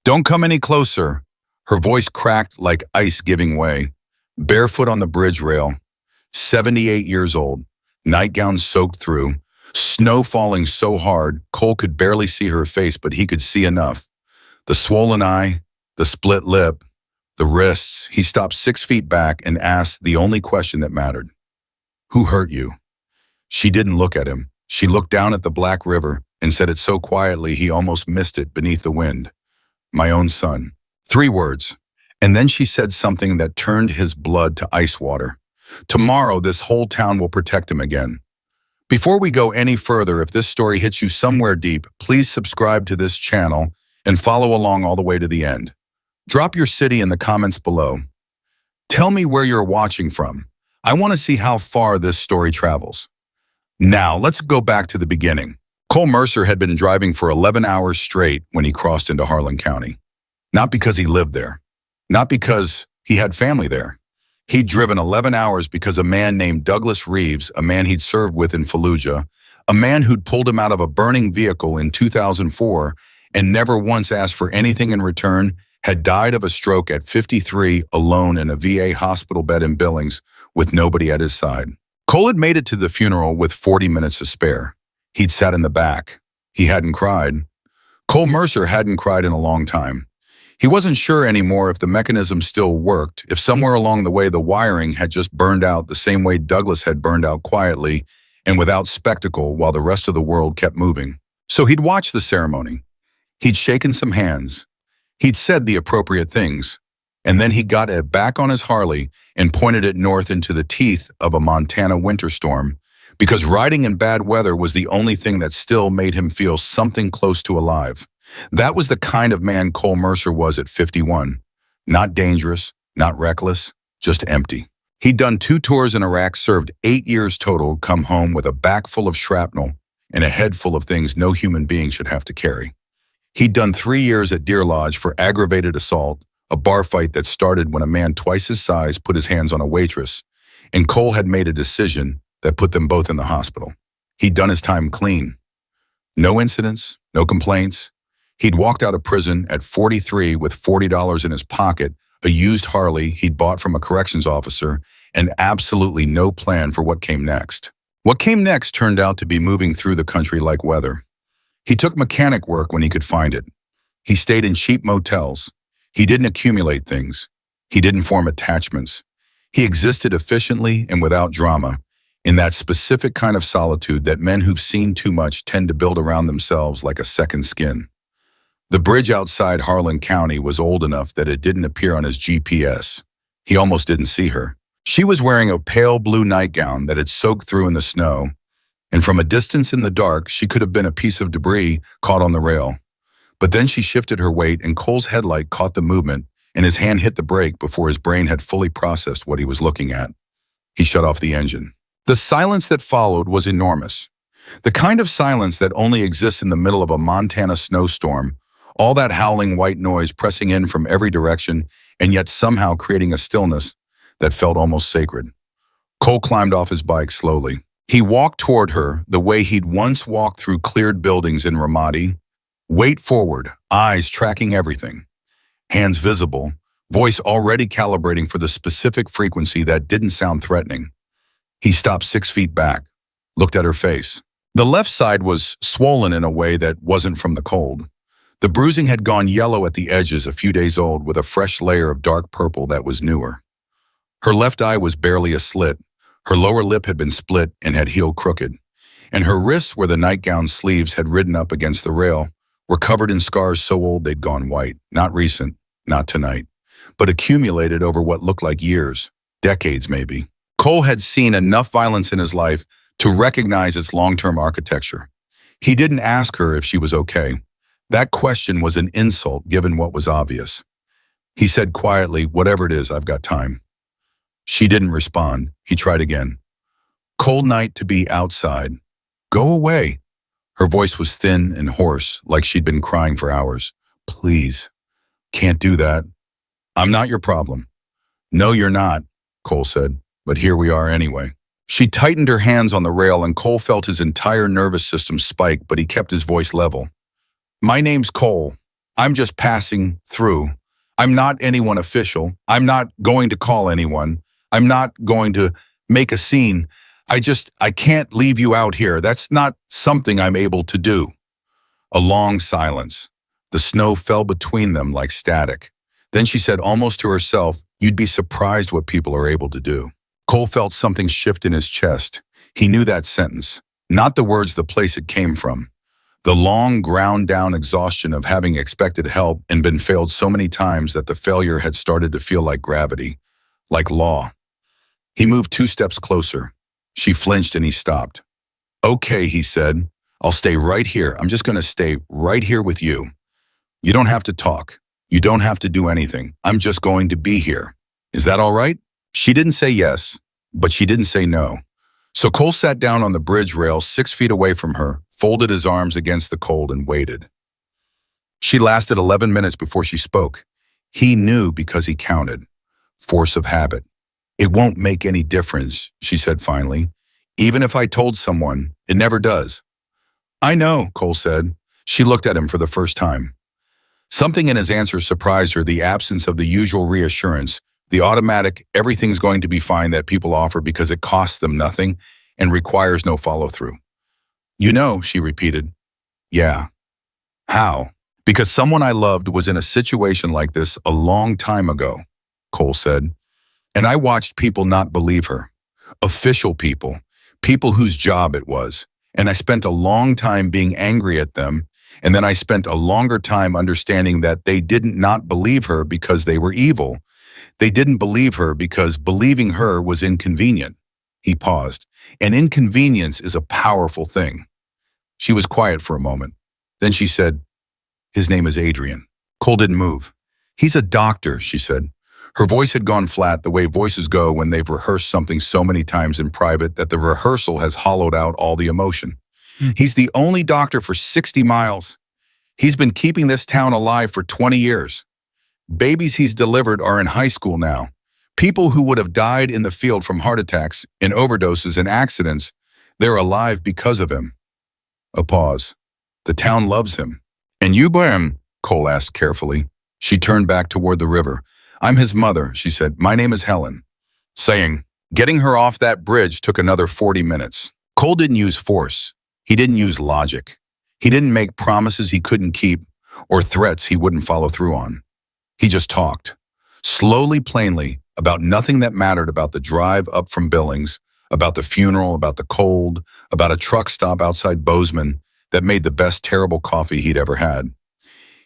Don't come any closer. Her voice cracked like ice giving way. Barefoot on the bridge rail. 78 years old. Nightgown soaked through. Snow falling so hard, Cole could barely see her face, but he could see enough. The swollen eye, the split lip, the wrists. He stopped 6 feet back and asked the only question that mattered. Who hurt you? She didn't look at him. She looked down at the black river and said it so quietly he almost missed it beneath the wind. My own son. 3 words. And then she said something that turned his blood to ice water. Tomorrow, this whole town will protect him again. Before we go any further, if this story hits you somewhere deep, please subscribe to this channel and follow along all the way to the end. Drop your city in the comments below. Tell me where you're watching from. I want to see how far this story travels. Now, let's go back to the beginning. Cole Mercer had been driving for 11 hours straight when he crossed into Harlan County. Not because he lived there. Not because he had family there. He'd driven 11 hours because a man named Douglas Reeves, a man he'd served with in Fallujah, a man who'd pulled him out of a burning vehicle in 2004 and never once asked for anything in return, had died of a stroke at 53 alone in a VA hospital bed in Billings with nobody at his side. Cole had made it to the funeral with 40 minutes to spare. He'd sat in the back. He hadn't cried. Cole Mercer hadn't cried in a long time. He wasn't sure anymore if the mechanism still worked, if somewhere along the way the wiring had just burned out the same way Douglas had burned out quietly and without spectacle while the rest of the world kept moving. So he'd watched the ceremony. He'd shaken some hands. He'd said the appropriate things. And then he got it back on his Harley and pointed it north into the teeth of a Montana winter storm, because riding in bad weather was the only thing that still made him feel something close to alive. That was the kind of man Cole Mercer was at 51. Not dangerous, not reckless, just empty. He'd done 2 tours in Iraq, served 8 years total, come home with a back full of shrapnel and a head full of things no human being should have to carry. He'd done 3 years at Deer Lodge for aggravated assault, a bar fight that started when a man twice his size put his hands on a waitress, and Cole had made a decision that put them both in the hospital. He'd done his time clean. No incidents, no complaints. He'd walked out of prison at 43 with $40 in his pocket, a used Harley he'd bought from a corrections officer, and absolutely no plan for what came next. What came next turned out to be moving through the country like weather. He took mechanic work when he could find it. He stayed in cheap motels. He didn't accumulate things. He didn't form attachments. He existed efficiently and without drama, in that specific kind of solitude that men who've seen too much tend to build around themselves like a second skin. The bridge outside Harlan County was old enough that it didn't appear on his GPS. He almost didn't see her. She was wearing a pale blue nightgown that had soaked through in the snow, and from a distance in the dark, she could have been a piece of debris caught on the rail. But then she shifted her weight, and Cole's headlight caught the movement, and his hand hit the brake before his brain had fully processed what he was looking at. He shut off the engine. The silence that followed was enormous. The kind of silence that only exists in the middle of a Montana snowstorm, all that howling white noise pressing in from every direction and yet somehow creating a stillness that felt almost sacred. Cole climbed off his bike slowly. He walked toward her the way he'd once walked through cleared buildings in Ramadi. Weight forward, eyes tracking everything. Hands visible, voice already calibrating for the specific frequency that didn't sound threatening. He stopped 6 feet back, looked at her face. The left side was swollen in a way that wasn't from the cold. The bruising had gone yellow at the edges, a few days old, with a fresh layer of dark purple that was newer. Her left eye was barely a slit. Her lower lip had been split and had healed crooked. And her wrists, where the nightgown sleeves had ridden up against the rail, were covered in scars so old they'd gone white. Not recent, not tonight, but accumulated over what looked like years, decades maybe. Cole had seen enough violence in his life to recognize its long-term architecture. He didn't ask her if she was okay. That question was an insult given what was obvious. He said quietly, "Whatever it is, I've got time." She didn't respond. He tried again. "Cold night to be outside. Go away." Her voice was thin and hoarse, like she'd been crying for hours. "Please. Can't do that. I'm not your problem." "No, you're not," Cole said, "but here we are anyway." She tightened her hands on the rail and Cole felt his entire nervous system spike, but he kept his voice level. "My name's Cole. I'm just passing through. I'm not anyone official. I'm not going to call anyone. I'm not going to make a scene. I can't leave you out here. That's not something I'm able to do. A long silence. The snow fell between them like static. Then she said almost to herself, you'd be surprised what people are able to do. Cole felt something shift in his chest. He knew that sentence, not the words, the place it came from. The long, ground-down exhaustion of having expected help and been failed so many times that the failure had started to feel like gravity, like law. He moved 2 steps closer. She flinched and he stopped. Okay, he said, I'll stay right here. I'm just going to stay right here with you. You don't have to talk. You don't have to do anything. I'm just going to be here. Is that all right? She didn't say yes, but she didn't say no. So Cole sat down on the bridge rail 6 feet away from her, folded his arms against the cold and waited. She lasted 11 minutes before she spoke. He knew because he counted. Force of habit. It won't make any difference, she said finally. Even if I told someone, it never does. I know, Cole said. She looked at him for the first time. Something in his answer surprised her, the absence of the usual reassurance, the automatic, everything's going to be fine that people offer because it costs them nothing and requires no follow-through. You know, she repeated. Yeah. How? Because someone I loved was in a situation like this a long time ago, Cole said. And I watched people not believe her. Official people. People whose job it was. And I spent a long time being angry at them. And then I spent a longer time understanding that they didn't not believe her because they were evil. They didn't believe her because believing her was inconvenient. He paused. And inconvenience is a powerful thing. She was quiet for a moment. Then she said, his name is Adrien. Cole didn't move. He's a doctor, she said. Her voice had gone flat the way voices go when they've rehearsed something so many times in private that the rehearsal has hollowed out all the emotion. He's the only doctor for 60 miles. He's been keeping this town alive for 20 years. Babies he's delivered are in high school now. People who would have died in the field from heart attacks and overdoses and accidents, they're alive because of him. A pause. The town loves him. And you by him? Cole asked carefully. She turned back toward the river. I'm his mother, she said. My name is Helen. Saying, getting her off that bridge took another 40 minutes. Cole didn't use force. He didn't use logic. He didn't make promises he couldn't keep or threats he wouldn't follow through on. He just talked, slowly, plainly, about nothing that mattered, about the drive up from Billings, about the funeral, about the cold, about a truck stop outside Bozeman that made the best terrible coffee he'd ever had.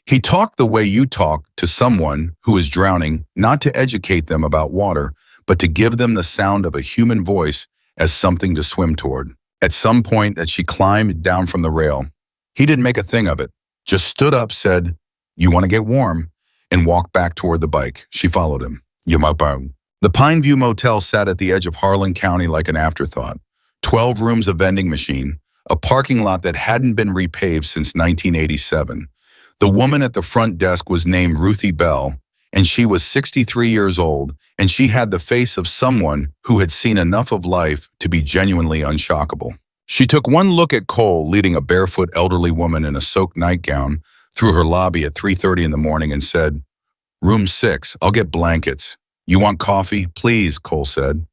He talked the way you talk to someone who is drowning, not to educate them about water, but to give them the sound of a human voice as something to swim toward. At some point as she climbed down from the rail, he didn't make a thing of it, just stood up, said, you want to get warm, and walked back toward the bike. She followed him. The Pine View Motel sat at the edge of Harlan County like an afterthought. 12 rooms, a vending machine, a parking lot that hadn't been repaved since 1987. The woman at the front desk was named Ruthie Bell, and she was 63 years old, and she had the face of someone who had seen enough of life to be genuinely unshockable. She took one look at Cole leading a barefoot elderly woman in a soaked nightgown through her lobby at 3:30 in the morning and said, Room 6, I'll get blankets. You want coffee? Please, Cole said.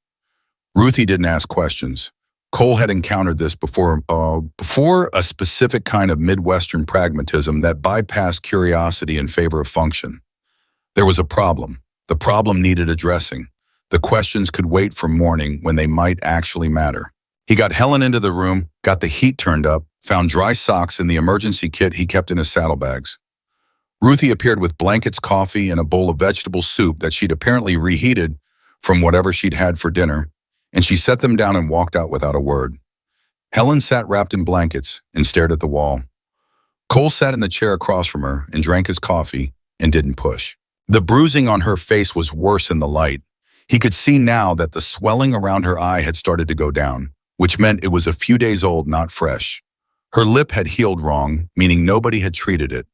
Ruthie didn't ask questions. Cole had encountered this before a specific kind of Midwestern pragmatism that bypassed curiosity in favor of function. There was a problem. The problem needed addressing. The questions could wait for morning when they might actually matter. He got Helen into the room, got the heat turned up, found dry socks in the emergency kit he kept in his saddlebags. Ruthie appeared with blankets, coffee, and a bowl of vegetable soup that she'd apparently reheated from whatever she'd had for dinner, and she set them down and walked out without a word. Helen sat wrapped in blankets and stared at the wall. Cole sat in the chair across from her and drank his coffee and didn't push. The bruising on her face was worse in the light. He could see now that the swelling around her eye had started to go down, which meant it was a few days old, not fresh. Her lip had healed wrong, meaning nobody had treated it.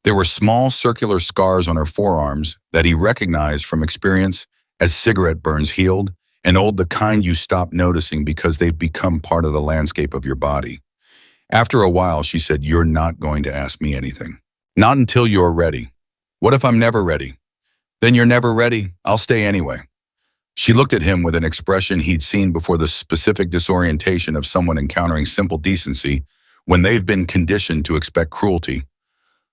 There were small circular scars on her forearms that he recognized from experience as cigarette burns healed, and old, the kind you stop noticing because they've become part of the landscape of your body. After a while, she said, You're not going to ask me anything. Not until you're ready. What if I'm never ready? Then you're never ready. I'll stay anyway. She looked at him with an expression he'd seen before, the specific disorientation of someone encountering simple decency when they've been conditioned to expect cruelty,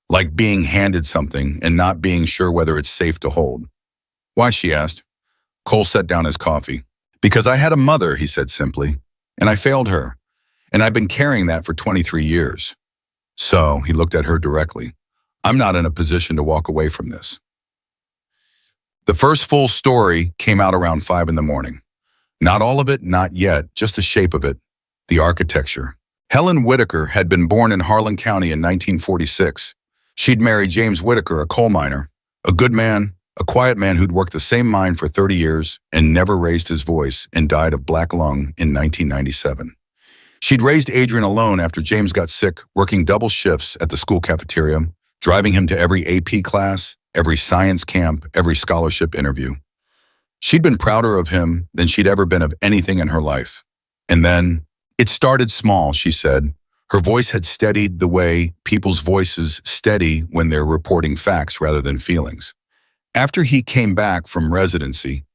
like being handed something and not being sure whether it's safe to hold. Why, she asked. Cole set down his coffee. Because I had a mother, he said simply, and I failed her, and I've been carrying that for 23 years. So, he looked at her directly, I'm not in a position to walk away from this. The first full story came out around 5 in the morning. Not all of it, not yet, just the shape of it, the architecture. Helen Whitaker had been born in Harlan County in 1946. She'd married James Whitaker, a coal miner, a good man, a quiet man who'd worked the same mine for 30 years and never raised his voice, and died of black lung in 1997. She'd raised Adrien alone after James got sick, working double shifts at the school cafeteria, driving him to every AP class, every science camp, every scholarship interview. She'd been prouder of him than she'd ever been of anything in her life. And then, it started small, she said. Her voice had steadied the way people's voices steady when they're reporting facts rather than feelings. After he came back from residency,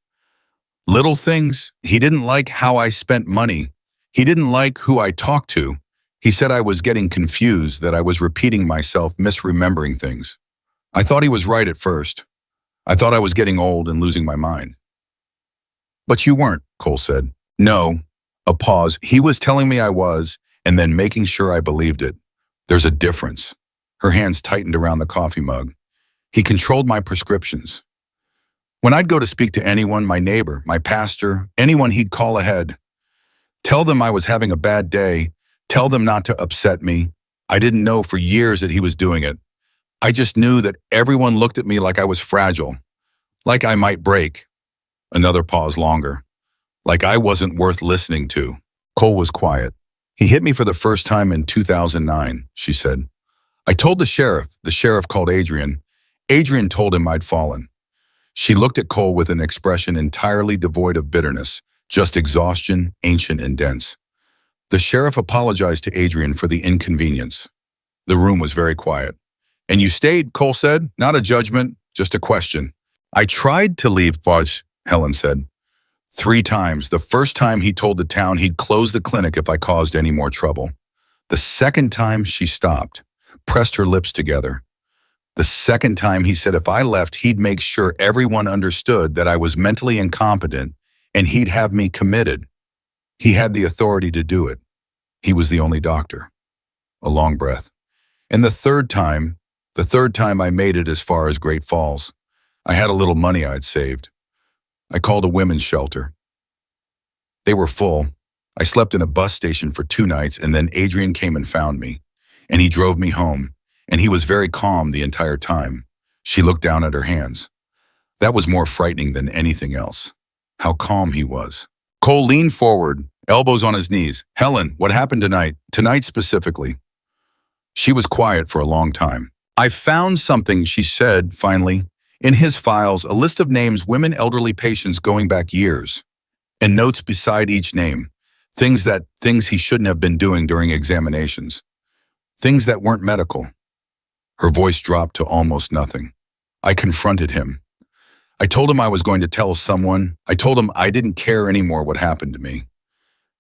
little things, he didn't like how I spent money. He didn't like who I talked to. He said I was getting confused, that I was repeating myself, misremembering things. I thought he was right at first. I thought I was getting old and losing my mind. But you weren't, Cole said. No. A pause. He was telling me I was, and then making sure I believed it. There's a difference. Her hands tightened around the coffee mug. He controlled my prescriptions. When I'd go to speak to anyone, my neighbor, my pastor, anyone, he'd call ahead. Tell them I was having a bad day. Tell them not to upset me. I didn't know for years that he was doing it. I just knew that everyone looked at me like I was fragile, like I might break. Another pause longer. Like I wasn't worth listening to. Cole was quiet. He hit me for the first time in 2009, she said. I told the sheriff called Adrien. Adrien told him I'd fallen. She looked at Cole with an expression entirely devoid of bitterness, just exhaustion, ancient and dense. The sheriff apologized to Adrien for the inconvenience. The room was very quiet. And you stayed, Cole said. Not a judgment, just a question. I tried to leave, Helen said. 3 times. The first time he told the town he'd close the clinic if I caused any more trouble. The second time she stopped, pressed her lips together. The second time he said if I left, he'd make sure everyone understood that I was mentally incompetent and he'd have me committed. He had the authority to do it. He was the only doctor. A long breath. And the third time I made it as far as Great Falls. I had a little money I'd saved. I called a women's shelter. They were full. I slept in a bus station for 2 nights, and then Adrien came and found me. And he drove me home, and he was very calm the entire time. She looked down at her hands. That was more frightening than anything else. How calm he was. Cole leaned forward, elbows on his knees. Helen, what happened tonight? Tonight specifically. She was quiet for a long time. I found something, she said, finally. In his files, a list of names, women, elderly patients going back years. And notes beside each name. Things he shouldn't have been doing during examinations. Things that weren't medical. Her voice dropped to almost nothing. I confronted him. I told him I was going to tell someone. I told him I didn't care anymore what happened to me.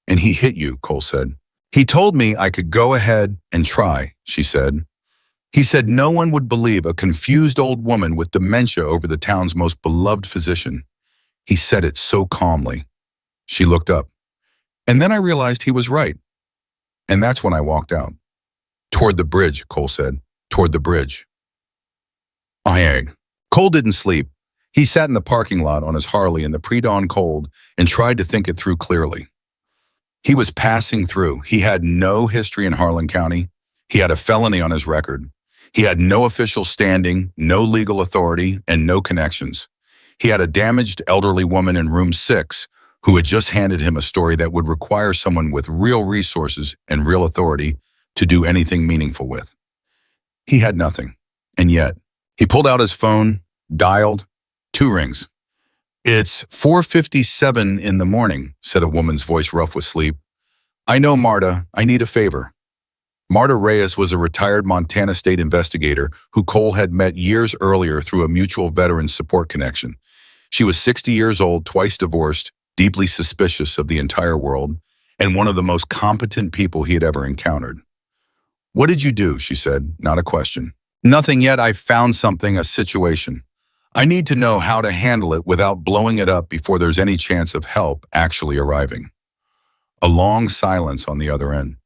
And he hit you, Cole said. He told me I could go ahead and try, she said. He said no one would believe a confused old woman with dementia over the town's most beloved physician. He said it so calmly. She looked up. And then I realized he was right. And that's when I walked out. Toward the bridge, Cole said. Toward the bridge. Cole didn't sleep. He sat in the parking lot on his Harley in the pre-dawn cold and tried to think it through clearly. He was passing through. He had no history in Harlan County. He had a felony on his record. He had no official standing, no legal authority, and no connections. He had a damaged elderly woman in room 6 who had just handed him a story that would require someone with real resources and real authority to do anything meaningful with. He had nothing. And yet, he pulled out his phone, dialed, 2 rings. It's 4:57 in the morning, said a woman's voice rough with sleep. I know, Marta, I need a favor. Marta Reyes was a retired Montana state investigator who Cole had met years earlier through a mutual veterans support connection. She was 60 years old, twice divorced, deeply suspicious of the entire world, and one of the most competent people he had ever encountered. "What did you do?" she said, not a question. "Nothing yet. I found something, a situation. I need to know how to handle it without blowing it up before there's any chance of help actually arriving." A long silence on the other end.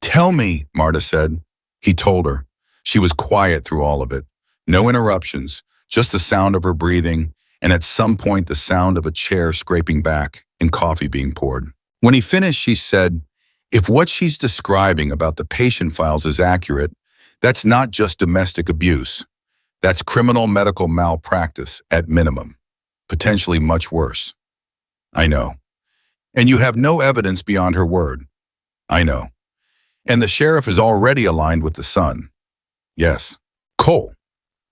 "Tell me," Marta said. He told her. She was quiet through all of it. No interruptions, just the sound of her breathing, and at some point the sound of a chair scraping back and coffee being poured. When he finished, she said, "If what she's describing about the patient files is accurate, that's not just domestic abuse. That's criminal medical malpractice at minimum, potentially much worse." "I know." "And you have no evidence beyond her word." "I know." "And the sheriff is already aligned with the Sun." "Yes." "Cole."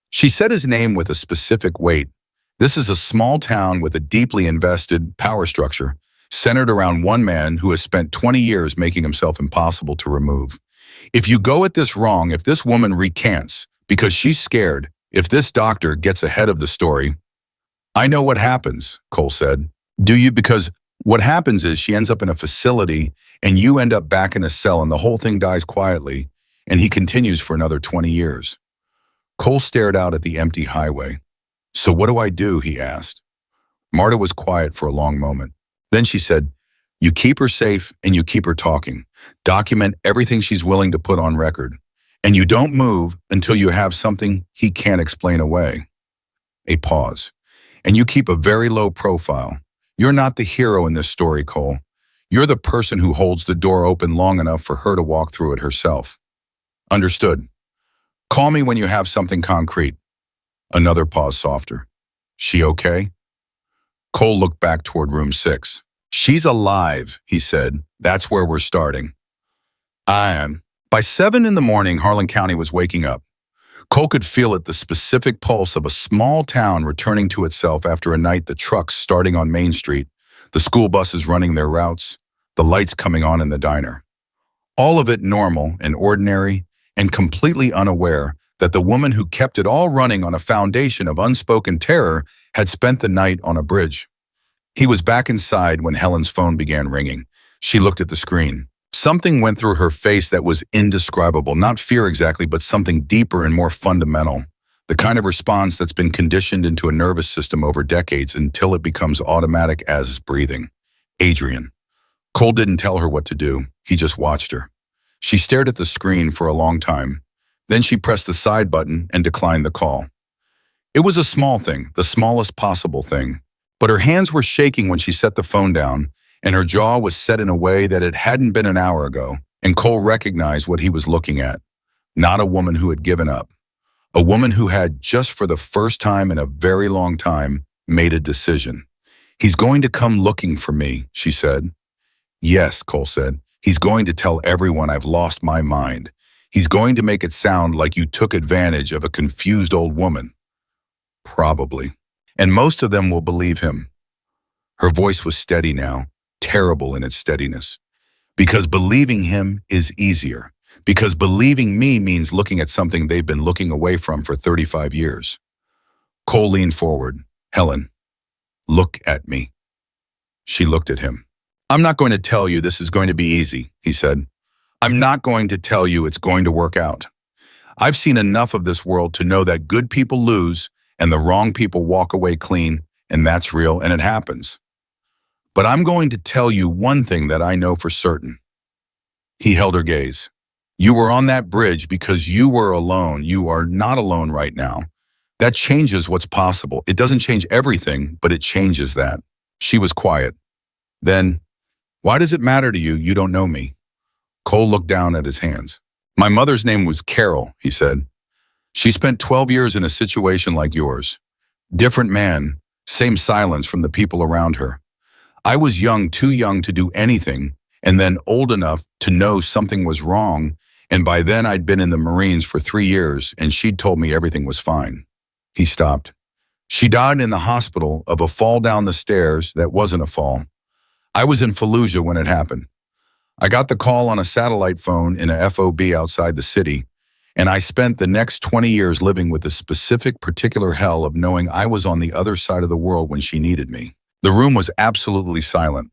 She said his name with a specific weight. This is a small town with a deeply invested power structure, centered around one man who has spent 20 years making himself impossible to remove. If you go at this wrong, if this woman recants because she's scared, if this doctor gets ahead of the story. "I know what happens," Cole said. "Do you?" "Because what happens is she ends up in a facility and you end up back in a cell and the whole thing dies quietly, and he continues for another 20 years. Cole stared out at the empty highway. "So what do I do?" he asked. Marta was quiet for a long moment. Then she said, "You keep her safe and you keep her talking. Document everything she's willing to put on record. And you don't move until you have something he can't explain away." A pause. "And you keep a very low profile. You're not the hero in this story, Cole. You're the person who holds the door open long enough for her to walk through it herself." "Understood. Call me when you have something concrete." Another pause, softer. "She okay?" Cole looked back toward room 6. "She's alive," he said. "That's where we're starting." "I am." By 7 in the morning, Harlan County was waking up. Cole could feel it, the specific pulse of a small town returning to itself after a night, the trucks starting on Main Street, the school buses running their routes, the lights coming on in the diner. All of it normal and ordinary, and completely unaware that the woman who kept it all running on a foundation of unspoken terror had spent the night on a bridge. He was back inside when Helen's phone began ringing. She looked at the screen. Something went through her face that was indescribable, not fear exactly, but something deeper and more fundamental. The kind of response that's been conditioned into a nervous system over decades until it becomes automatic as breathing. Adrien. Cole didn't tell her what to do. He just watched her. She stared at the screen for a long time. Then she pressed the side button and declined the call. It was a small thing, the smallest possible thing. But her hands were shaking when she set the phone down, and her jaw was set in a way that it hadn't been an hour ago, and Cole recognized what he was looking at. Not a woman who had given up. A woman who had, just for the first time in a very long time, made a decision. "He's going to come looking for me," she said. "Yes," Cole said. "He's going to tell everyone I've lost my mind. He's going to make it sound like you took advantage of a confused old woman." "Probably. And most of them will believe him." Her voice was steady now, terrible in its steadiness. "Because believing him is easier. Because believing me means looking at something they've been looking away from for 35 years. Cole leaned forward. "Helen, look at me." She looked at him. "I'm not going to tell you this is going to be easy," he said. "I'm not going to tell you it's going to work out. I've seen enough of this world to know that good people lose and the wrong people walk away clean, and that's real and it happens. But I'm going to tell you one thing that I know for certain." He held her gaze. "You were on that bridge because you were alone. You are not alone right now. That changes what's possible. It doesn't change everything, but it changes that." She was quiet. Then, "Why does it matter to you? You don't know me." Cole looked down at his hands. "My mother's name was Carol," he said. "She spent 12 years in a situation like yours. Different man, same silence from the people around her. I was young, too young to do anything, and then old enough to know something was wrong, and by then I'd been in the Marines for 3 years, and she'd told me everything was fine." He stopped. "She died in the hospital of a fall down the stairs that wasn't a fall. I was in Fallujah when it happened. I got the call on a satellite phone in a FOB outside the city, and I spent the next 20 years living with the specific particular hell of knowing I was on the other side of the world when she needed me. The room was absolutely silent.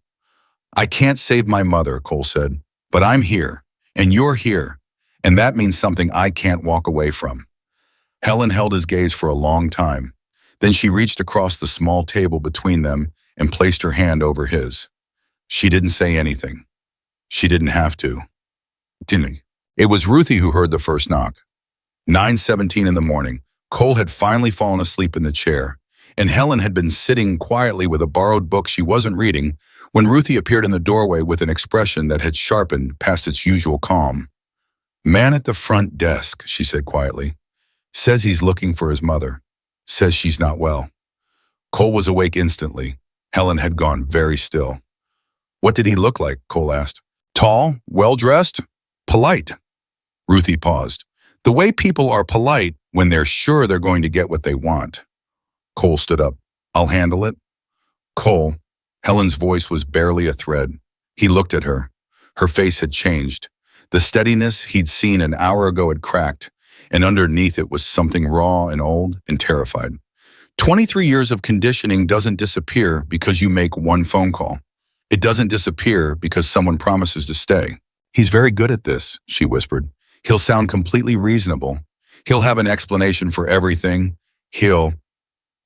I can't save my mother, Cole said, but I'm here, and you're here, and that means something I can't walk away from. Helen held his gaze for a long time. Then she reached across the small table between them and placed her hand over his. She didn't say anything. She didn't have to. Didn't he? It was Ruthie who heard the first knock. 9:17 in the morning. Cole had finally fallen asleep in the chair, and Helen had been sitting quietly with a borrowed book she wasn't reading when Ruthie appeared in the doorway with an expression that had sharpened past its usual calm. "Man at the front desk," she said quietly. "Says he's looking for his mother. Says she's not well." Cole was awake instantly. Helen had gone very still. "What did he look like?" Cole asked. "Tall, well-dressed, polite." Ruthie paused. "The way people are polite when they're sure they're going to get what they want." Cole stood up. "I'll handle it." "Cole." Helen's voice was barely a thread. He looked at her. Her face had changed. The steadiness he'd seen an hour ago had cracked, and underneath it was something raw and old and terrified. 23 years of conditioning doesn't disappear because you make one phone call. It doesn't disappear because someone promises to stay. "He's very good at this," she whispered. "He'll sound completely reasonable. He'll have an explanation for everything.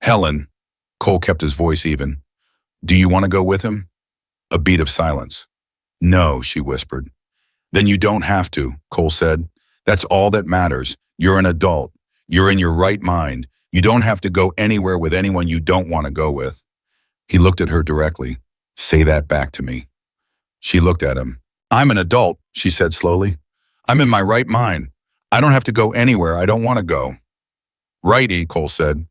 Helen." Cole kept his voice even. "Do you want to go with him?" A beat of silence. "No," she whispered. "Then you don't have to," Cole said. "That's all that matters. You're an adult. You're in your right mind. You don't have to go anywhere with anyone you don't want to go with." He looked at her directly. "Say that back to me." She looked at him. "I'm an adult," she said slowly. "I'm in my right mind. I don't have to go anywhere I don't want to go." "Righty," Cole said.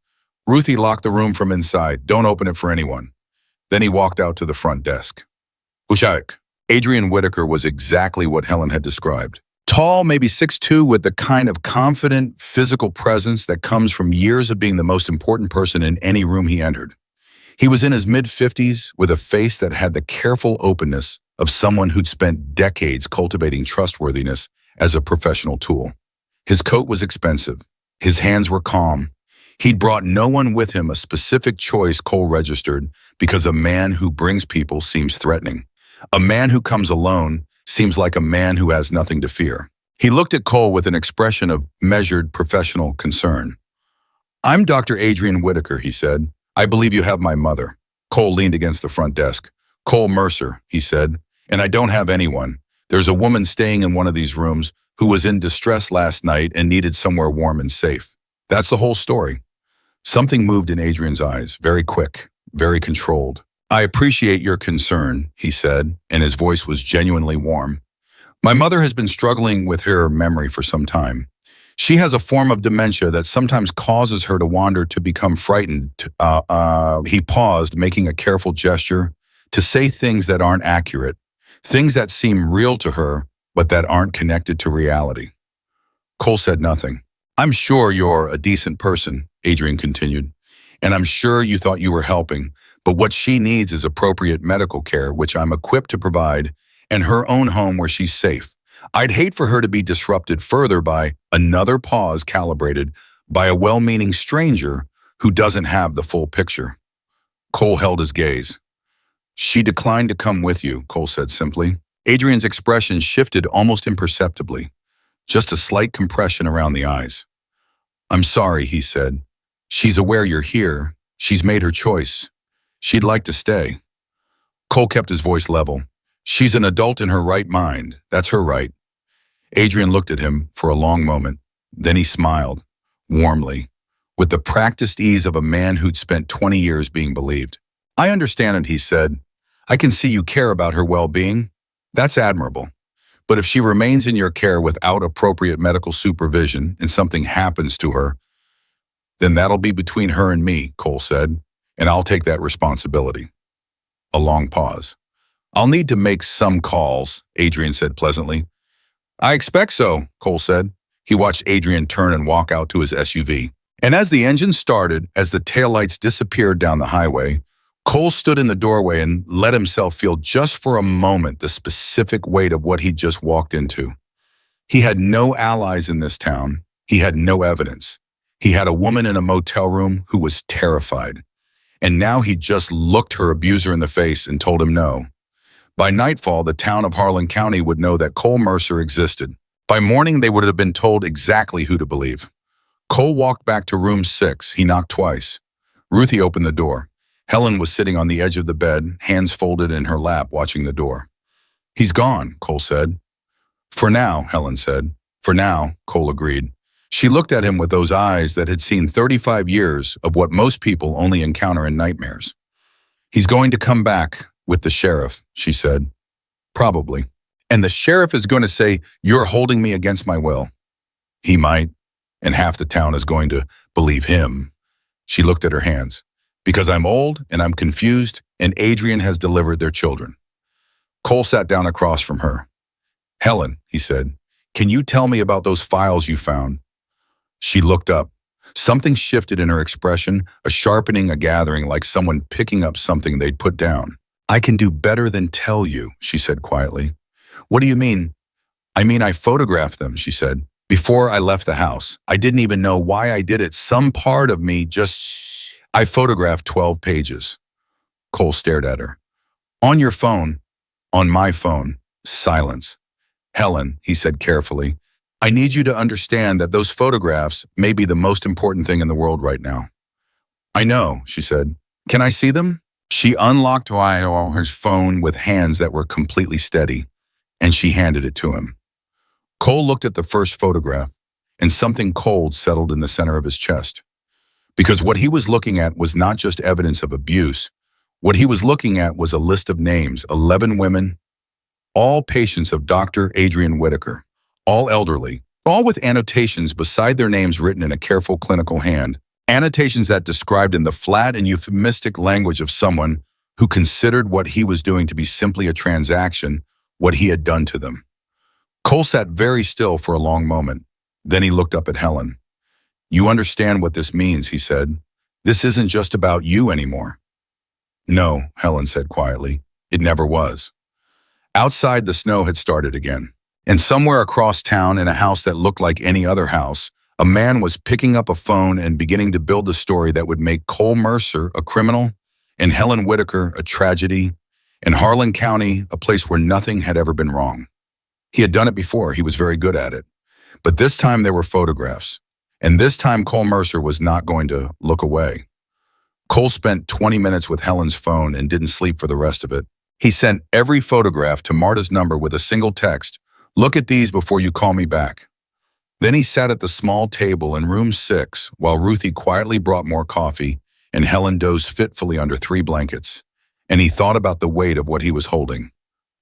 "Ruthie locked the room from inside. Don't open it for anyone." Then he walked out to the front desk. Ushak. Adrien Whitaker was exactly what Helen had described. Tall, maybe 6'2", with the kind of confident, physical presence that comes from years of being the most important person in any room he entered. He was in his mid-50s with a face that had the careful openness of someone who'd spent decades cultivating trustworthiness as a professional tool. His coat was expensive. His hands were calm. He'd brought no one with him, a specific choice Cole registered, because a man who brings people seems threatening. A man who comes alone seems like a man who has nothing to fear. He looked at Cole with an expression of measured professional concern. "I'm Dr. Adrien Whitaker," he said. "I believe you have my mother." Cole leaned against the front desk. "Cole Mercer," he said, "and I don't have anyone. There's a woman staying in one of these rooms who was in distress last night and needed somewhere warm and safe. That's the whole story." Something moved in Adrien's eyes, very quick, very controlled. "I appreciate your concern," he said, and his voice was genuinely warm. "My mother has been struggling with her memory for some time. She has a form of dementia that sometimes causes her to wander, to become frightened." He paused, making a careful gesture, "to say things that aren't accurate, things that seem real to her, but that aren't connected to reality." Cole said nothing. "I'm sure you're a decent person," Adrien continued, "and I'm sure you thought you were helping, but what she needs is appropriate medical care, which I'm equipped to provide, and her own home where she's safe. I'd hate for her to be disrupted further by another pause calibrated by a well-meaning stranger who doesn't have the full picture." Cole held his gaze. "She declined to come with you," Cole said simply. Adrien's expression shifted almost imperceptibly, just a slight compression around the eyes. "I'm sorry," he said. "She's aware you're here. She's made her choice. She'd like to stay." Cole kept his voice level. "She's an adult in her right mind. That's her right." Adrien looked at him for a long moment. Then he smiled, warmly, with the practiced ease of a man who'd spent 20 years being believed. "I understand it," he said. "I can see you care about her well-being. That's admirable. But if she remains in your care without appropriate medical supervision and something happens to her, then that'll be between her and me," Cole said, "and I'll take that responsibility." A long pause. "I'll need to make some calls," Adrien said pleasantly. "I expect so," Cole said. He watched Adrien turn and walk out to his SUV. And as the engine started, as the taillights disappeared down the highway, Cole stood in the doorway and let himself feel just for a moment the specific weight of what he'd just walked into. He had no allies in this town. He had no evidence. He had a woman in a motel room who was terrified. And now he just looked her abuser in the face and told him no. By nightfall, the town of Harlan County would know that Cole Mercer existed. By morning, they would have been told exactly who to believe. Cole walked back to room 6. He knocked twice. Ruthie opened the door. Helen was sitting on the edge of the bed, hands folded in her lap, watching the door. "He's gone," Cole said. "For now," Helen said. "For now," Cole agreed. She looked at him with those eyes that had seen 35 years of what most people only encounter in nightmares. "He's going to come back with the sheriff," she said. "Probably. And the sheriff is going to say, 'You're holding me against my will.' He might, and half the town is going to believe him." She looked at her hands. "Because I'm old and I'm confused and Adrien has delivered their children." Cole sat down across from her. "Helen," he said, "can you tell me about those files you found?" She looked up. Something shifted in her expression, a sharpening, a gathering, like someone picking up something they'd put down. "I can do better than tell you," she said quietly. "What do you mean?" "I mean, I photographed them," she said. "Before I left the house. I didn't even know why I did it. Some part of me just... I photographed 12 pages. Cole stared at her. "On your phone?" "On my phone." Silence. "Helen," he said carefully, "I need you to understand that those photographs may be the most important thing in the world right now." "I know," she said. "Can I see them?" She unlocked her phone with hands that were completely steady, and she handed it to him. Cole looked at the first photograph, and something cold settled in the center of his chest. Because what he was looking at was not just evidence of abuse. What he was looking at was a list of names, 11 women, all patients of Dr. Adrien Whitaker, all elderly, all with annotations beside their names written in a careful clinical hand, annotations that described in the flat and euphemistic language of someone who considered what he was doing to be simply a transaction, what he had done to them. Cole sat very still for a long moment. Then he looked up at Helen. "You understand what this means," he said. "This isn't just about you anymore." "No," Helen said quietly. "It never was." Outside, the snow had started again. And somewhere across town, in a house that looked like any other house, a man was picking up a phone and beginning to build a story that would make Cole Mercer a criminal and Helen Whitaker a tragedy, and Harlan County a place where nothing had ever been wrong. He had done it before. He was very good at it. But this time there were photographs. And this time Cole Mercer was not going to look away. Cole spent 20 minutes with Helen's phone and didn't sleep for the rest of it. He sent every photograph to Marta's number with a single text, "Look at these before you call me back." Then he sat at the small table in room 6 while Ruthie quietly brought more coffee and Helen dozed fitfully under 3 blankets. And he thought about the weight of what he was holding.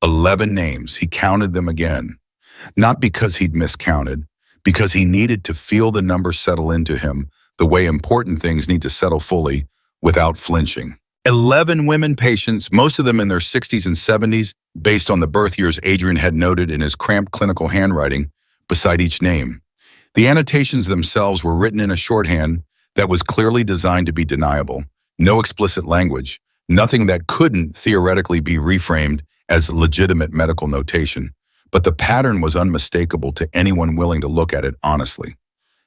11 names. He counted them again. Not because he'd miscounted, because he needed to feel the number settle into him the way important things need to settle fully without flinching. 11 women patients, most of them in their 60s and 70s, based on the birth years Adrien had noted in his cramped clinical handwriting beside each name. The annotations themselves were written in a shorthand that was clearly designed to be deniable. No explicit language, nothing that couldn't theoretically be reframed as legitimate medical notation. But the pattern was unmistakable to anyone willing to look at it honestly.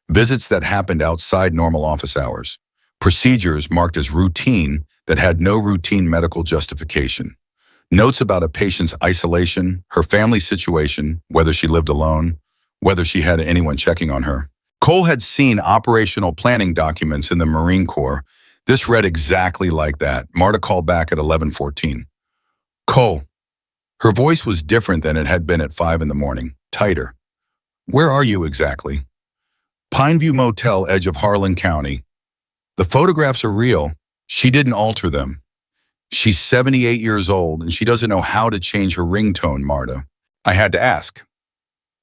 Visits that happened outside normal office hours. Procedures marked as routine that had no routine medical justification. Notes about a patient's isolation, her family situation, whether she lived alone, whether she had anyone checking on her. Cole had seen operational planning documents in the Marine Corps. This read exactly like that. Marta called back at 11:14. "Cole." Her voice was different than it had been at 5 in the morning, tighter. "Where are you exactly?" "Pineview Motel, edge of Harlan County." "The photographs are real. She didn't alter them. She's 78 years old and she doesn't know how to change her ringtone, Marta." I had to ask.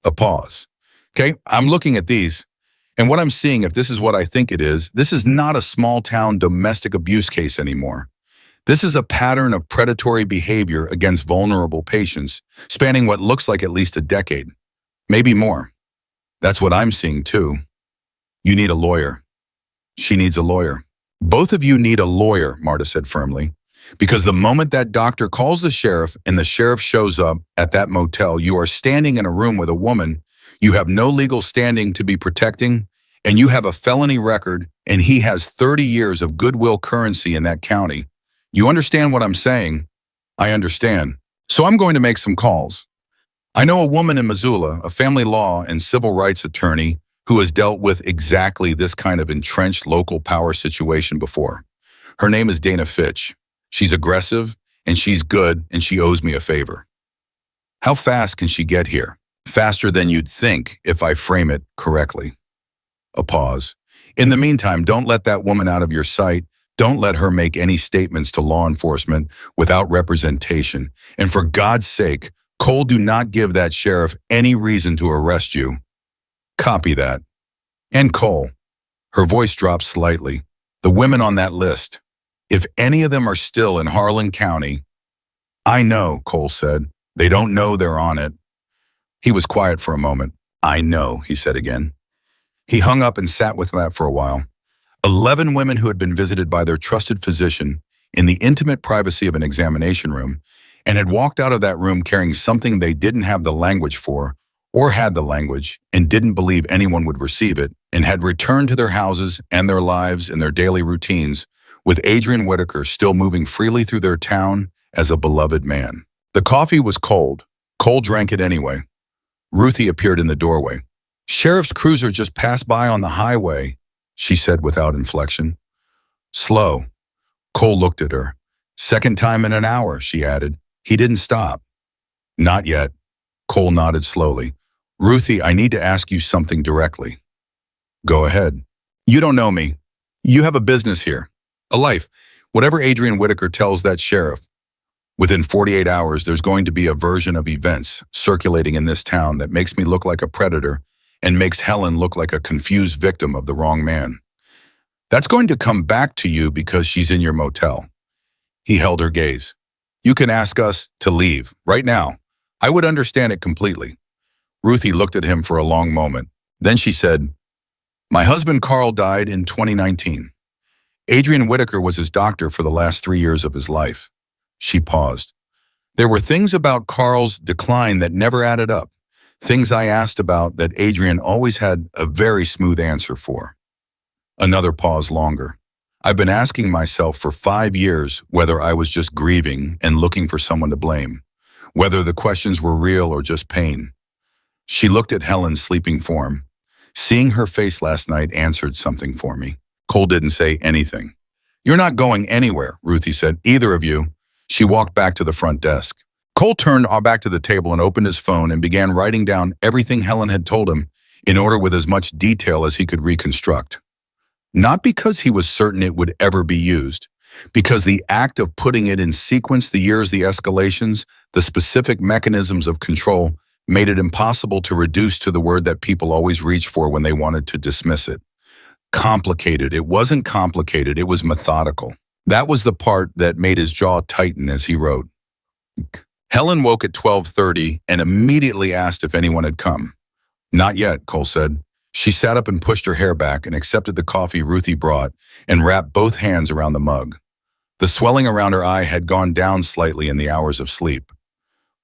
A pause. "Okay, I'm looking at these. And what I'm seeing, if this is what I think it is, this is not a small-town domestic abuse case anymore. This is a pattern of predatory behavior against vulnerable patients, spanning what looks like at least a decade. Maybe more. That's what I'm seeing too. You need a lawyer." "She needs a lawyer." "Both of you need a lawyer," Marta said firmly. Because the moment that doctor calls the sheriff and the sheriff shows up at that motel, you are standing in a room with a woman you have no legal standing to be protecting, and you have a felony record, and he has 30 years of goodwill currency in that county. You understand what I'm saying? I understand. So I'm going to make some calls. I know a woman in Missoula, a family law and civil rights attorney, who has dealt with exactly this kind of entrenched local power situation before. Her name is Dana Fitch. She's aggressive, and she's good, and she owes me a favor. How fast can she get here? Faster than you'd think, if I frame it correctly. A pause. In the meantime, don't let that woman out of your sight. Don't let her make any statements to law enforcement without representation. And for God's sake, Cole, do not give that sheriff any reason to arrest you. Copy that. And Cole. Her voice dropped slightly. The women on that list. If any of them are still in Harlan County. I know, Cole said. They don't know they're on it. He was quiet for a moment. I know, he said again. He hung up and sat with that for a while. 11 women who had been visited by their trusted physician in the intimate privacy of an examination room and had walked out of that room carrying something they didn't have the language for, or had the language and didn't believe anyone would receive it, and had returned to their houses and their lives and their daily routines, with Adrien Whitaker still moving freely through their town as a beloved man. The coffee was cold. Cole drank it anyway. Ruthie appeared in the doorway. Sheriff's cruiser just passed by on the highway, she said without inflection. Slow. Cole looked at her. Second time in an hour, she added. He didn't stop. Not yet. Cole nodded slowly. Ruthie, I need to ask you something directly. Go ahead. You don't know me. You have a business here. A life. Whatever Adrien Whitaker tells that sheriff. Within 48 hours, there's going to be a version of events circulating in this town that makes me look like a predator and makes Helen look like a confused victim of the wrong man. That's going to come back to you because she's in your motel. He held her gaze. You can ask us to leave, right now. I would understand it completely. Ruthie looked at him for a long moment. Then she said, My husband Carl died in 2019. Adrien Whitaker was his doctor for the last 3 years of his life. She paused. There were things about Carl's decline that never added up. Things I asked about that Adrien always had a very smooth answer for. Another pause longer. I've been asking myself for 5 years whether I was just grieving and looking for someone to blame, whether the questions were real or just pain. She looked at Helen's sleeping form. Seeing her face last night answered something for me. Cole didn't say anything. You're not going anywhere, Ruthie said. Either of you. She walked back to the front desk. Cole turned back to the table and opened his phone and began writing down everything Helen had told him in order with as much detail as he could reconstruct. Not because he was certain it would ever be used, because the act of putting it in sequence, the years, the escalations, the specific mechanisms of control, made it impossible to reduce to the word that people always reach for when they wanted to dismiss it. Complicated. It wasn't complicated, it was methodical. That was the part that made his jaw tighten as he wrote. Helen woke at 12:30 and immediately asked if anyone had come. Not yet, Cole said. She sat up and pushed her hair back and accepted the coffee Ruthie brought and wrapped both hands around the mug. The swelling around her eye had gone down slightly in the hours of sleep.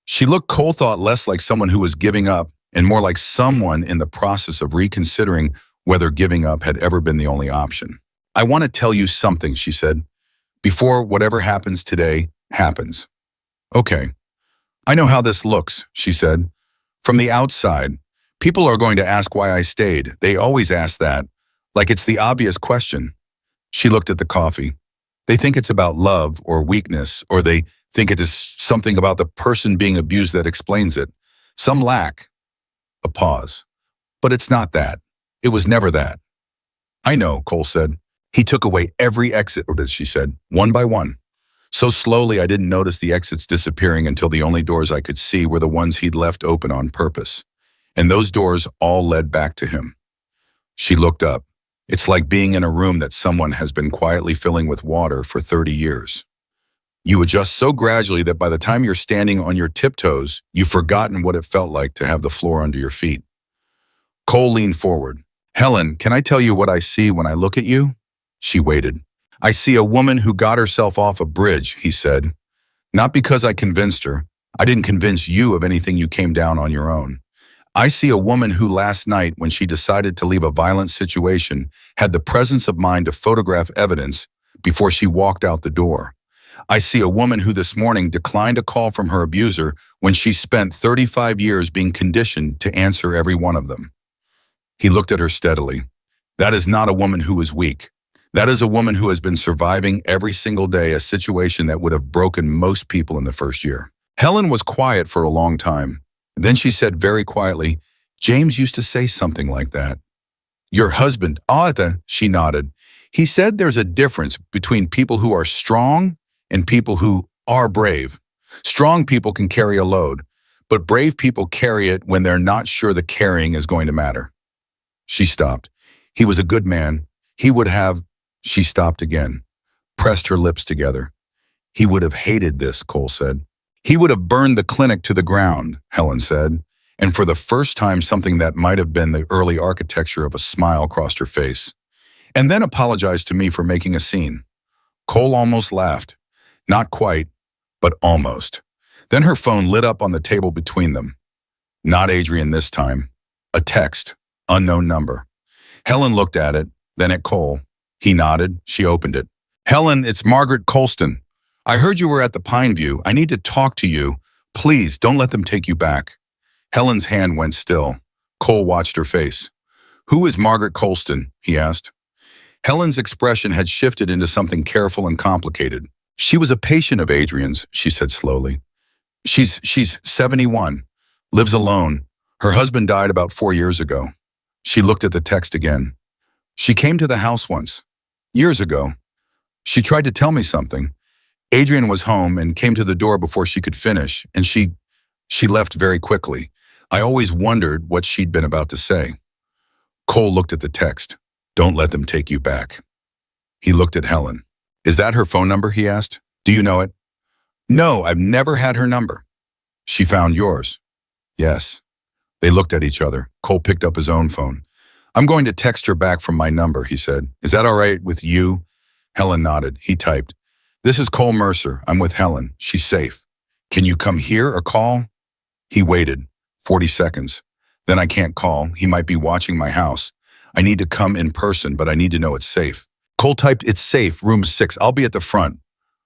She looked, Cole thought, less like someone who was giving up and more like someone in the process of reconsidering whether giving up had ever been the only option. I want to tell you something, she said, before whatever happens today happens. Okay. I know how this looks, she said. From the outside, people are going to ask why I stayed. They always ask that, like it's the obvious question. She looked at the coffee. They think it's about love or weakness, or they think it is something about the person being abused that explains it. Some lack. A pause. But it's not that. It was never that. I know, Cole said. He took away every exit, she said, one by one. So slowly I didn't notice the exits disappearing until the only doors I could see were the ones he'd left open on purpose. And those doors all led back to him. She looked up. It's like being in a room that someone has been quietly filling with water for 30 years. You adjust so gradually that by the time you're standing on your tiptoes, you've forgotten what it felt like to have the floor under your feet. Cole leaned forward. Helen, can I tell you what I see when I look at you? She waited. I see a woman who got herself off a bridge, he said. Not because I convinced her. I didn't convince you of anything you came down on your own. I see a woman who last night, when she decided to leave a violent situation, had the presence of mind to photograph evidence before she walked out the door. I see a woman who this morning declined a call from her abuser when she spent 35 years being conditioned to answer every one of them. He looked at her steadily. That is not a woman who is weak. That is a woman who has been surviving every single day a situation that would have broken most people in the first year. Helen was quiet for a long time. Then she said very quietly, James used to say something like that. Your husband, Arthur, she nodded. He said there's a difference between people who are strong and people who are brave. Strong people can carry a load, but brave people carry it when they're not sure the carrying is going to matter. She stopped. He was a good man. He would have, she stopped again, pressed her lips together. He would have hated this, Cole said. He would have burned the clinic to the ground, Helen said, and for the first time something that might have been the early architecture of a smile crossed her face. And then apologized to me for making a scene. Cole almost laughed. Not quite, but almost. Then her phone lit up on the table between them. Not Adrien this time. A text, unknown number. Helen looked at it, then at Cole. He nodded. She opened it. Helen, it's Margaret Colston. I heard you were at the Pine View. I need to talk to you. Please, don't let them take you back. Helen's hand went still. Cole watched her face. Who is Margaret Colston? He asked. Helen's expression had shifted into something careful and complicated. She was a patient of Adrien's, she said slowly. She's 71, lives alone. Her husband died about 4 years ago. She looked at the text again. She came to the house once, years ago. She tried to tell me something. Adrien was home and came to the door before she could finish, and she left very quickly. I always wondered what she'd been about to say. Cole looked at the text. Don't let them take you back. He looked at Helen. Is that her phone number? He asked. Do you know it? No, I've never had her number. She found yours. Yes. They looked at each other. Cole picked up his own phone. I'm going to text her back from my number, he said. Is that all right with you? Helen nodded. He typed. This is Cole Mercer. I'm with Helen. She's safe. Can you come here or call? He waited. 40 seconds. Then I can't call. He might be watching my house. I need to come in person, but I need to know it's safe. Cole typed, it's safe, room 6. I'll be at the front.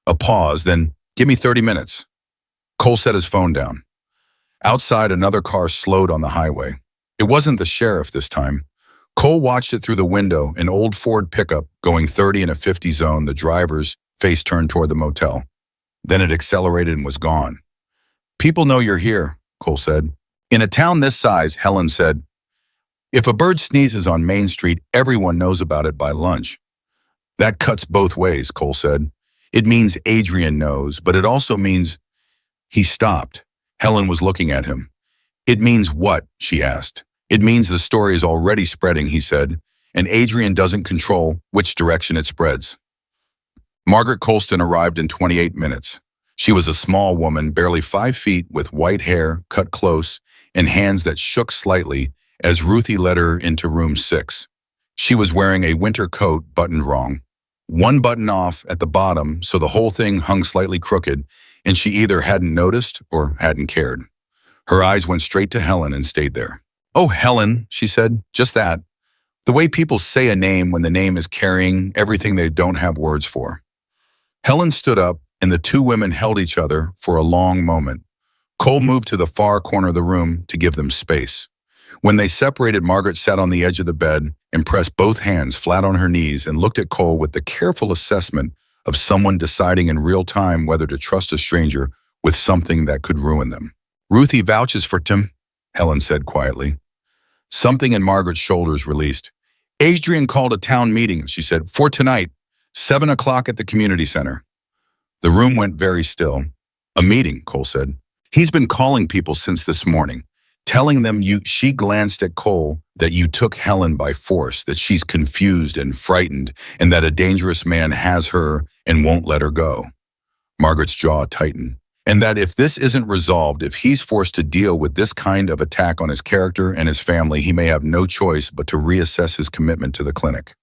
A pause, then give me 30 minutes. Cole set his phone down. Outside, another car slowed on the highway. It wasn't the sheriff this time. Cole watched it through the window, an old Ford pickup going 30 in a 50 zone, the driver's face turned toward the motel. Then it accelerated and was gone. People know you're here, Cole said. In a town this size, Helen said, if a bird sneezes on Main Street, everyone knows about it by lunch. That cuts both ways, Cole said. It means Adrien knows, but it also means... He stopped. Helen was looking at him. It means what? She asked. It means the story is already spreading, he said, and Adrien doesn't control which direction it spreads. Margaret Colston arrived in 28 minutes. She was a small woman, barely 5 feet, with white hair, cut close, and hands that shook slightly as Ruthie led her into room 6. She was wearing a winter coat buttoned wrong. One button off at the bottom, so the whole thing hung slightly crooked, and she either hadn't noticed or hadn't cared. Her eyes went straight to Helen and stayed there. Oh, Helen, she said, just that. The way people say a name when the name is carrying everything they don't have words for. Helen stood up, and the two women held each other for a long moment. Cole moved to the far corner of the room to give them space. When they separated, Margaret sat on the edge of the bed and pressed both hands flat on her knees and looked at Cole with the careful assessment of someone deciding in real time whether to trust a stranger with something that could ruin them. Ruthie vouches for Tim, Helen said quietly. Something in Margaret's shoulders released. Adrien called a town meeting, she said, for tonight, 7 o'clock at the community center. The room went very still. A meeting, Cole said. He's been calling people since this morning, telling them she glanced at Cole, that you took Helen by force, that she's confused and frightened, and that a dangerous man has her and won't let her go. Margaret's jaw tightened. And that if this isn't resolved, if he's forced to deal with this kind of attack on his character and his family, he may have no choice but to reassess his commitment to the clinic.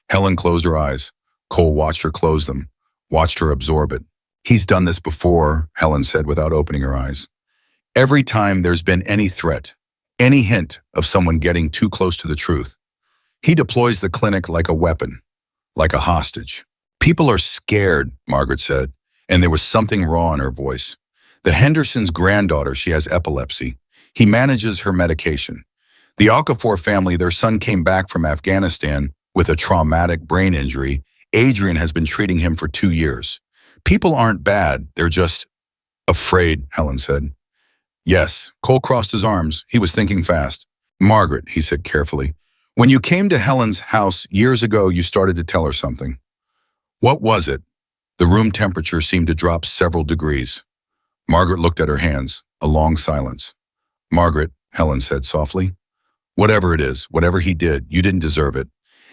Helen closed her eyes. Cole watched her close them, watched her absorb it. He's done this before, Helen said without opening her eyes. Every time there's been any threat, any hint of someone getting too close to the truth, he deploys the clinic like a weapon, like a hostage. People are scared, Margaret said, and there was something raw in her voice. The Henderson's granddaughter, she has epilepsy. He manages her medication. The Okafor family, their son came back from Afghanistan with a traumatic brain injury. Adrien has been treating him for 2 years. People aren't bad, they're just afraid, Helen said. Yes, Cole crossed his arms. He was thinking fast. Margaret, he said carefully, when you came to Helen's house years ago, you started to tell her something. What was it? The room temperature seemed to drop several degrees. Margaret looked at her hands, a long silence. Margaret, Helen said softly, whatever it is, whatever he did, you didn't deserve it.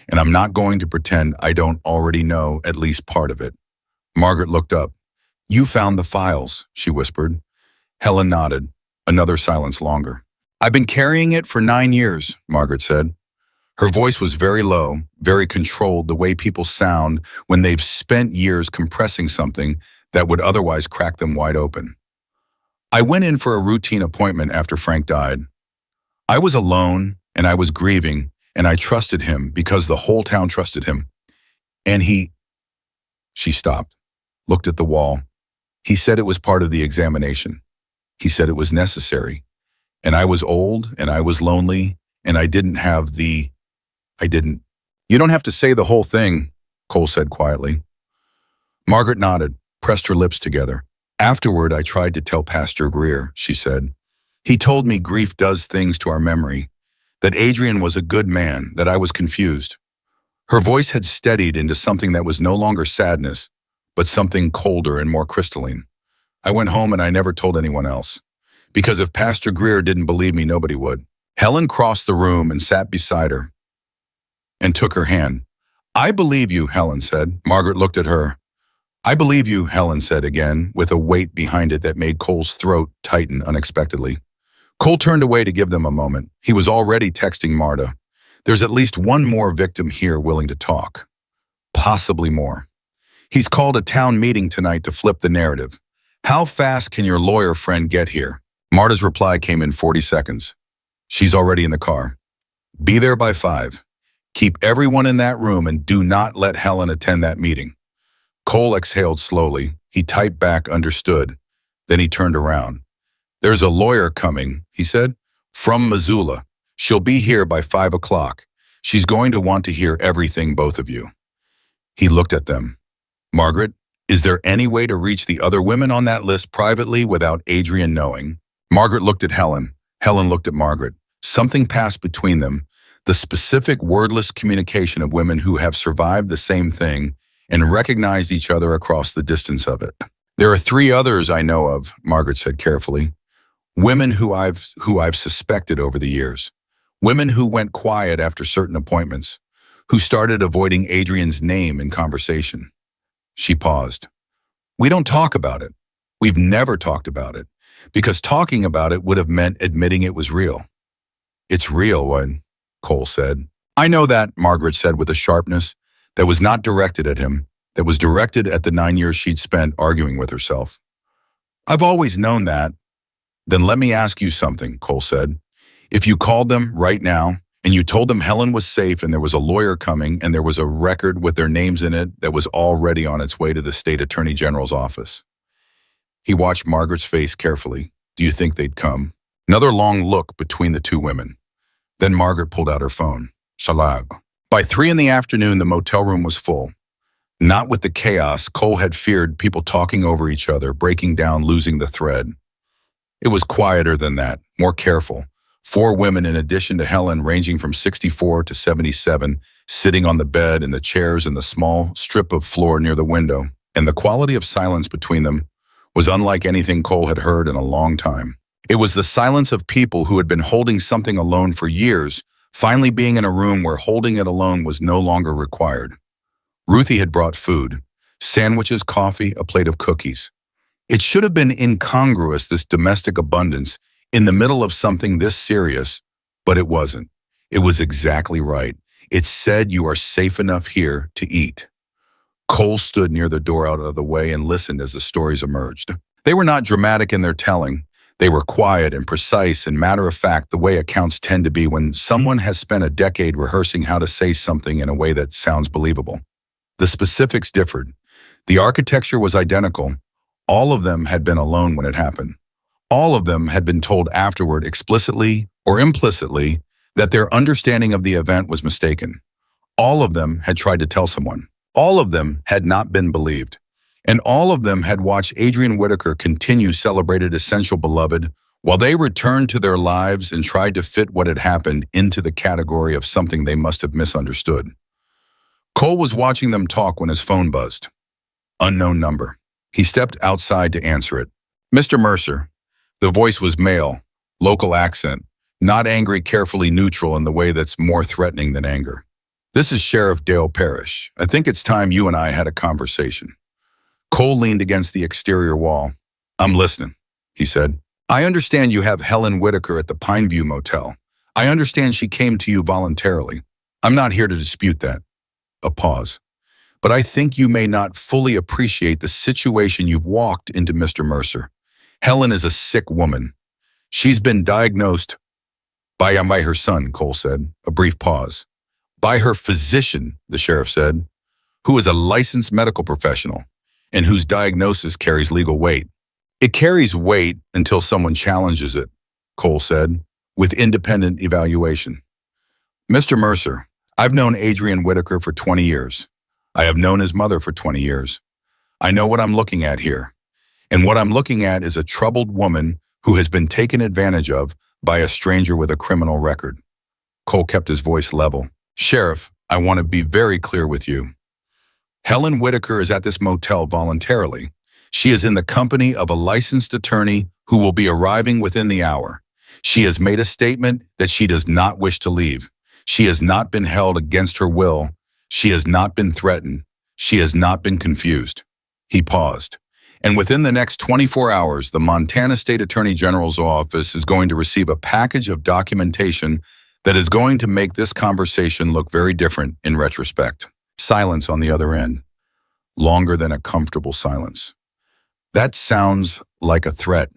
And I'm not going to pretend I don't already know at least part of it. Margaret looked up. You found the files, she whispered. Helen nodded. Another silence longer. I've been carrying it for 9 years, Margaret said. Her voice was very low, very controlled, the way people sound when they've spent years compressing something that would otherwise crack them wide open. I went in for a routine appointment after Frank died. I was alone and I was grieving and I trusted him because the whole town trusted him. And she stopped, looked at the wall. He said it was part of the examination. He said it was necessary. And I was old and I was lonely and I didn't. You don't have to say the whole thing, Cole said quietly. Margaret nodded, pressed her lips together. Afterward, I tried to tell Pastor Greer, she said. He told me grief does things to our memory, that Adrien was a good man, that I was confused. Her voice had steadied into something that was no longer sadness, but something colder and more crystalline. I went home and I never told anyone else. Because if Pastor Greer didn't believe me, nobody would. Helen crossed the room and sat beside her and took her hand. I believe you, Helen said. Margaret looked at her. I believe you, Helen said again, with a weight behind it that made Cole's throat tighten unexpectedly. Cole turned away to give them a moment. He was already texting Marta. There's at least one more victim here willing to talk. Possibly more. He's called a town meeting tonight to flip the narrative. How fast can your lawyer friend get here? Marta's reply came in 40 seconds. She's already in the car. Be there by 5. Keep everyone in that room and do not let Helen attend that meeting. Cole exhaled slowly. He typed back, understood. Then he turned around. There's a lawyer coming, he said, from Missoula. She'll be here by 5 o'clock. She's going to want to hear everything, both of you. He looked at them. Margaret, is there any way to reach the other women on that list privately without Adrien knowing? Margaret looked at Helen. Helen looked at Margaret. Something passed between them, the specific wordless communication of women who have survived the same thing and recognized each other across the distance of it. There are 3 others I know of, Margaret said carefully. Women who I've suspected over the years. Women who went quiet after certain appointments, who started avoiding Adrien's name in conversation. She paused. We don't talk about it. We've never talked about it, because talking about it would have meant admitting it was real. It's real, Cole said. I know that, Margaret said with a sharpness that was not directed at him, that was directed at the 9 years she'd spent arguing with herself. I've always known that. Then let me ask you something, Cole said. If you called them right now and you told them Helen was safe and there was a lawyer coming and there was a record with their names in it that was already on its way to the state attorney general's office. He watched Margaret's face carefully. Do you think they'd come? Another long look between the 2 women. Then Margaret pulled out her phone. Salag. By 3 in the afternoon, the motel room was full. Not with the chaos Cole had feared, people talking over each other, breaking down, losing the thread. It was quieter than that, more careful. 4 women in addition to Helen, ranging from 64 to 77, sitting on the bed and the chairs in the small strip of floor near the window. And the quality of silence between them was unlike anything Cole had heard in a long time. It was the silence of people who had been holding something alone for years, finally being in a room where holding it alone was no longer required. Ruthie had brought food, sandwiches, coffee, a plate of cookies. It should have been incongruous, this domestic abundance, in the middle of something this serious, but it wasn't. It was exactly right. It said you are safe enough here to eat. Cole stood near the door out of the way and listened as the stories emerged. They were not dramatic in their telling. They were quiet and precise and matter-of-fact the way accounts tend to be when someone has spent a decade rehearsing how to say something in a way that sounds believable. The specifics differed. The architecture was identical. All of them had been alone when it happened. All of them had been told afterward, explicitly or implicitly, that their understanding of the event was mistaken. All of them had tried to tell someone. All of them had not been believed. And all of them had watched Adrien Whitaker continue celebrated essential beloved while they returned to their lives and tried to fit what had happened into the category of something they must have misunderstood. Cole was watching them talk when his phone buzzed. Unknown number. He stepped outside to answer it. Mr. Mercer. The voice was male, local accent, not angry, carefully neutral in the way that's more threatening than anger. This is Sheriff Dale Parrish. I think it's time you and I had a conversation. Cole leaned against the exterior wall. I'm listening, he said. I understand you have Helen Whitaker at the Pineview Motel. I understand she came to you voluntarily. I'm not here to dispute that. A pause. But I think you may not fully appreciate the situation you've walked into, Mr. Mercer. Helen is a sick woman. She's been diagnosed by her son, Cole said. A brief pause. By her physician, the sheriff said, who is a licensed medical professional and whose diagnosis carries legal weight. It carries weight until someone challenges it, Cole said, with independent evaluation. Mr. Mercer, I've known Adrien Whitaker for 20 years. I have known his mother for 20 years. I know what I'm looking at here. And what I'm looking at is a troubled woman who has been taken advantage of by a stranger with a criminal record. Cole kept his voice level. Sheriff, I want to be very clear with you. Helen Whitaker is at this motel voluntarily. She is in the company of a licensed attorney who will be arriving within the hour. She has made a statement that she does not wish to leave. She has not been held against her will. She has not been threatened. She has not been confused. He paused. And within the next 24 hours, the Montana State Attorney General's office is going to receive a package of documentation that is going to make this conversation look very different in retrospect. Silence on the other end. Longer than a comfortable silence. That sounds like a threat,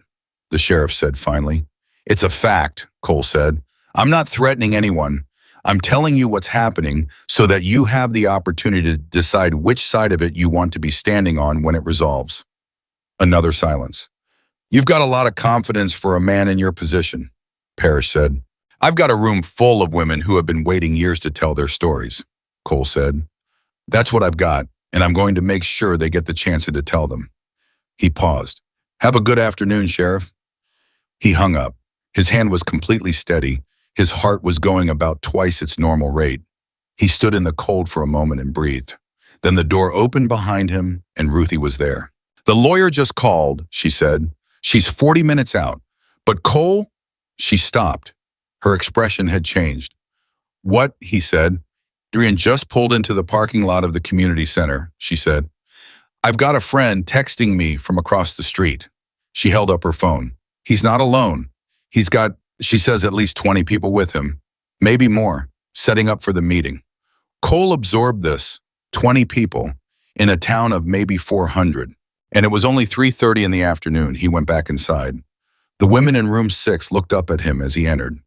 the sheriff said finally. It's a fact, Cole said. I'm not threatening anyone. I'm telling you what's happening so that you have the opportunity to decide which side of it you want to be standing on when it resolves. Another silence. You've got a lot of confidence for a man in your position, Parrish said. I've got a room full of women who have been waiting years to tell their stories, Cole said. That's what I've got, and I'm going to make sure they get the chance to tell them. He paused. Have a good afternoon, Sheriff. He hung up. His hand was completely steady. His heart was going about twice its normal rate. He stood in the cold for a moment and breathed. Then the door opened behind him, and Ruthie was there. The lawyer just called, she said. She's 40 minutes out. But Cole, she stopped. Her expression had changed. What, he said. Adrien just pulled into the parking lot of the community center, she said. I've got a friend texting me from across the street. She held up her phone. He's not alone. He's got, she says, at least 20 people with him, maybe more, setting up for the meeting. Cole absorbed this, 20 people, in a town of maybe 400. And it was only 3:30 in the afternoon. He went back inside. The women in room 6 looked up at him as he entered.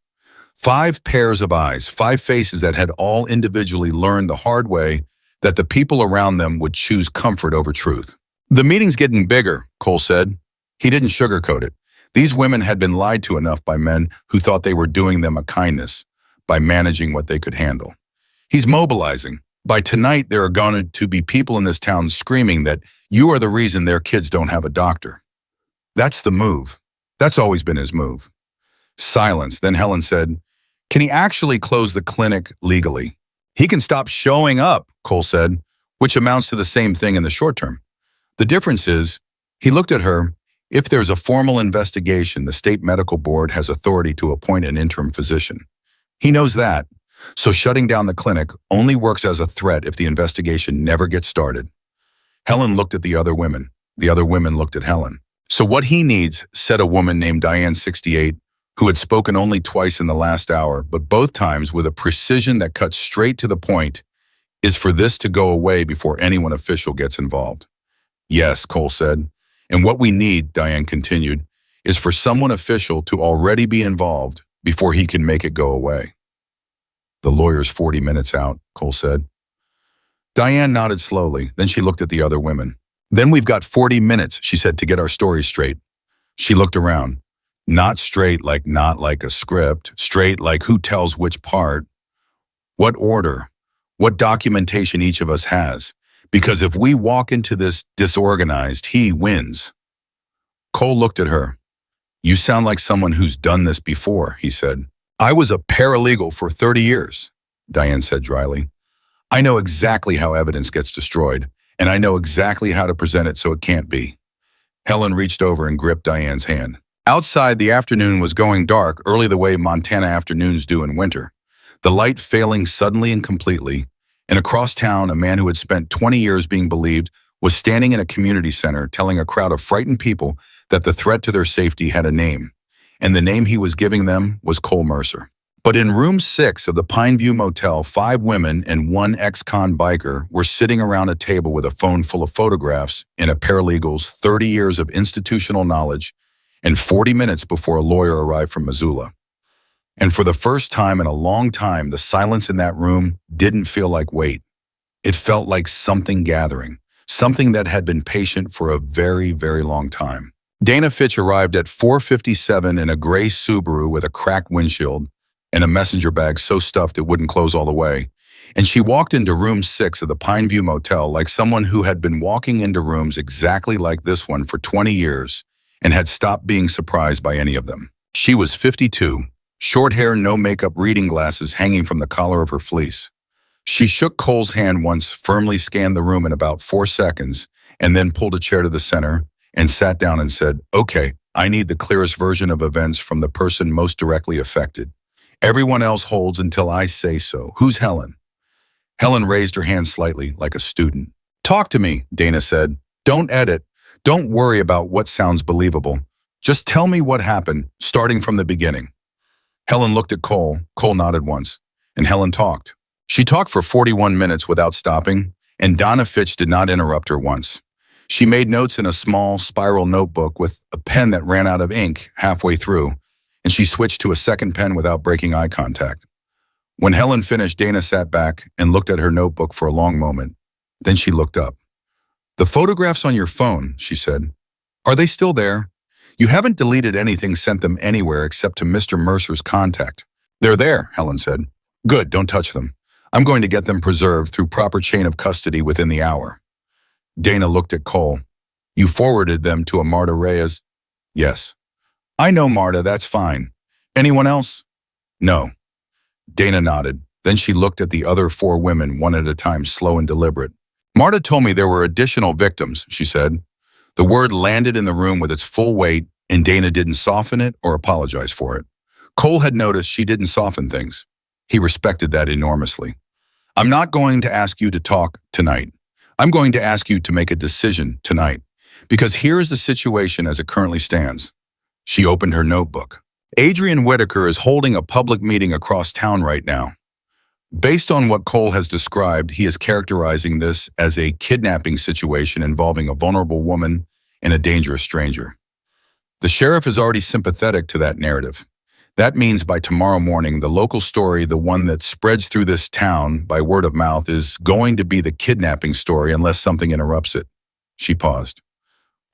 5 pairs of eyes, 5 faces that had all individually learned the hard way that the people around them would choose comfort over truth. The meeting's getting bigger, Cole said. He didn't sugarcoat it. These women had been lied to enough by men who thought they were doing them a kindness by managing what they could handle. He's mobilizing. By tonight, there are going to be people in this town screaming that you are the reason their kids don't have a doctor. That's the move. That's always been his move. Silence. Then Helen said, can he actually close the clinic legally? He can stop showing up, Cole said, which amounts to the same thing in the short term. The difference is, he looked at her, if there's a formal investigation, the state medical board has authority to appoint an interim physician. He knows that. So shutting down the clinic only works as a threat if the investigation never gets started. Helen looked at the other women. The other women looked at Helen. So what he needs, said a woman named Diane 68, who had spoken only twice in the last hour, but both times with a precision that cut straight to the point, is for this to go away before anyone official gets involved. Yes, Cole said. And what we need, Diane continued, is for someone official to already be involved before he can make it go away. The lawyer's 40 minutes out, Cole said. Diane nodded slowly, then she looked at the other women. Then we've got 40 minutes, she said, to get our story straight. She looked around. Not straight like not like a script, straight like who tells which part, what order, what documentation each of us has. Because if we walk into this disorganized, he wins. Cole looked at her. You sound like someone who's done this before, he said. I was a paralegal for 30 years, Diane said dryly. I know exactly how evidence gets destroyed, and I know exactly how to present it so it can't be. Helen reached over and gripped Diane's hand. Outside, the afternoon was going dark, early the way Montana afternoons do in winter. The light failing suddenly and completely, and across town, a man who had spent 20 years being believed was standing in a community center telling a crowd of frightened people that the threat to their safety had a name, and the name he was giving them was Cole Mercer. But in room 6 of the Pineview Motel, 5 women and 1 ex-con biker were sitting around a table with a phone full of photographs and a paralegal's 30 years of institutional knowledge and 40 minutes before a lawyer arrived from Missoula. And for the first time in a long time, the silence in that room didn't feel like wait. It felt like something gathering, something that had been patient for a very, very long time. Dana Fitch arrived at 4:57 in a gray Subaru with a cracked windshield and a messenger bag so stuffed it wouldn't close all the way. And she walked into room 6 of the Pineview Motel like someone who had been walking into rooms exactly like this one for 20 years and had stopped being surprised by any of them. She was 52, short hair, no makeup, reading glasses hanging from the collar of her fleece. She shook Cole's hand once, firmly scanned the room in about 4 seconds, and then pulled a chair to the center and sat down and said, "Okay, I need the clearest version of events from the person most directly affected. Everyone else holds until I say so. Who's Helen?" Helen raised her hand slightly, like a student. "Talk to me," Dana said. "Don't edit. Don't worry about what sounds believable. Just tell me what happened, starting from the beginning." Helen looked at Cole. Cole nodded once, and Helen talked. She talked for 41 minutes without stopping, and Donna Fitch did not interrupt her once. She made notes in a small, spiral notebook with a pen that ran out of ink halfway through, and she switched to a second pen without breaking eye contact. When Helen finished, Dana sat back and looked at her notebook for a long moment. Then she looked up. "The photographs on your phone," she said. "Are they still there? You haven't deleted anything, sent them anywhere except to Mr. Mercer's contact." "They're there," Helen said. "Good, don't touch them. I'm going to get them preserved through proper chain of custody within the hour." Dana looked at Cole. "You forwarded them to a Marta Reyes?" "Yes." "I know Marta, that's fine. Anyone else?" "No." Dana nodded. Then she looked at the other 4 women, one at a time, slow and deliberate. "Marta told me there were additional victims," she said. The word landed in the room with its full weight, and Dana didn't soften it or apologize for it. Cole had noticed she didn't soften things. He respected that enormously. "I'm not going to ask you to talk tonight. I'm going to ask you to make a decision tonight, because here is the situation as it currently stands." She opened her notebook. "Adrien Whitaker is holding a public meeting across town right now. Based on what Cole has described, he is characterizing this as a kidnapping situation involving a vulnerable woman and a dangerous stranger. The sheriff is already sympathetic to that narrative. That means by tomorrow morning, the local story, the one that spreads through this town by word of mouth, is going to be the kidnapping story unless something interrupts it." She paused.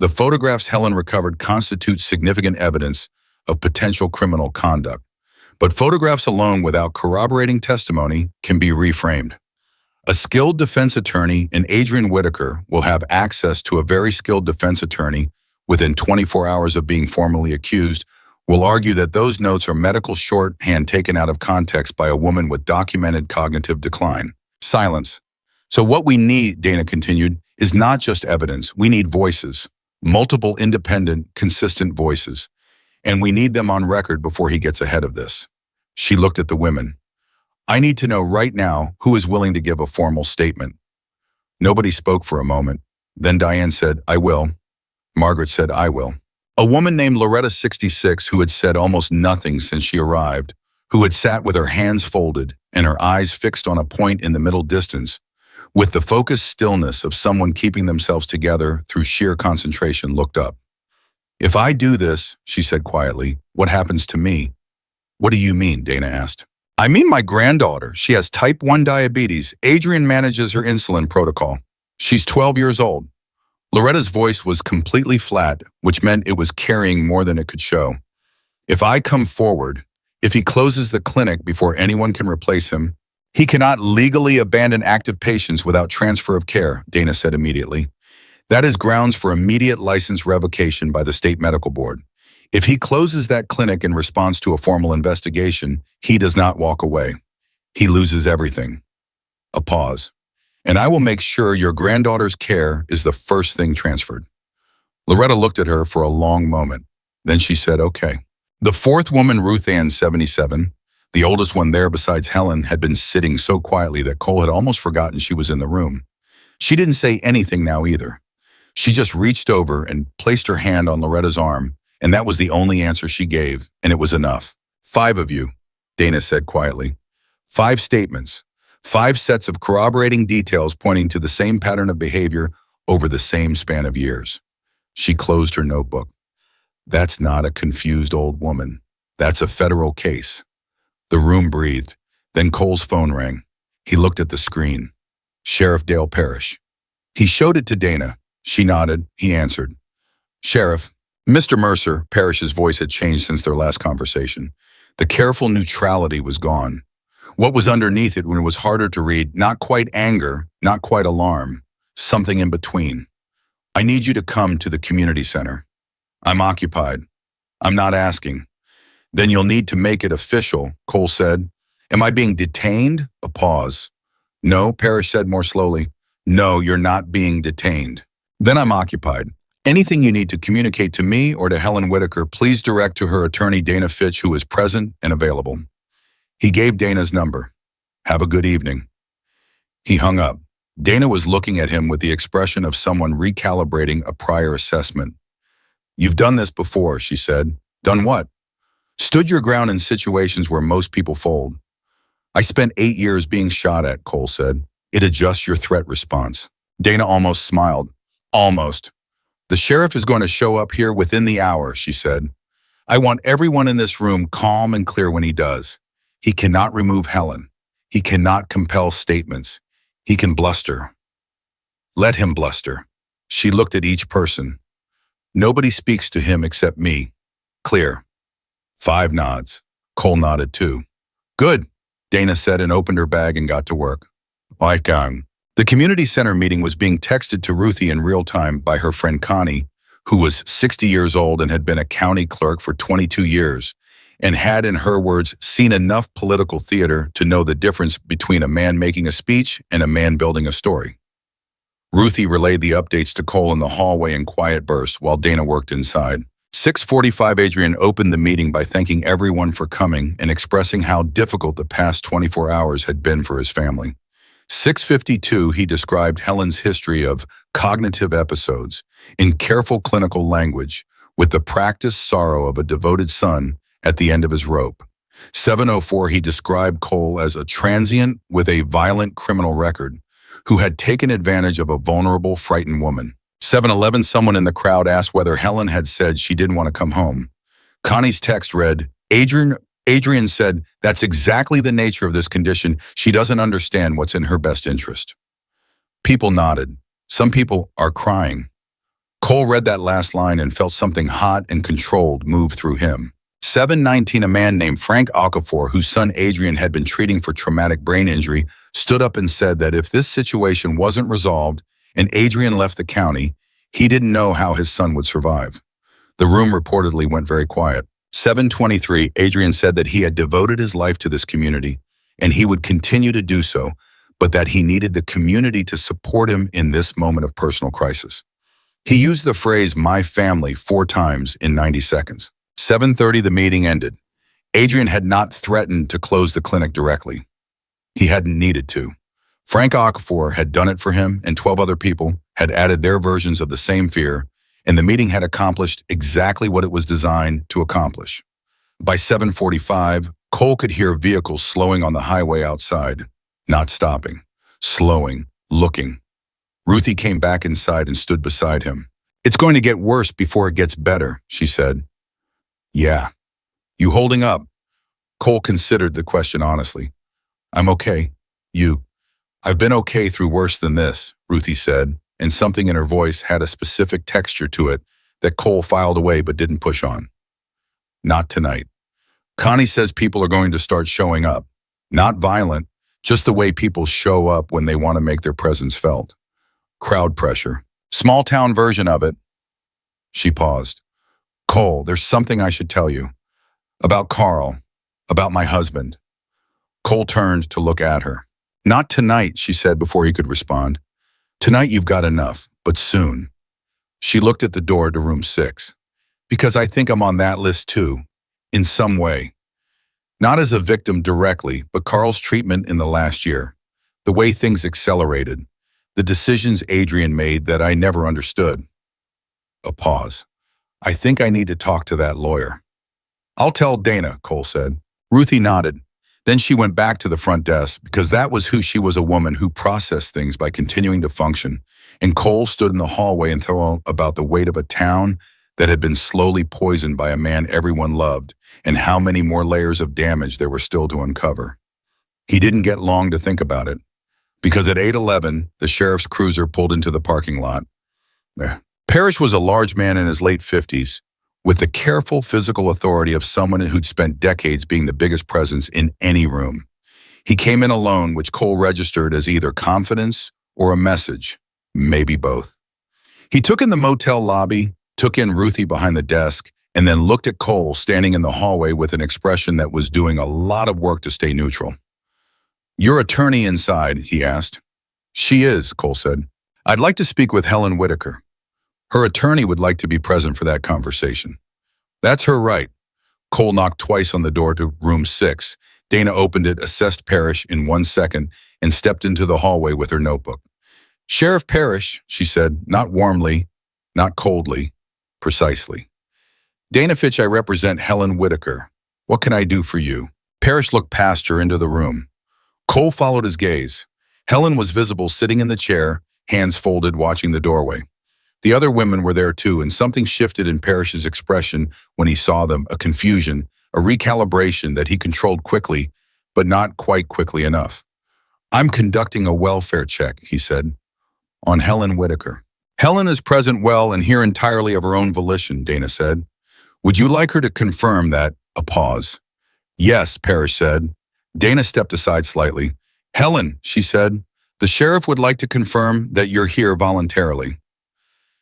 "The photographs Helen recovered constitute significant evidence of potential criminal conduct. But photographs alone without corroborating testimony can be reframed. A skilled defense attorney in Adrien Whitaker will have access to a very skilled defense attorney within 24 hours of being formally accused, will argue that those notes are medical shorthand taken out of context by a woman with documented cognitive decline." Silence. "So what we need," Dana continued, "is not just evidence. We need voices. Multiple independent, consistent voices. And we need them on record before he gets ahead of this." She looked at the women. "I need to know right now who is willing to give a formal statement." Nobody spoke for a moment. Then Diane said, "I will." Margaret said, "I will." A woman named Loretta, 66, who had said almost nothing since she arrived, who had sat with her hands folded and her eyes fixed on a point in the middle distance, with the focused stillness of someone keeping themselves together through sheer concentration, looked up. "If I do this," she said quietly, "what happens to me?" "What do you mean?" Dana asked. "I mean my granddaughter. She has type 1 diabetes. Adrien manages her insulin protocol. She's 12 years old." Loretta's voice was completely flat, which meant it was carrying more than it could show. "If I come forward, if he closes the clinic before anyone can replace him, he cannot legally abandon active patients without transfer of care," Dana said immediately. "That is grounds for immediate license revocation by the state medical board. If he closes that clinic in response to a formal investigation, he does not walk away. He loses everything." A pause. "And I will make sure your granddaughter's care is the first thing transferred." Loretta looked at her for a long moment. Then she said, "Okay." The fourth woman, Ruth Ann, 77, the oldest one there besides Helen, had been sitting so quietly that Cole had almost forgotten she was in the room. She didn't say anything now either. She just reached over and placed her hand on Loretta's arm, and that was the only answer she gave, and it was enough. "5 of you," Dana said quietly. 5 statements. 5 sets of corroborating details pointing to the same pattern of behavior over the same span of years. She closed her notebook. "That's not a confused old woman. That's a federal case." The room breathed. Then Cole's phone rang. He looked at the screen. "Sheriff Dale Parrish." He showed it to Dana. She nodded. He answered. "Sheriff." "Mr. Mercer," Parrish's voice had changed since their last conversation. The careful neutrality was gone. What was underneath it when it was harder to read, not quite anger, not quite alarm, something in between. "I need you to come to the community center." "I'm occupied." "I'm not asking." "Then you'll need to make it official," Cole said. "Am I being detained?" A pause. "No," Parrish said more slowly. "No, you're not being detained." "Then I'm occupied. Anything you need to communicate to me or to Helen Whitaker, please direct to her attorney Dana Fitch, who is present and available." He gave Dana's number. "Have a good evening." He hung up. Dana was looking at him with the expression of someone recalibrating a prior assessment. "You've done this before," she said. "Done what?" "Stood your ground in situations where most people fold." "I spent 8 years being shot at," Cole said. "It adjusts your threat response." Dana almost smiled. "Almost." "The sheriff is going to show up here within the hour," she said. "I want everyone in this room calm and clear when he does. He cannot remove Helen. He cannot compel statements. He can bluster. Let him bluster." She looked at each person. "Nobody speaks to him except me. Clear." 5 nods. Cole nodded too. "Good," Dana said and opened her bag and got to work. The community center meeting was being texted to Ruthie in real time by her friend Connie, who was 60 years old and had been a county clerk for 22 years, and had, in her words, seen enough political theater to know the difference between a man making a speech and a man building a story. Ruthie relayed the updates to Cole in the hallway in quiet bursts while Dana worked inside. 6:45 Adrien opened the meeting by thanking everyone for coming and expressing how difficult the past 24 hours had been for his family. 6:52 he described Helen's history of cognitive episodes in careful clinical language with the practiced sorrow of a devoted son at the end of his rope. 7:04 he described Cole as a transient with a violent criminal record who had taken advantage of a vulnerable, frightened woman. 7:11 someone in the crowd asked whether Helen had said she didn't want to come home. Connie's text read, Adrien said, "That's exactly the nature of this condition. She doesn't understand what's in her best interest." People nodded. Some people are crying. Cole read that last line and felt something hot and controlled move through him. 7:19 a man named Frank Okafor, whose son Adrien had been treating for traumatic brain injury, stood up and said that if this situation wasn't resolved and Adrien left the county, he didn't know how his son would survive. The room reportedly went very quiet. 7:23, Adrien said that he had devoted his life to this community and he would continue to do so, but that he needed the community to support him in this moment of personal crisis. He used the phrase, "my family," 4 times in 90 seconds. 7:30, the meeting ended. Adrien had not threatened to close the clinic directly. He hadn't needed to. Frank Okafor had done it for him, and 12 other people had added their versions of the same fear, and the meeting had accomplished exactly what it was designed to accomplish. By 7:45, Cole could hear vehicles slowing on the highway outside, not stopping, slowing, looking. Ruthie came back inside and stood beside him. It's going to get worse before it gets better, she said. Yeah. You holding up? Cole considered the question honestly. I'm okay. You? I've been okay through worse than this, Ruthie said, and something in her voice had a specific texture to it that Cole filed away but didn't push on. Not tonight. Connie says people are going to start showing up. Not violent, just the way people show up when they want to make their presence felt. Crowd pressure. Small town version of it. She paused. Cole, there's something I should tell you. About Carl. About my husband. Cole turned to look at her. Not tonight, she said before he could respond. Tonight you've got enough, but soon. She looked at the door to room 6. Because I think I'm on that list too, in some way. Not as a victim directly, but Carl's treatment in the last year. The way things accelerated. The decisions Adrien made that I never understood. A pause. I think I need to talk to that lawyer. I'll tell Dana, Cole said. Ruthie nodded. Then she went back to the front desk because that was who she was, a woman who processed things by continuing to function. And Cole stood in the hallway and thought about the weight of a town that had been slowly poisoned by a man everyone loved, and how many more layers of damage there were still to uncover. He didn't get long to think about it, because at 8:11, the sheriff's cruiser pulled into the parking lot. Parrish was a large man in his late 50s, with the careful physical authority of someone who'd spent decades being the biggest presence in any room. He came in alone, which Cole registered as either confidence or a message, maybe both. He took in the motel lobby, took in Ruthie behind the desk, and then looked at Cole standing in the hallway with an expression that was doing a lot of work to stay neutral. Your attorney inside, he asked. She is, Cole said. I'd like to speak with Helen Whitaker. Her attorney would like to be present for that conversation. That's her right. Cole knocked twice on the door to room 6. Dana opened it, assessed Parrish in 1 second, and stepped into the hallway with her notebook. Sheriff Parrish, she said, not warmly, not coldly, precisely. Dana Fitch, I represent Helen Whitaker. What can I do for you? Parrish looked past her into the room. Cole followed his gaze. Helen was visible sitting in the chair, hands folded, watching the doorway. The other women were there too, and something shifted in Parrish's expression when he saw them, a confusion, a recalibration that he controlled quickly, but not quite quickly enough. I'm conducting a welfare check, he said, on Helen Whitaker. Helen is present well and here entirely of her own volition, Dana said. Would you like her to confirm that? A pause. Yes, Parrish said. Dana stepped aside slightly. Helen, she said, the sheriff would like to confirm that you're here voluntarily.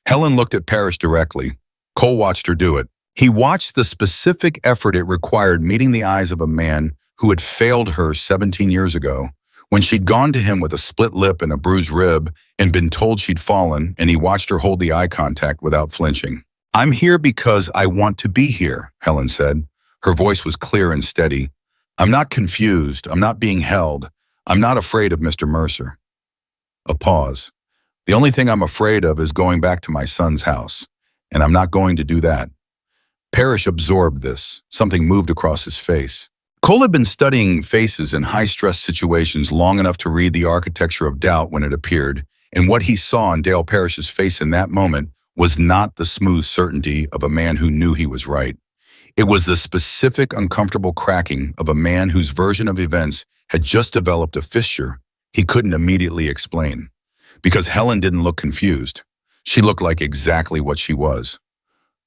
Helen looked at Parrish directly. Cole watched her do it. He watched the specific effort it required meeting the eyes of a man who had failed her 17 years ago, when she'd gone to him with a split lip and a bruised rib and been told she'd fallen, and he watched her hold the eye contact without flinching. I'm here because I want to be here, Helen said. Her voice was clear and steady. I'm not confused. I'm not being held. I'm not afraid of Mr. Mercer. A pause. The only thing I'm afraid of is going back to my son's house, and I'm not going to do that. Parrish absorbed this. Something moved across his face. Cole had been studying faces in high-stress situations long enough to read the architecture of doubt when it appeared, and what he saw in Dale Parrish's face in that moment was not the smooth certainty of a man who knew he was right. It was the specific, uncomfortable cracking of a man whose version of events had just developed a fissure he couldn't immediately explain. Because Helen didn't look confused. She looked like exactly what she was.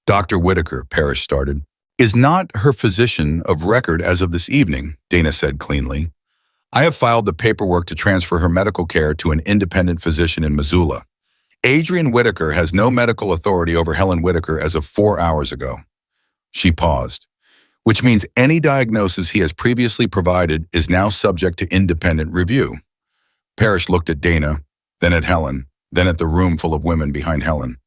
Dr. Whitaker, Parrish started, is not her physician of record as of this evening, Dana said cleanly. I have filed the paperwork to transfer her medical care to an independent physician in Missoula. Adrien Whitaker has no medical authority over Helen Whitaker as of 4 hours ago. She paused, which means any diagnosis he has previously provided is now subject to independent review. Parrish looked at Dana, then at Helen, then at the room full of women behind Helen.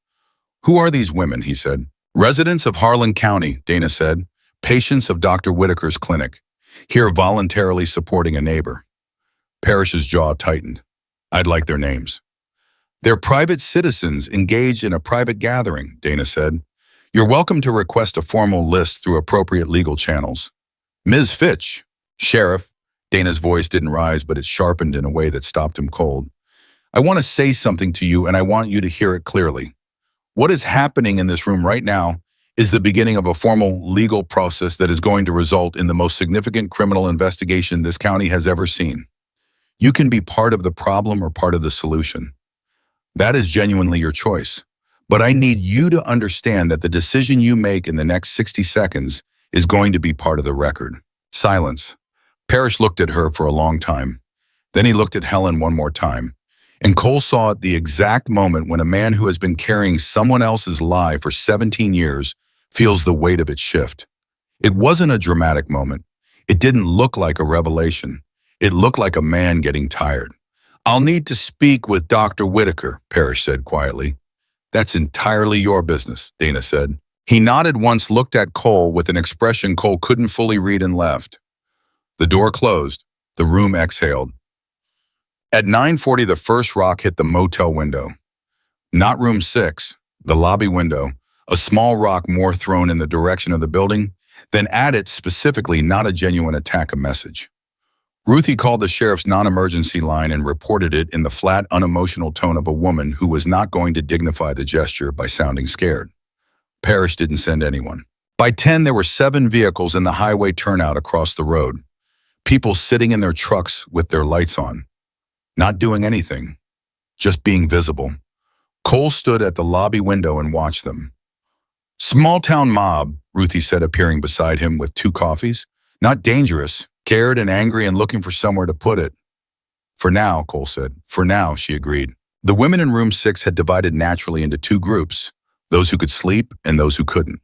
Who are these women, he said. Residents of Harlan County, Dana said, patients of Dr. Whitaker's clinic, here voluntarily supporting a neighbor. Parrish's jaw tightened. I'd like their names. They're private citizens engaged in a private gathering, Dana said. You're welcome to request a formal list through appropriate legal channels. Ms. Fitch, Sheriff, Dana's voice didn't rise, but it sharpened in a way that stopped him cold. I want to say something to you and I want you to hear it clearly. What is happening in this room right now is the beginning of a formal legal process that is going to result in the most significant criminal investigation this county has ever seen. You can be part of the problem or part of the solution. That is genuinely your choice. But I need you to understand that the decision you make in the next 60 seconds is going to be part of the record. Silence. Parrish looked at her for a long time. Then he looked at Helen one more time. And Cole saw at the exact moment when a man who has been carrying someone else's lie for 17 years feels the weight of it shift. It wasn't a dramatic moment. It didn't look like a revelation. It looked like a man getting tired. I'll need to speak with Dr. Whitaker, Parrish said quietly. That's entirely your business, Dana said. He nodded once, looked at Cole with an expression Cole couldn't fully read and left. The door closed. The room exhaled. At 9:40, the first rock hit the motel window. Not room 6, the lobby window, a small rock more thrown in the direction of the building, then at it specifically, not a genuine attack, a message. Ruthie called the sheriff's non-emergency line and reported it in the flat, unemotional tone of a woman who was not going to dignify the gesture by sounding scared. Parrish didn't send anyone. By 10, there were 7 vehicles in the highway turnout across the road. People sitting in their trucks with their lights on. Not doing anything, just being visible. Cole stood at the lobby window and watched them. Small-town mob, Ruthie said, appearing beside him with 2 coffees. Not dangerous, scared and angry and looking for somewhere to put it. For now, Cole said. For now, she agreed. The women in room 6 had divided naturally into 2 groups, those who could sleep and those who couldn't.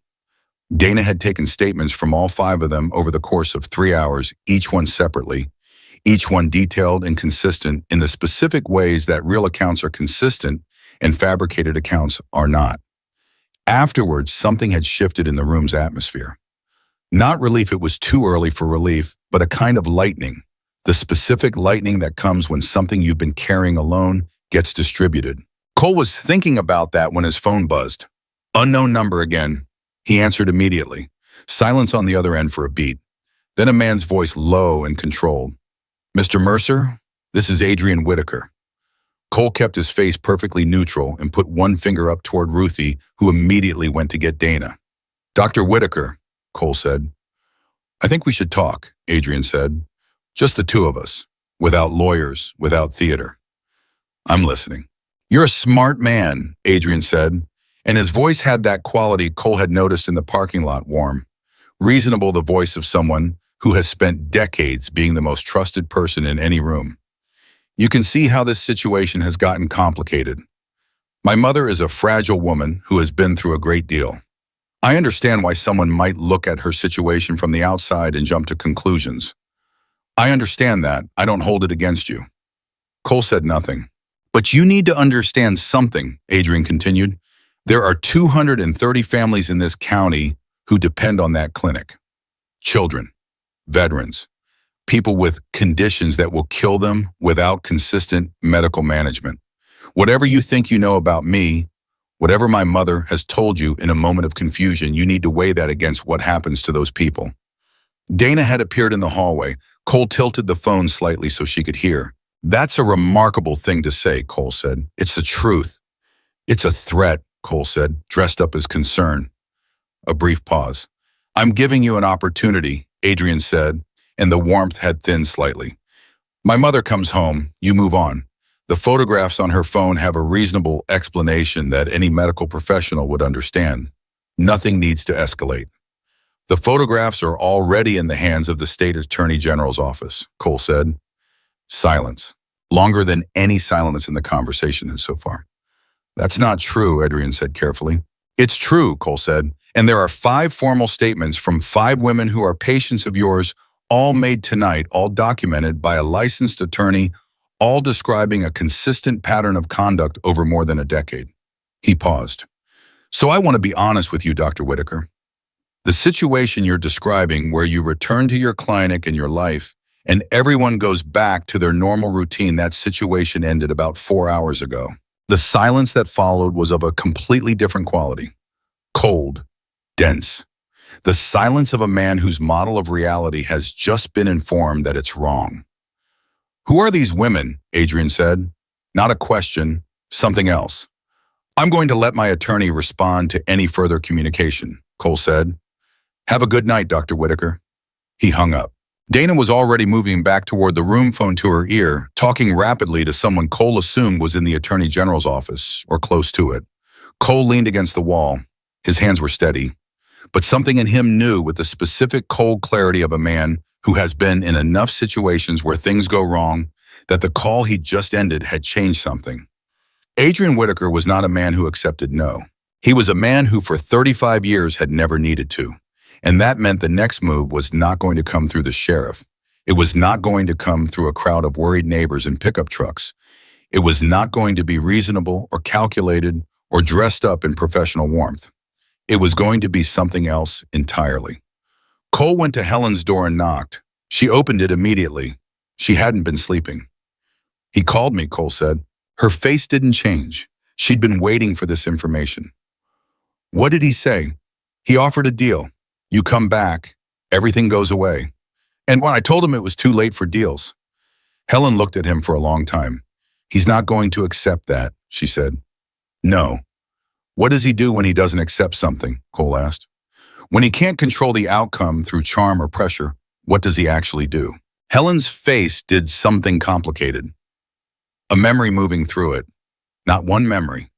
Dana had taken statements from all 5 of them over the course of 3 hours, each one separately, each one detailed and consistent in the specific ways that real accounts are consistent and fabricated accounts are not. Afterwards, something had shifted in the room's atmosphere. Not relief, it was too early for relief, but a kind of lightning. The specific lightning that comes when something you've been carrying alone gets distributed. Cole was thinking about that when his phone buzzed. Unknown number again. He answered immediately. Silence on the other end for a beat. Then a man's voice, low and controlled. Mr. Mercer, this is Adrien Whitaker. Cole kept his face perfectly neutral and put one finger up toward Ruthie, who immediately went to get Dana. Dr. Whitaker, Cole said. I think we should talk, Adrien said. Just the 2 of us, without lawyers, without theater. I'm listening. You're a smart man, Adrien said, and his voice had that quality Cole had noticed in the parking lot, warm. Reasonable, the voice of someone who has spent decades being the most trusted person in any room. You can see how this situation has gotten complicated. My mother is a fragile woman who has been through a great deal. I understand why someone might look at her situation from the outside and jump to conclusions. I understand that. I don't hold it against you. Cole said nothing. But you need to understand something, Adrien continued. There are 230 families in this county who depend on that clinic. Children, veterans, people with conditions that will kill them without consistent medical management. Whatever you think you know about me, whatever my mother has told you in a moment of confusion, you need to weigh that against what happens to those people. Dana had appeared in the hallway. Cole tilted the phone slightly so she could hear. That's a remarkable thing to say, Cole said. It's the truth. It's a threat, Cole said, dressed up as concern. A brief pause. I'm giving you an opportunity, Adrien said, and the warmth had thinned slightly. My mother comes home, you move on. The photographs on her phone have a reasonable explanation that any medical professional would understand. Nothing needs to escalate. The photographs are already in the hands of the state attorney general's office, Cole said. Silence. Longer than any silence in the conversation so far. That's not true, Adrien said carefully. It's true, Cole said, and there are 5 formal statements from 5 women who are patients of yours, all made tonight, all documented by a licensed attorney, all describing a consistent pattern of conduct over more than a decade. He paused. So I want to be honest with you, Dr. Whitaker. The situation you're describing where you return to your clinic and your life and everyone goes back to their normal routine, that situation ended about 4 hours ago. The silence that followed was of a completely different quality. Cold, dense. The silence of a man whose model of reality has just been informed that it's wrong. Who are these women? Adrien said. Not a question, something else. I'm going to let my attorney respond to any further communication, Cole said. Have a good night, Dr. Whitaker. He hung up. Dana was already moving back toward the room phone to her ear, talking rapidly to someone Cole assumed was in the Attorney General's office, or close to it. Cole leaned against the wall. His hands were steady. But something in him knew with the specific cold clarity of a man who has been in enough situations where things go wrong that the call he'd just ended had changed something. Adrien Whitaker was not a man who accepted no. He was a man who for 35 years had never needed to. And that meant the next move was not going to come through the sheriff. It was not going to come through a crowd of worried neighbors in pickup trucks. It was not going to be reasonable or calculated or dressed up in professional warmth. It was going to be something else entirely. Cole went to Helen's door and knocked. She opened it immediately. She hadn't been sleeping. He called me, Cole said. Her face didn't change. She'd been waiting for this information. What did he say? He offered a deal. You come back, everything goes away. And when I told him it was too late for deals, Helen looked at him for a long time. He's not going to accept that, she said. No. What does he do when he doesn't accept something? Cole asked. When he can't control the outcome through charm or pressure, what does he actually do? Helen's face did something complicated. A memory moving through it. Not one memory,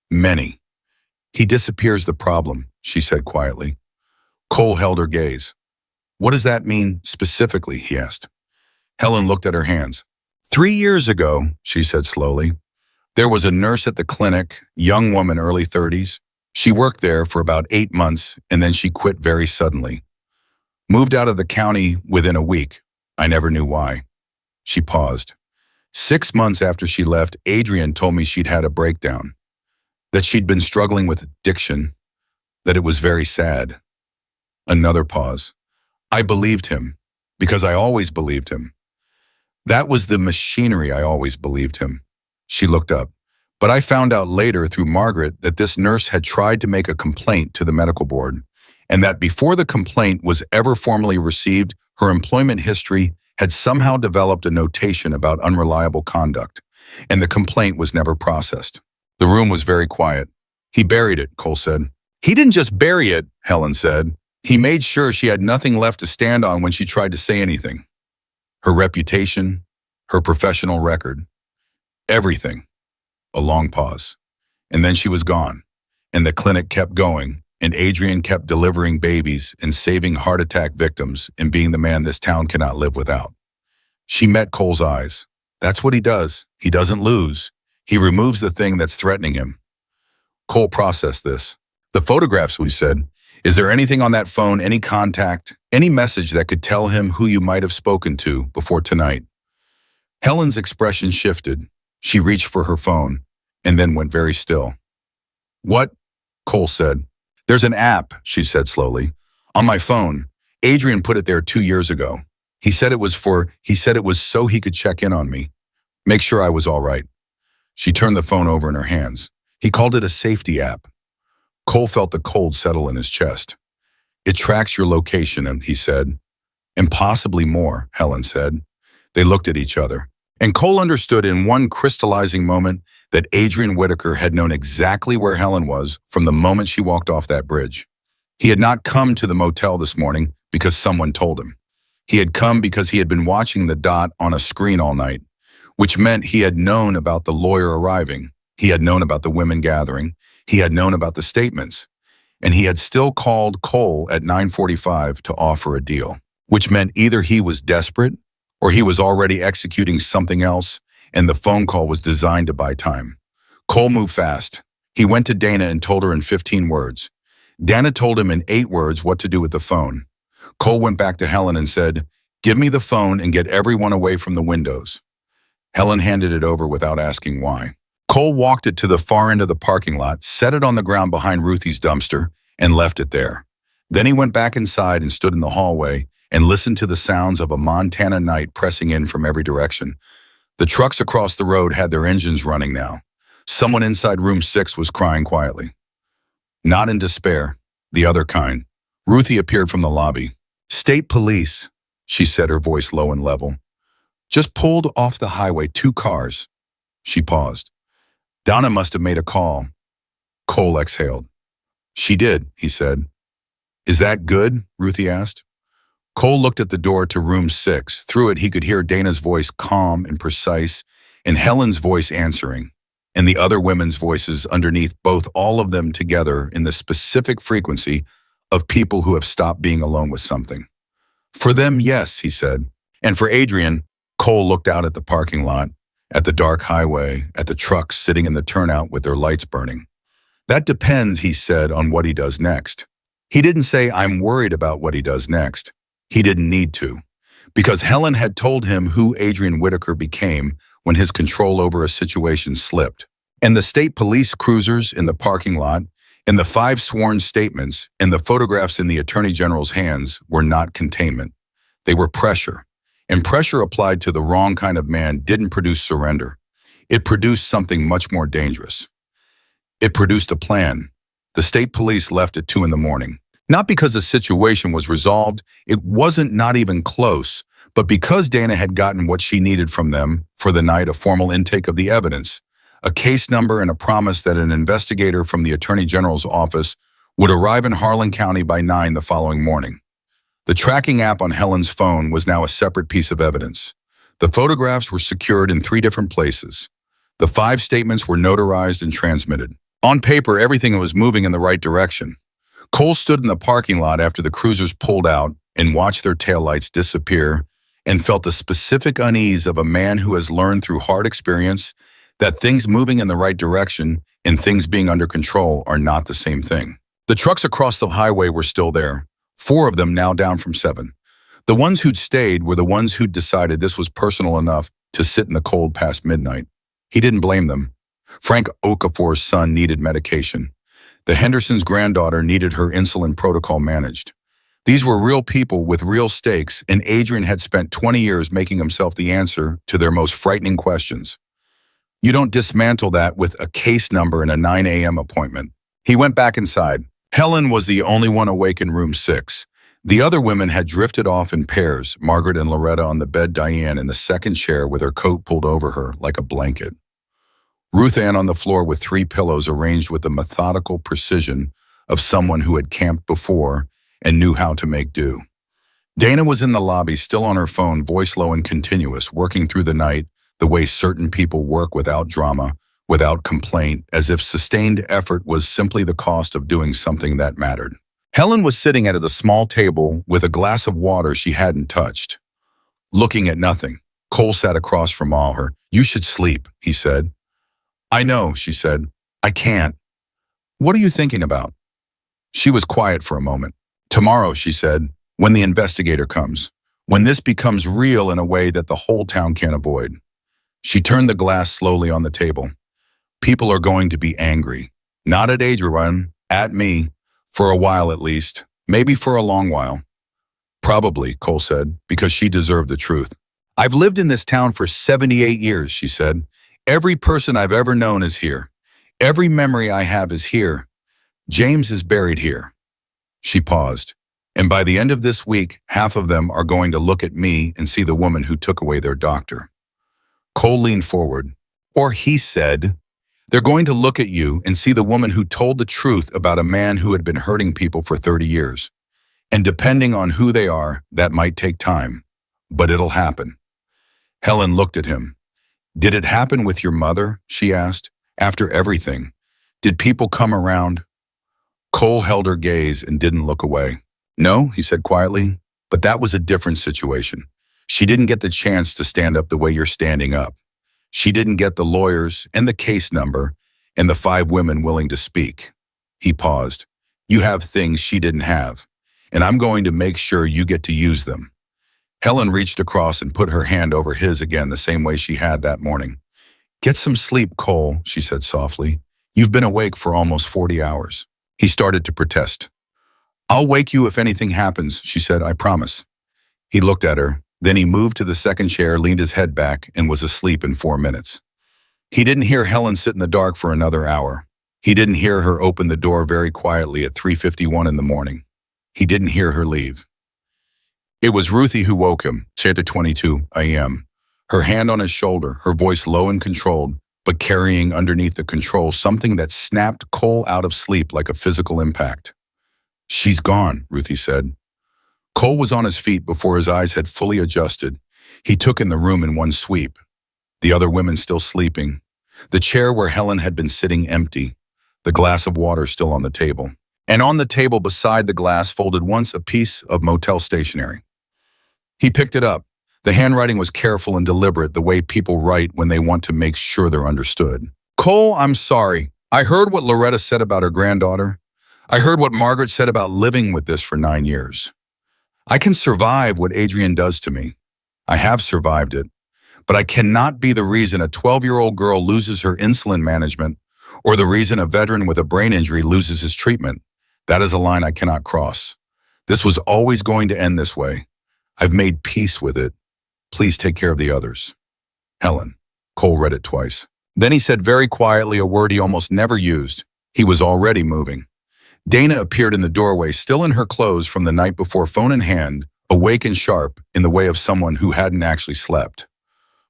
many. He disappears the problem, she said quietly. Cole held her gaze. What does that mean specifically, he asked. Helen looked at her hands. 3 years ago, she said slowly, there was a nurse at the clinic, young woman, early 30s. She worked there for about 8 months, and then she quit very suddenly. Moved out of the county within a week. I never knew why. She paused. 6 months after she left, Adrien told me she'd had a breakdown, that she'd been struggling with addiction, that it was very sad. Another pause. I believed him, because I always believed him. That was the machinery I always believed him. She looked up. But I found out later through Margaret that this nurse had tried to make a complaint to the medical board, and that before the complaint was ever formally received, her employment history had somehow developed a notation about unreliable conduct, and the complaint was never processed. The room was very quiet. He buried it, Cole said. He didn't just bury it, Helen said. He made sure she had nothing left to stand on when she tried to say anything. Her reputation, her professional record, everything. A long pause. And then she was gone. And the clinic kept going, and Adrien kept delivering babies and saving heart attack victims and being the man this town cannot live without. She met Cole's eyes. That's what he does. He doesn't lose. He removes the thing that's threatening him. Cole processed this. The photographs, we said. Is there anything on that phone, any contact, any message that could tell him who you might have spoken to before tonight? Helen's expression shifted. She reached for her phone and then went very still. What? Cole said. There's an app, she said slowly. On my phone. Adrien put it there 2 years ago. He said it was so he could check in on me. Make sure I was all right. She turned the phone over in her hands. He called it a safety app. Cole felt the cold settle in his chest. It tracks your location, he said. And possibly more, Helen said. They looked at each other. And Cole understood in one crystallizing moment that Adrien Whitaker had known exactly where Helen was from the moment she walked off that bridge. He had not come to the motel this morning because someone told him. He had come because he had been watching the dot on a screen all night, which meant he had known about the lawyer arriving. He had known about the women gathering. He had known about the statements. And he had still called Cole at 9:45 to offer a deal, which meant either he was desperate or he was already executing something else, and the phone call was designed to buy time. Cole moved fast. He went to Dana and told her in 15 words. Dana told him in 8 words what to do with the phone. Cole went back to Helen and said, "Give me the phone and get everyone away from the windows." Helen handed it over without asking why. Cole walked it to the far end of the parking lot, set it on the ground behind Ruthie's dumpster, and left it there. Then he went back inside and stood in the hallway and listened to the sounds of a Montana night pressing in from every direction. The trucks across the road had their engines running now. Someone inside room 6 was crying quietly. Not in despair, the other kind. Ruthie appeared from the lobby. "State police," she said, her voice low and level. "Just pulled off the highway, 2 cars. She paused. Donna must have made a call. Cole exhaled. She did, he said. Is that good? Ruthie asked. Cole looked at the door to room 6. Through it, he could hear Dana's voice calm and precise, and Helen's voice answering, and the other women's voices underneath, both all of them together in the specific frequency of people who have stopped being alone with something. For them, yes, he said. And for Adrien, Cole looked out at the parking lot, at the dark highway, at the trucks sitting in the turnout with their lights burning. That depends, he said, on what he does next. He didn't say, I'm worried about what he does next. He didn't need to, because Helen had told him who Adrien Whitaker became when his control over a situation slipped. And the state police cruisers in the parking lot, and the 5 sworn statements, and the photographs in the Attorney General's hands were not containment. They were pressure. And pressure applied to the wrong kind of man didn't produce surrender. It produced something much more dangerous. It produced a plan. The state police left at 2 a.m. Not because the situation was resolved, it wasn't not even close, but because Dana had gotten what she needed from them for the night, a formal intake of the evidence, a case number and a promise that an investigator from the Attorney General's office would arrive in Harlan County by 9 the following morning. The tracking app on Helen's phone was now a separate piece of evidence. The photographs were secured in 3 different places. The 5 statements were notarized and transmitted. On paper, everything was moving in the right direction. Cole stood in the parking lot after the cruisers pulled out and watched their taillights disappear and felt the specific unease of a man who has learned through hard experience that things moving in the right direction and things being under control are not the same thing. The trucks across the highway were still there, 4 of them now down from 7. The ones who'd stayed were the ones who'd decided this was personal enough to sit in the cold past midnight. He didn't blame them. Frank Okafor's son needed medication. The Hendersons' granddaughter needed her insulin protocol managed. These were real people with real stakes, and Adrien had spent 20 years making himself the answer to their most frightening questions. You don't dismantle that with a case number and a 9 a.m. appointment. He went back inside. Helen was the only one awake in room 6. The other women had drifted off in pairs, Margaret and Loretta on the bed, Diane in the second chair with her coat pulled over her like a blanket. Ruth Ann on the floor with 3 pillows arranged with the methodical precision of someone who had camped before and knew how to make do. Dana was in the lobby, still on her phone, voice low and continuous, working through the night the way certain people work, without drama, without complaint, as if sustained effort was simply the cost of doing something that mattered. Helen was sitting at a small table with a glass of water she hadn't touched, looking at nothing. Cole sat across from her. You should sleep, he said. I know, she said. I can't. What are you thinking about? She was quiet for a moment. Tomorrow, she said, when the investigator comes, when this becomes real in a way that the whole town can't avoid. She turned the glass slowly on the table. People are going to be angry. Not at Adrien, at me, for a while at least, maybe for a long while. Probably, Cole said, because she deserved the truth. I've lived in this town for 78 years, she said. Every person I've ever known is here. Every memory I have is here. James is buried here. She paused. And by the end of this week, half of them are going to look at me and see the woman who took away their doctor. Cole leaned forward. Or he said, they're going to look at you and see the woman who told the truth about a man who had been hurting people for 30 years. And depending on who they are, that might take time. But it'll happen. Helen looked at him. Did it happen with your mother? She asked. After everything, did people come around? Cole held her gaze and didn't look away. No, he said quietly, but that was a different situation. She didn't get the chance to stand up the way you're standing up. She didn't get the lawyers and the case number and the 5 women willing to speak. He paused. You have things she didn't have, and I'm going to make sure you get to use them. Helen reached across and put her hand over his again the same way she had that morning. Get some sleep, Cole, she said softly. You've been awake for almost 40 hours. He started to protest. I'll wake you if anything happens, she said, I promise. He looked at her. Then he moved to the second chair, leaned his head back, and was asleep in 4 minutes. He didn't hear Helen sit in the dark for another hour. He didn't hear her open the door very quietly at 3:51 in the morning. He didn't hear her leave. It was Ruthie who woke him, at 22 a.m., her hand on his shoulder, her voice low and controlled, but carrying underneath the control something that snapped Cole out of sleep like a physical impact. "She's gone," Ruthie said. Cole was on his feet before his eyes had fully adjusted. He took in the room in one sweep. The other women still sleeping. The chair where Helen had been sitting empty. The glass of water still on the table. And on the table beside the glass folded once a piece of motel stationery. He picked it up. The handwriting was careful and deliberate, the way people write when they want to make sure they're understood. "Cole, I'm sorry. I heard what Loretta said about her granddaughter. I heard what Margaret said about living with this for 9 years. I can survive what Adrien does to me. I have survived it. But I cannot be the reason a 12-year-old girl loses her insulin management or the reason a veteran with a brain injury loses his treatment. That is a line I cannot cross. This was always going to end this way. I've made peace with it. Please take care of the others. Helen." Cole read it twice. Then he said very quietly a word he almost never used. He was already moving. Dana appeared in the doorway, still in her clothes from the night before, phone in hand, awake and sharp, in the way of someone who hadn't actually slept.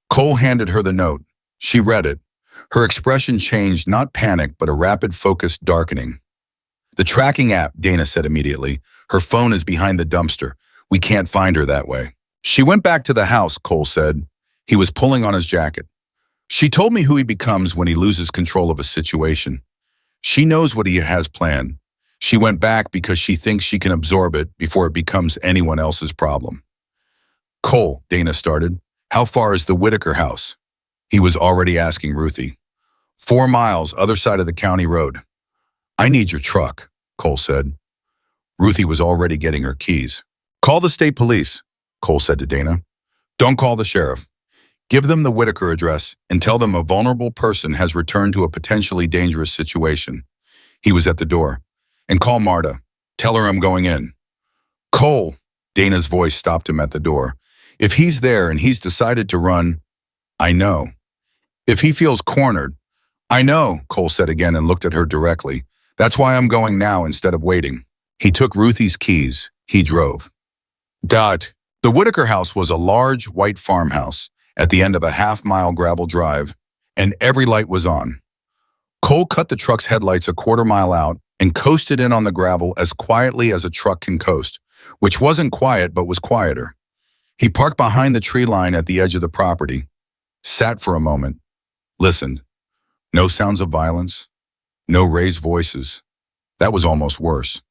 Cole handed her the note. She read it. Her expression changed, not panic, but a rapid, focused darkening. "The tracking app," Dana said immediately. "Her phone is behind the dumpster. We can't find her that way." "She went back to the house," Cole said. He was pulling on his jacket. "She told me who he becomes when he loses control of a situation. She knows what he has planned. She went back because she thinks she can absorb it before it becomes anyone else's problem." "Cole," Dana started, "how far is the Whitaker house?" He was already asking Ruthie. 4 miles, other side of the county road." "I need your truck," Cole said. Ruthie was already getting her keys. "Call the state police," Cole said to Dana. "Don't call the sheriff. Give them the Whitaker address and tell them a vulnerable person has returned to a potentially dangerous situation." He was at the door. "And call Marta. Tell her I'm going in." "Cole," Dana's voice stopped him at the door. "If he's there and he's decided to run, I know. If he feels cornered, I know," Cole said again and looked at her directly. "That's why I'm going now instead of waiting." He took Ruthie's keys. He drove. The Whitaker house was a large, white farmhouse at the end of a half-mile gravel drive, and every light was on. Cole cut the truck's headlights a quarter-mile out and coasted in on the gravel as quietly as a truck can coast, which wasn't quiet but was quieter. He parked behind the tree line at the edge of the property, sat for a moment, listened. No sounds of violence, no raised voices. That was almost worse.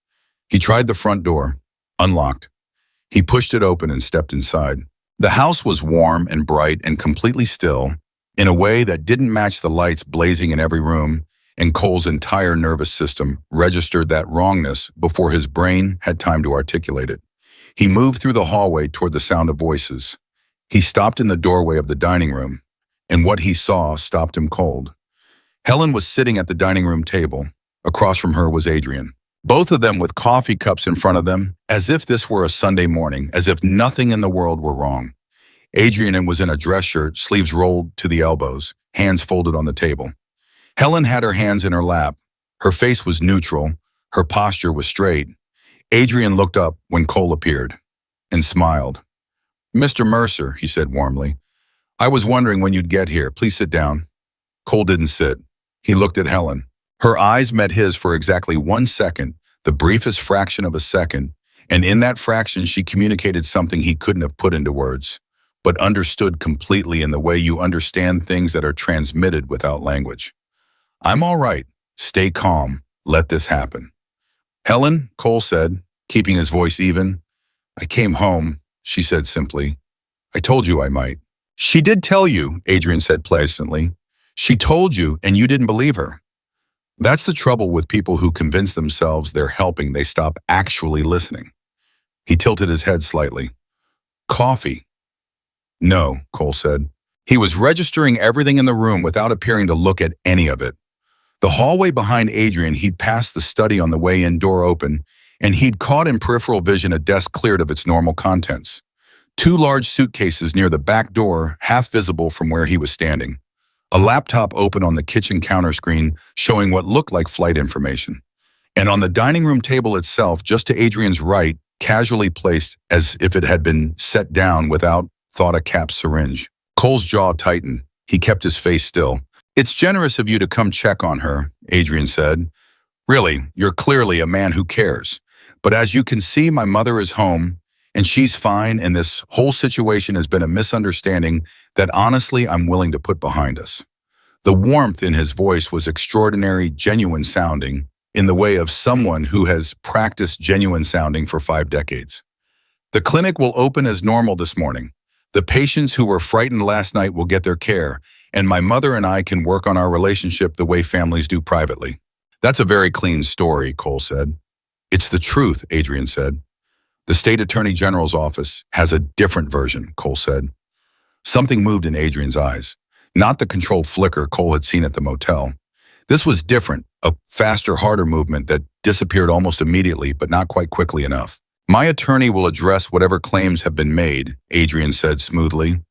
He tried the front door, unlocked. He pushed it open and stepped inside. The house was warm and bright and completely still, in a way that didn't match the lights blazing in every room, and Cole's entire nervous system registered that wrongness before his brain had time to articulate it. He moved through the hallway toward the sound of voices. He stopped in the doorway of the dining room, and what he saw stopped him cold. Helen was sitting at the dining room table. Across from her was Adrien. Both of them with coffee cups in front of them, as if this were a Sunday morning, as if nothing in the world were wrong. Adrien was in a dress shirt, sleeves rolled to the elbows, hands folded on the table. Helen had her hands in her lap. Her face was neutral. Her posture was straight. Adrien looked up when Cole appeared and smiled. "Mr. Mercer," he said warmly, "I was wondering when you'd get here. Please sit down." Cole didn't sit. He looked at Helen. Her eyes met his for exactly 1 second, the briefest fraction of a second, and in that fraction she communicated something he couldn't have put into words, but understood completely in the way you understand things that are transmitted without language. "I'm all right. Stay calm. Let this happen." "Helen," Cole said, keeping his voice even. "I came home," she said simply. "I told you I might." "She did tell you," Adrien said pleasantly. "She told you, and you didn't believe her." That's the trouble with people who convince themselves they're helping. They stop actually listening. He tilted his head slightly. "Coffee?" "No," Cole said. He was registering everything in the room without appearing to look at any of it. The hallway behind Adrien, he'd passed the study on the way in, door open, and he'd caught in peripheral vision a desk cleared of its normal contents. 2 large suitcases near the back door, half visible from where he was standing. A laptop open on the kitchen counter screen showing what looked like flight information. And on the dining room table itself, just to Adrien's right, casually placed as if it had been set down without thought, a capped syringe. Cole's jaw tightened. He kept his face still. It's generous of you to come check on her, Adrien said. Really, you're clearly a man who cares. But as you can see, my mother is home, and she's fine, and this whole situation has been a misunderstanding that honestly I'm willing to put behind us. The warmth in his voice was extraordinary, genuine sounding, in the way of someone who has practiced genuine sounding for 5 decades. The clinic will open as normal this morning. The patients who were frightened last night will get their care, and my mother and I can work on our relationship the way families do privately. That's a very clean story, Cole said. It's the truth, Adrien said. The state attorney general's office has a different version, Cole said. Something moved in Adrien's eyes. Not the controlled flicker Cole had seen at the motel. This was different, a faster, harder movement that disappeared almost immediately, but not quite quickly enough. My attorney will address whatever claims have been made, Adrien said smoothly.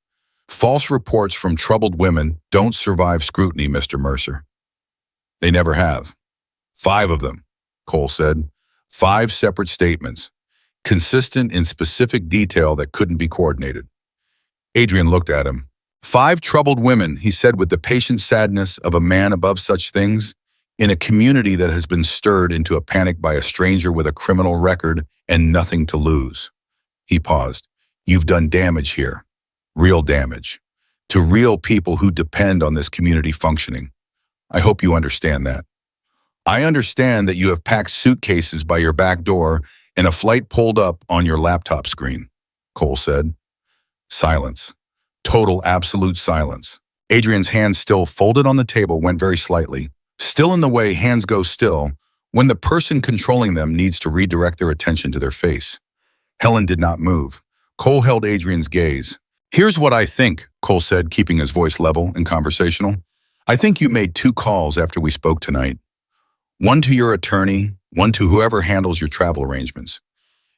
False reports from troubled women don't survive scrutiny, Mr. Mercer. They never have. 5 of them, Cole said. 5 separate statements, consistent in specific detail that couldn't be coordinated. Adrien looked at him. 5 troubled women, he said with the patient sadness of a man above such things, in a community that has been stirred into a panic by a stranger with a criminal record and nothing to lose. He paused. You've done damage here. Real damage. To real people who depend on this community functioning. I hope you understand that. I understand that you have packed suitcases by your back door and a flight pulled up on your laptop screen, Cole said. Silence. Total, absolute silence. Adrien's hands still folded on the table went very slightly. Still in the way hands go still when the person controlling them needs to redirect their attention to their face. Helen did not move. Cole held Adrien's gaze. Here's what I think, Cole said, keeping his voice level and conversational. I think you made 2 calls after we spoke tonight. One to your attorney, one to whoever handles your travel arrangements.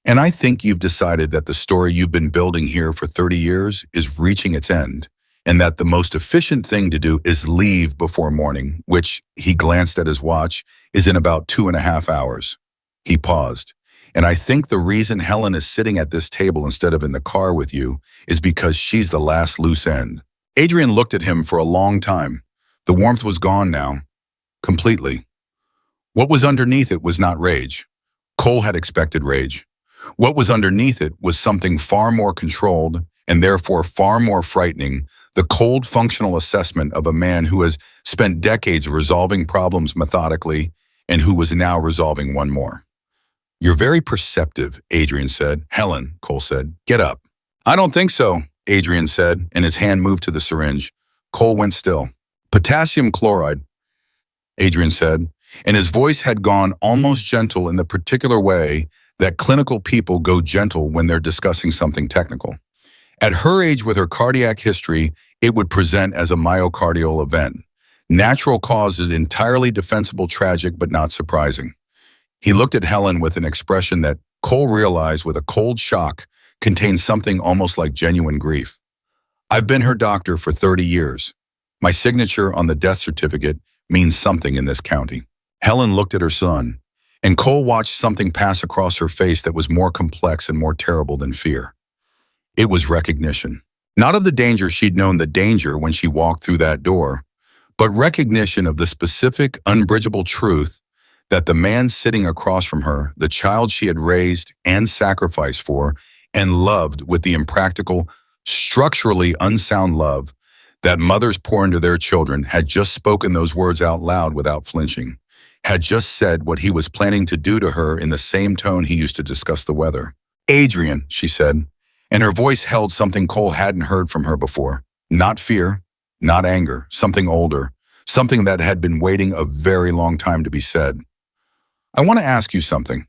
And I think you've decided that the story you've been building here for 30 years is reaching its end, and that the most efficient thing to do is leave before morning, which, he glanced at his watch, is in about 2.5 hours. He paused. And I think the reason Helen is sitting at this table instead of in the car with you is because she's the last loose end. Adrien looked at him for a long time. The warmth was gone now. Completely. What was underneath it was not rage. Cole had expected rage. What was underneath it was something far more controlled and therefore far more frightening, the cold functional assessment of a man who has spent decades resolving problems methodically and who was now resolving one more. You're very perceptive, Adrien said. Helen, Cole said, get up. I don't think so, Adrien said, and his hand moved to the syringe. Cole went still. Potassium chloride, Adrien said, and his voice had gone almost gentle in the particular way that clinical people go gentle when they're discussing something technical. At her age with her cardiac history, it would present as a myocardial event. Natural causes entirely defensible, tragic, but not surprising. He looked at Helen with an expression that Cole realized with a cold shock contained something almost like genuine grief. I've been her doctor for 30 years. My signature on the death certificate means something in this county. Helen looked at her son, and Cole watched something pass across her face that was more complex and more terrible than fear. It was recognition. Not of the danger she'd known the danger when she walked through that door, but recognition of the specific, unbridgeable truth that the man sitting across from her, the child she had raised and sacrificed for and loved with the impractical, structurally unsound love that mothers pour into their children, had just spoken those words out loud without flinching, had just said what he was planning to do to her in the same tone he used to discuss the weather. Adrien, she said, and her voice held something Cole hadn't heard from her before. Not fear, not anger, something older, something that had been waiting a very long time to be said. I want to ask you something.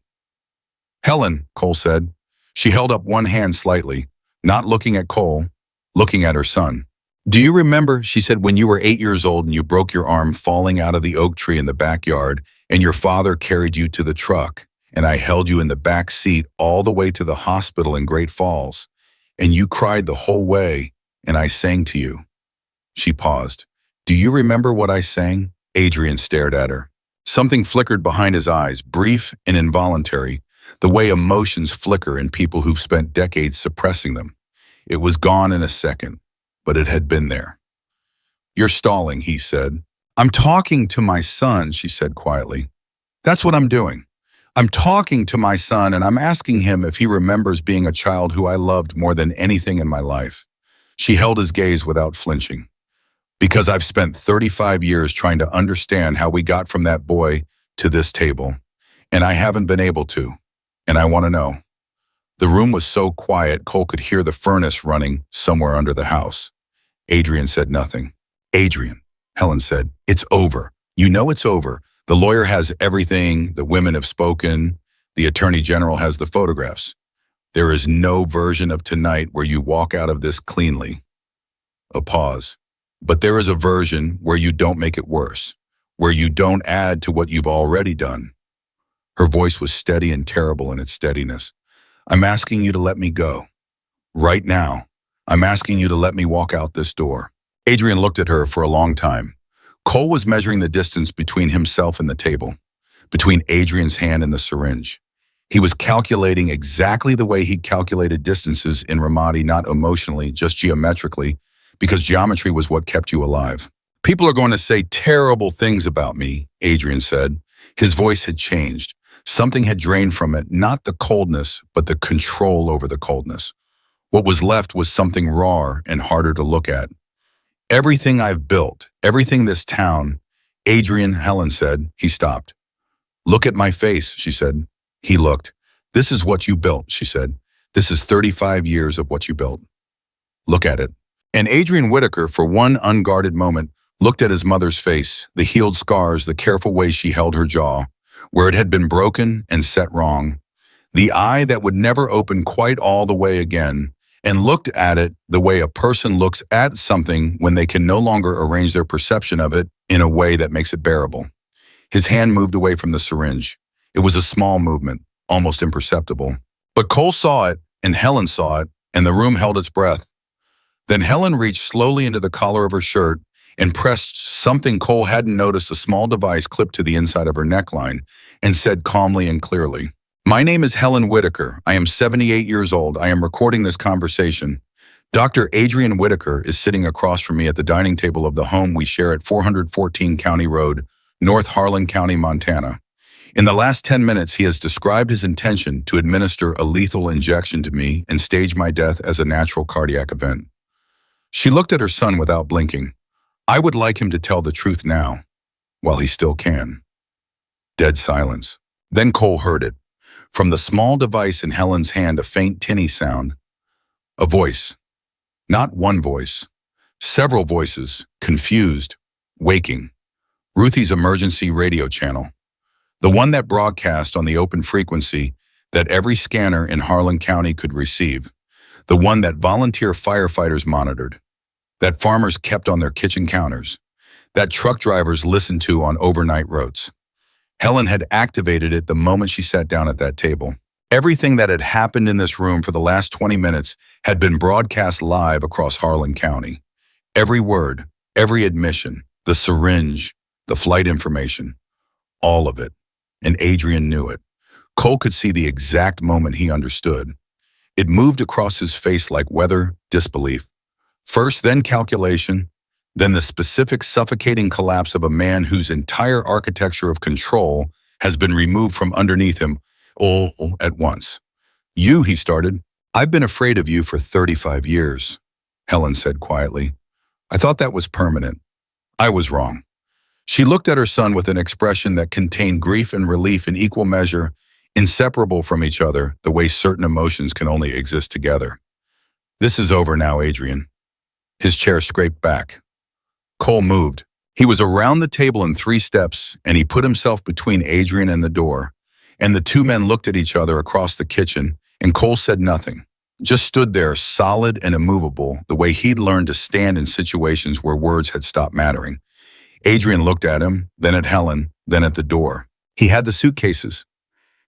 Helen, Cole said. She held up one hand slightly, not looking at Cole, looking at her son. Do you remember, she said, when you were 8 years old and you broke your arm falling out of the oak tree in the backyard and your father carried you to the truck and I held you in the back seat all the way to the hospital in Great Falls and you cried the whole way and I sang to you? She paused. Do you remember what I sang? Adrien stared at her. Something flickered behind his eyes, brief and involuntary, the way emotions flicker in people who've spent decades suppressing them. It was gone in a second, but it had been there. You're stalling, he said. I'm talking to my son, she said quietly. That's what I'm doing. I'm talking to my son and I'm asking him if he remembers being a child who I loved more than anything in my life. She held his gaze without flinching. Because I've spent 35 years trying to understand how we got from that boy to this table, and I haven't been able to, and I want to know. The room was so quiet Cole could hear the furnace running somewhere under the house. Adrien said nothing. Adrien, Helen said, it's over. You know it's over. The lawyer has everything, the women have spoken, the attorney general has the photographs. There is no version of tonight where you walk out of this cleanly. A pause. But there is a version where you don't make it worse, where you don't add to what you've already done. Her voice was steady and terrible in its steadiness. I'm asking you to let me go. Right now. I'm asking you to let me walk out this door. Adrien looked at her for a long time. Cole was measuring the distance between himself and the table, between Adrien's hand and the syringe. He was calculating exactly the way he calculated distances in Ramadi, not emotionally, just geometrically, because geometry was what kept you alive. People are going to say terrible things about me, Adrien said. His voice had changed. Something had drained from it, not the coldness, but the control over the coldness. What was left was something raw and harder to look at. Everything I've built, everything this town, Adrien, Helen said. He stopped. Look at my face, she said. He looked. This is what you built, she said. This is 35 years of what you built. Look at it. And Adrien Whitaker, for one unguarded moment, looked at his mother's face, the healed scars, the careful way she held her jaw, where it had been broken and set wrong, the eye that would never open quite all the way again, and looked at it the way a person looks at something when they can no longer arrange their perception of it in a way that makes it bearable. His hand moved away from the syringe. It was a small movement, almost imperceptible. But Cole saw it, and Helen saw it, and the room held its breath. Then Helen reached slowly into the collar of her shirt and pressed something Cole hadn't noticed, a small device clipped to the inside of her neckline, and said calmly and clearly, My name is Helen Whitaker. I am 78 years old. I am recording this conversation. Dr. Adrien Whitaker is sitting across from me at the dining table of the home we share at 414 County Road, North Harlan County, Montana. In the last 10 minutes, he has described his intention to administer a lethal injection to me and stage my death as a natural cardiac event. She looked at her son without blinking. I would like him to tell the truth now, while he still can. Dead silence. Then Cole heard it. From the small device in Helen's hand, a faint tinny sound. A voice. Not one voice. Several voices, confused, waking. Ruthie's emergency radio channel. The one that broadcast on the open frequency that every scanner in Harlan County could receive. The one that volunteer firefighters monitored. That farmers kept on their kitchen counters. That truck drivers listened to on overnight routes. Helen had activated it the moment she sat down at that table. Everything that had happened in this room for the last 20 minutes had been broadcast live across Harlan County. Every word, every admission, the syringe, the flight information, all of it. And Adrien knew it. Cole could see the exact moment he understood. It moved across his face like weather, disbelief. First, then calculation, then the specific suffocating collapse of a man whose entire architecture of control has been removed from underneath him all at once. You, he started. I've been afraid of you for 35 years, Helen said quietly. I thought that was permanent. I was wrong. She looked at her son with an expression that contained grief and relief in equal measure, inseparable from each other, the way certain emotions can only exist together. This is over now, Adrien. His chair scraped back. Cole moved. He was around the table in 3 steps, and he put himself between Adrien and the door. And the two men looked at each other across the kitchen, and Cole said nothing. Just stood there, solid and immovable, the way he'd learned to stand in situations where words had stopped mattering. Adrien looked at him, then at Helen, then at the door. He had the suitcases.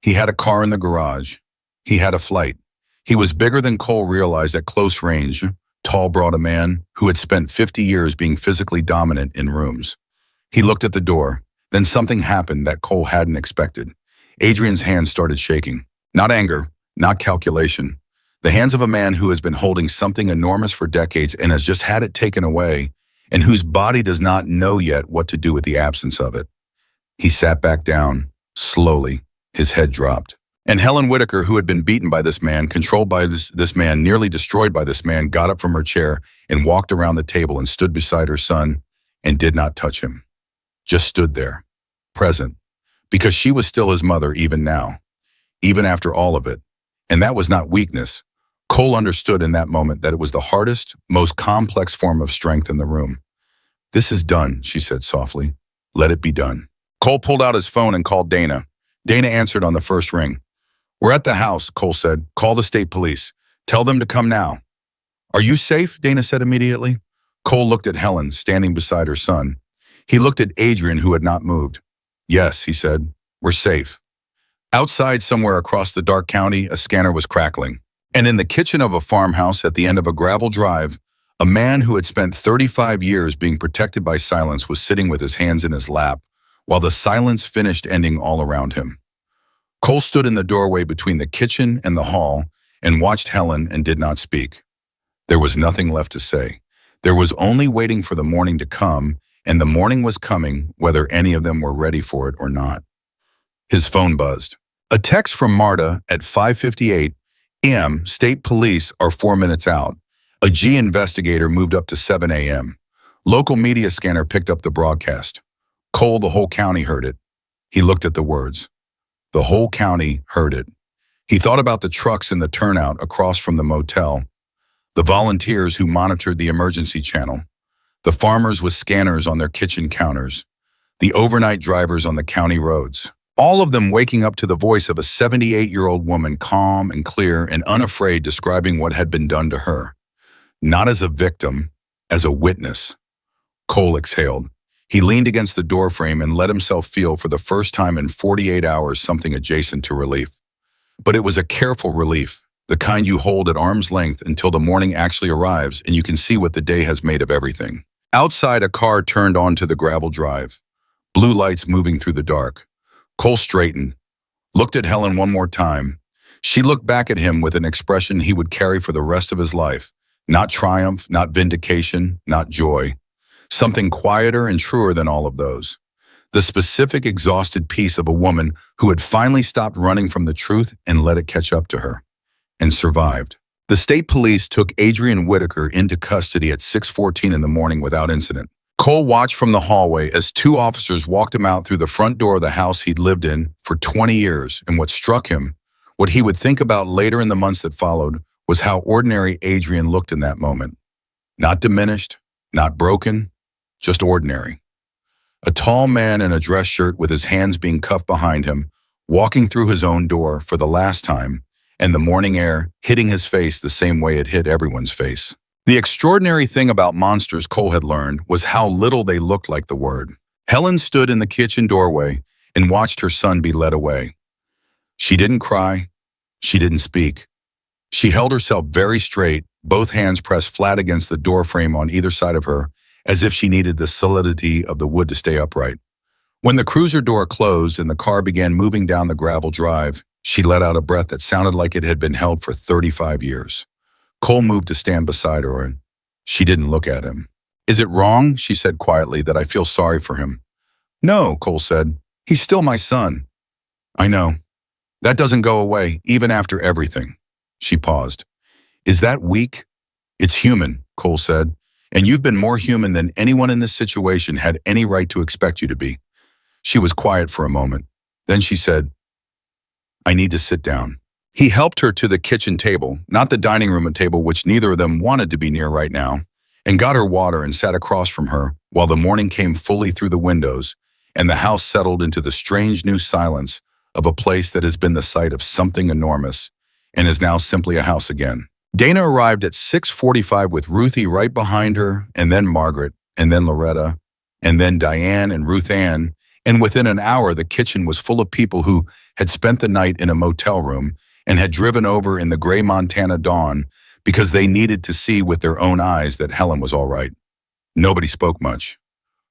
He had a car in the garage. He had a flight. He was bigger than Cole realized at close range, tall, broad, a man who had spent 50 years being physically dominant in rooms. He looked at the door. Then something happened that Cole hadn't expected. Adrien's hands started shaking. Not anger, not calculation. The hands of a man who has been holding something enormous for decades and has just had it taken away, and whose body does not know yet what to do with the absence of it. He sat back down, slowly, his head dropped. And Helen Whitaker, who had been beaten by this man, controlled by this man, nearly destroyed by this man, got up from her chair and walked around the table and stood beside her son and did not touch him. Just stood there, present, because she was still his mother even now, even after all of it. And that was not weakness. Cole understood in that moment that it was the hardest, most complex form of strength in the room. "This is done," she said softly. "Let it be done." Cole pulled out his phone and called Dana. Dana answered on the first ring. "We're at the house," Cole said. "Call the state police. Tell them to come now." "Are you safe?" Dana said immediately. Cole looked at Helen, standing beside her son. He looked at Adrien, who had not moved. "Yes," he said. "We're safe." Outside, somewhere across the dark county, a scanner was crackling. And in the kitchen of a farmhouse at the end of a gravel drive, a man who had spent 35 years being protected by silence was sitting with his hands in his lap, while the silence finished ending all around him. Cole stood in the doorway between the kitchen and the hall and watched Helen and did not speak. There was nothing left to say. There was only waiting for the morning to come, and the morning was coming whether any of them were ready for it or not. His phone buzzed. A text from Marta at 5:58 a.m. State police are 4 minutes out. A G investigator moved up to 7 a.m. Local media scanner picked up the broadcast. Cole, the whole county heard it. He looked at the words. The whole county heard it. He thought about the trucks in the turnout across from the motel, the volunteers who monitored the emergency channel, the farmers with scanners on their kitchen counters, the overnight drivers on the county roads, all of them waking up to the voice of a 78-year-old woman, calm and clear and unafraid, describing what had been done to her. Not as a victim, as a witness. Cole exhaled. He leaned against the doorframe and let himself feel for the first time in 48 hours something adjacent to relief. But it was a careful relief, the kind you hold at arm's length until the morning actually arrives and you can see what the day has made of everything. Outside, a car turned onto the gravel drive, blue lights moving through the dark. Cole straightened, looked at Helen one more time. She looked back at him with an expression he would carry for the rest of his life. Not triumph, not vindication, not joy. Something quieter and truer than all of those. The specific, exhausted peace of a woman who had finally stopped running from the truth and let it catch up to her. And survived. The state police took Adrien Whitaker into custody at 6:14 in the morning without incident. Cole watched from the hallway as 2 officers walked him out through the front door of the house he'd lived in for 20 years, and what struck him, what he would think about later in the months that followed, was how ordinary Adrien looked in that moment. Not diminished, not broken, just ordinary. A tall man in a dress shirt with his hands being cuffed behind him, walking through his own door for the last time, and the morning air hitting his face the same way it hit everyone's face. The extraordinary thing about monsters, Cole had learned, was how little they looked like the word. Helen stood in the kitchen doorway and watched her son be led away. She didn't cry. She didn't speak. She held herself very straight, both hands pressed flat against the doorframe on either side of her, as if she needed the solidity of the wood to stay upright. When the cruiser door closed and the car began moving down the gravel drive, she let out a breath that sounded like it had been held for 35 years. Cole moved to stand beside her, and she didn't look at him. "Is it wrong," she said quietly, "that I feel sorry for him?" "No," Cole said. "He's still my son." "I know. That doesn't go away, even after everything." She paused. "Is that weak?" "It's human," Cole said, "and you've been more human than anyone in this situation had any right to expect you to be." She was quiet for a moment. Then she said, "I need to sit down." He helped her to the kitchen table, not the dining room table which neither of them wanted to be near right now, and got her water and sat across from her while the morning came fully through the windows and the house settled into the strange new silence of a place that has been the site of something enormous and is now simply a house again. Dana arrived at 6:45 with Ruthie right behind her, and then Margaret, and then Loretta, and then Diane and Ruth Ann, and within an hour the kitchen was full of people who had spent the night in a motel room and had driven over in the gray Montana dawn because they needed to see with their own eyes that Helen was all right. Nobody spoke much.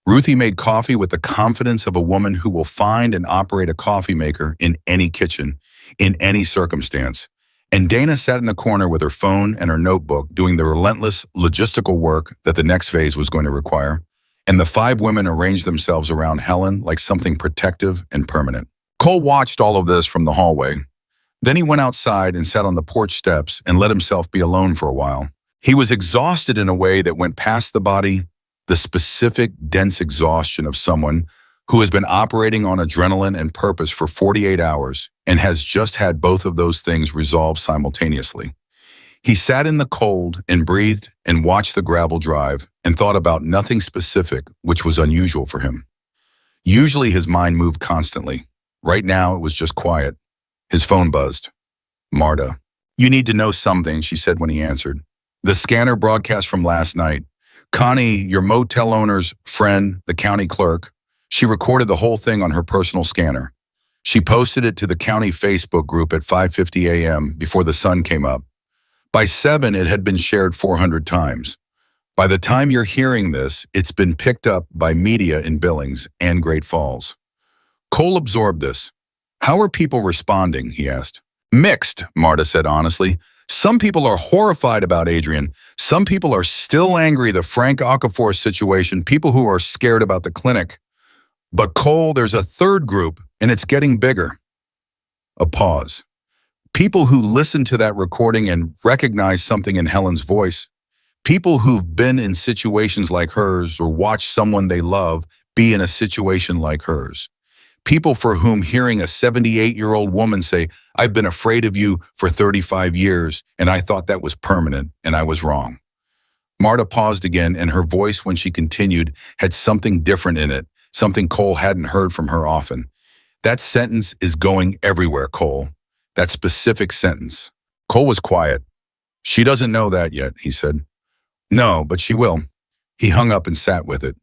Ruthie made coffee with the confidence of a woman who will find and operate a coffee maker in any kitchen, in any circumstance, And Dana sat in the corner with her phone and her notebook doing the relentless logistical work that the next phase was going to require. And the five women arranged themselves around Helen like something protective and permanent. Cole watched all of this from the hallway. Then he went outside and sat on the porch steps and let himself be alone for a while. He was exhausted in a way that went past the body, the specific, dense exhaustion of someone who has been operating on adrenaline and purpose for 48 hours and has just had both of those things resolved simultaneously. He sat in the cold and breathed and watched the gravel drive and thought about nothing specific, which was unusual for him. Usually his mind moved constantly. Right now it was just quiet. His phone buzzed. Marta. "You need to know something," she said when he answered. "The scanner broadcast from last night. Connie, your motel owner's friend, the county clerk, she recorded the whole thing on her personal scanner. She posted it to the county Facebook group at 5:50 a.m. before the sun came up. By 7, it had been shared 400 times. By the time you're hearing this, it's been picked up by media in Billings and Great Falls." Cole absorbed this. "How are people responding?" he asked. "Mixed," Marta said honestly. "Some people are horrified about Adrien. Some people are still angry the Frank Okafor situation, people who are scared about the clinic. But Cole, there's a third group, and it's getting bigger." A pause. People who listened to that recording and recognized something in Helen's voice. People who've been in situations like hers or watched someone they love be in a situation like hers. People for whom hearing a 78-year-old woman say, "I've been afraid of you for 35 years, and I thought that was permanent, and I was wrong." Marta paused again, and her voice, when she continued, had something different in it, something Cole hadn't heard from her often. "That sentence is going everywhere, Cole. That specific sentence." Cole was quiet. "She doesn't know that yet," he said. "No, but she will." He hung up and sat with it.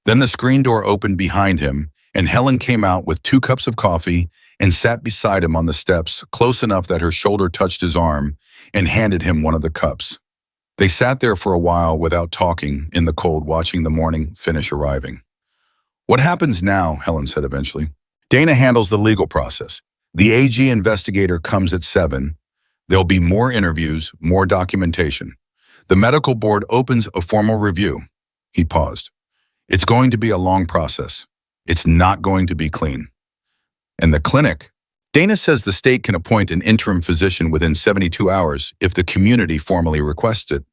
Then the screen door opened behind him, and Helen came out with 2 cups of coffee and sat beside him on the steps, close enough that her shoulder touched his arm, and handed him one of the cups. They sat there for a while without talking, in the cold, watching the morning finish arriving. "What happens now?" Helen said eventually. "Dana handles the legal process. The AG investigator comes at 7. There'll be more interviews, more documentation. The medical board opens a formal review." He paused. "It's going to be a long process. It's not going to be clean. And the clinic? Dana says the state can appoint an interim physician within 72 hours if the community formally requests it.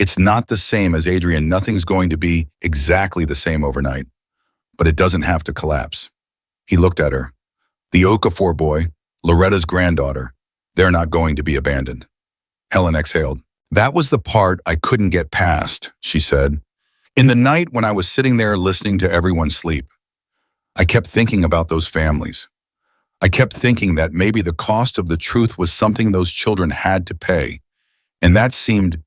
It's not the same as Adrien. Nothing's going to be exactly the same overnight. But it doesn't have to collapse." He looked at her. "The Okafor boy, Loretta's granddaughter, they're not going to be abandoned." Helen exhaled. "That was the part I couldn't get past," she said. "In the night when I was sitting there listening to everyone sleep, I kept thinking about those families. I kept thinking that maybe the cost of the truth was something those children had to pay. And that seemed..."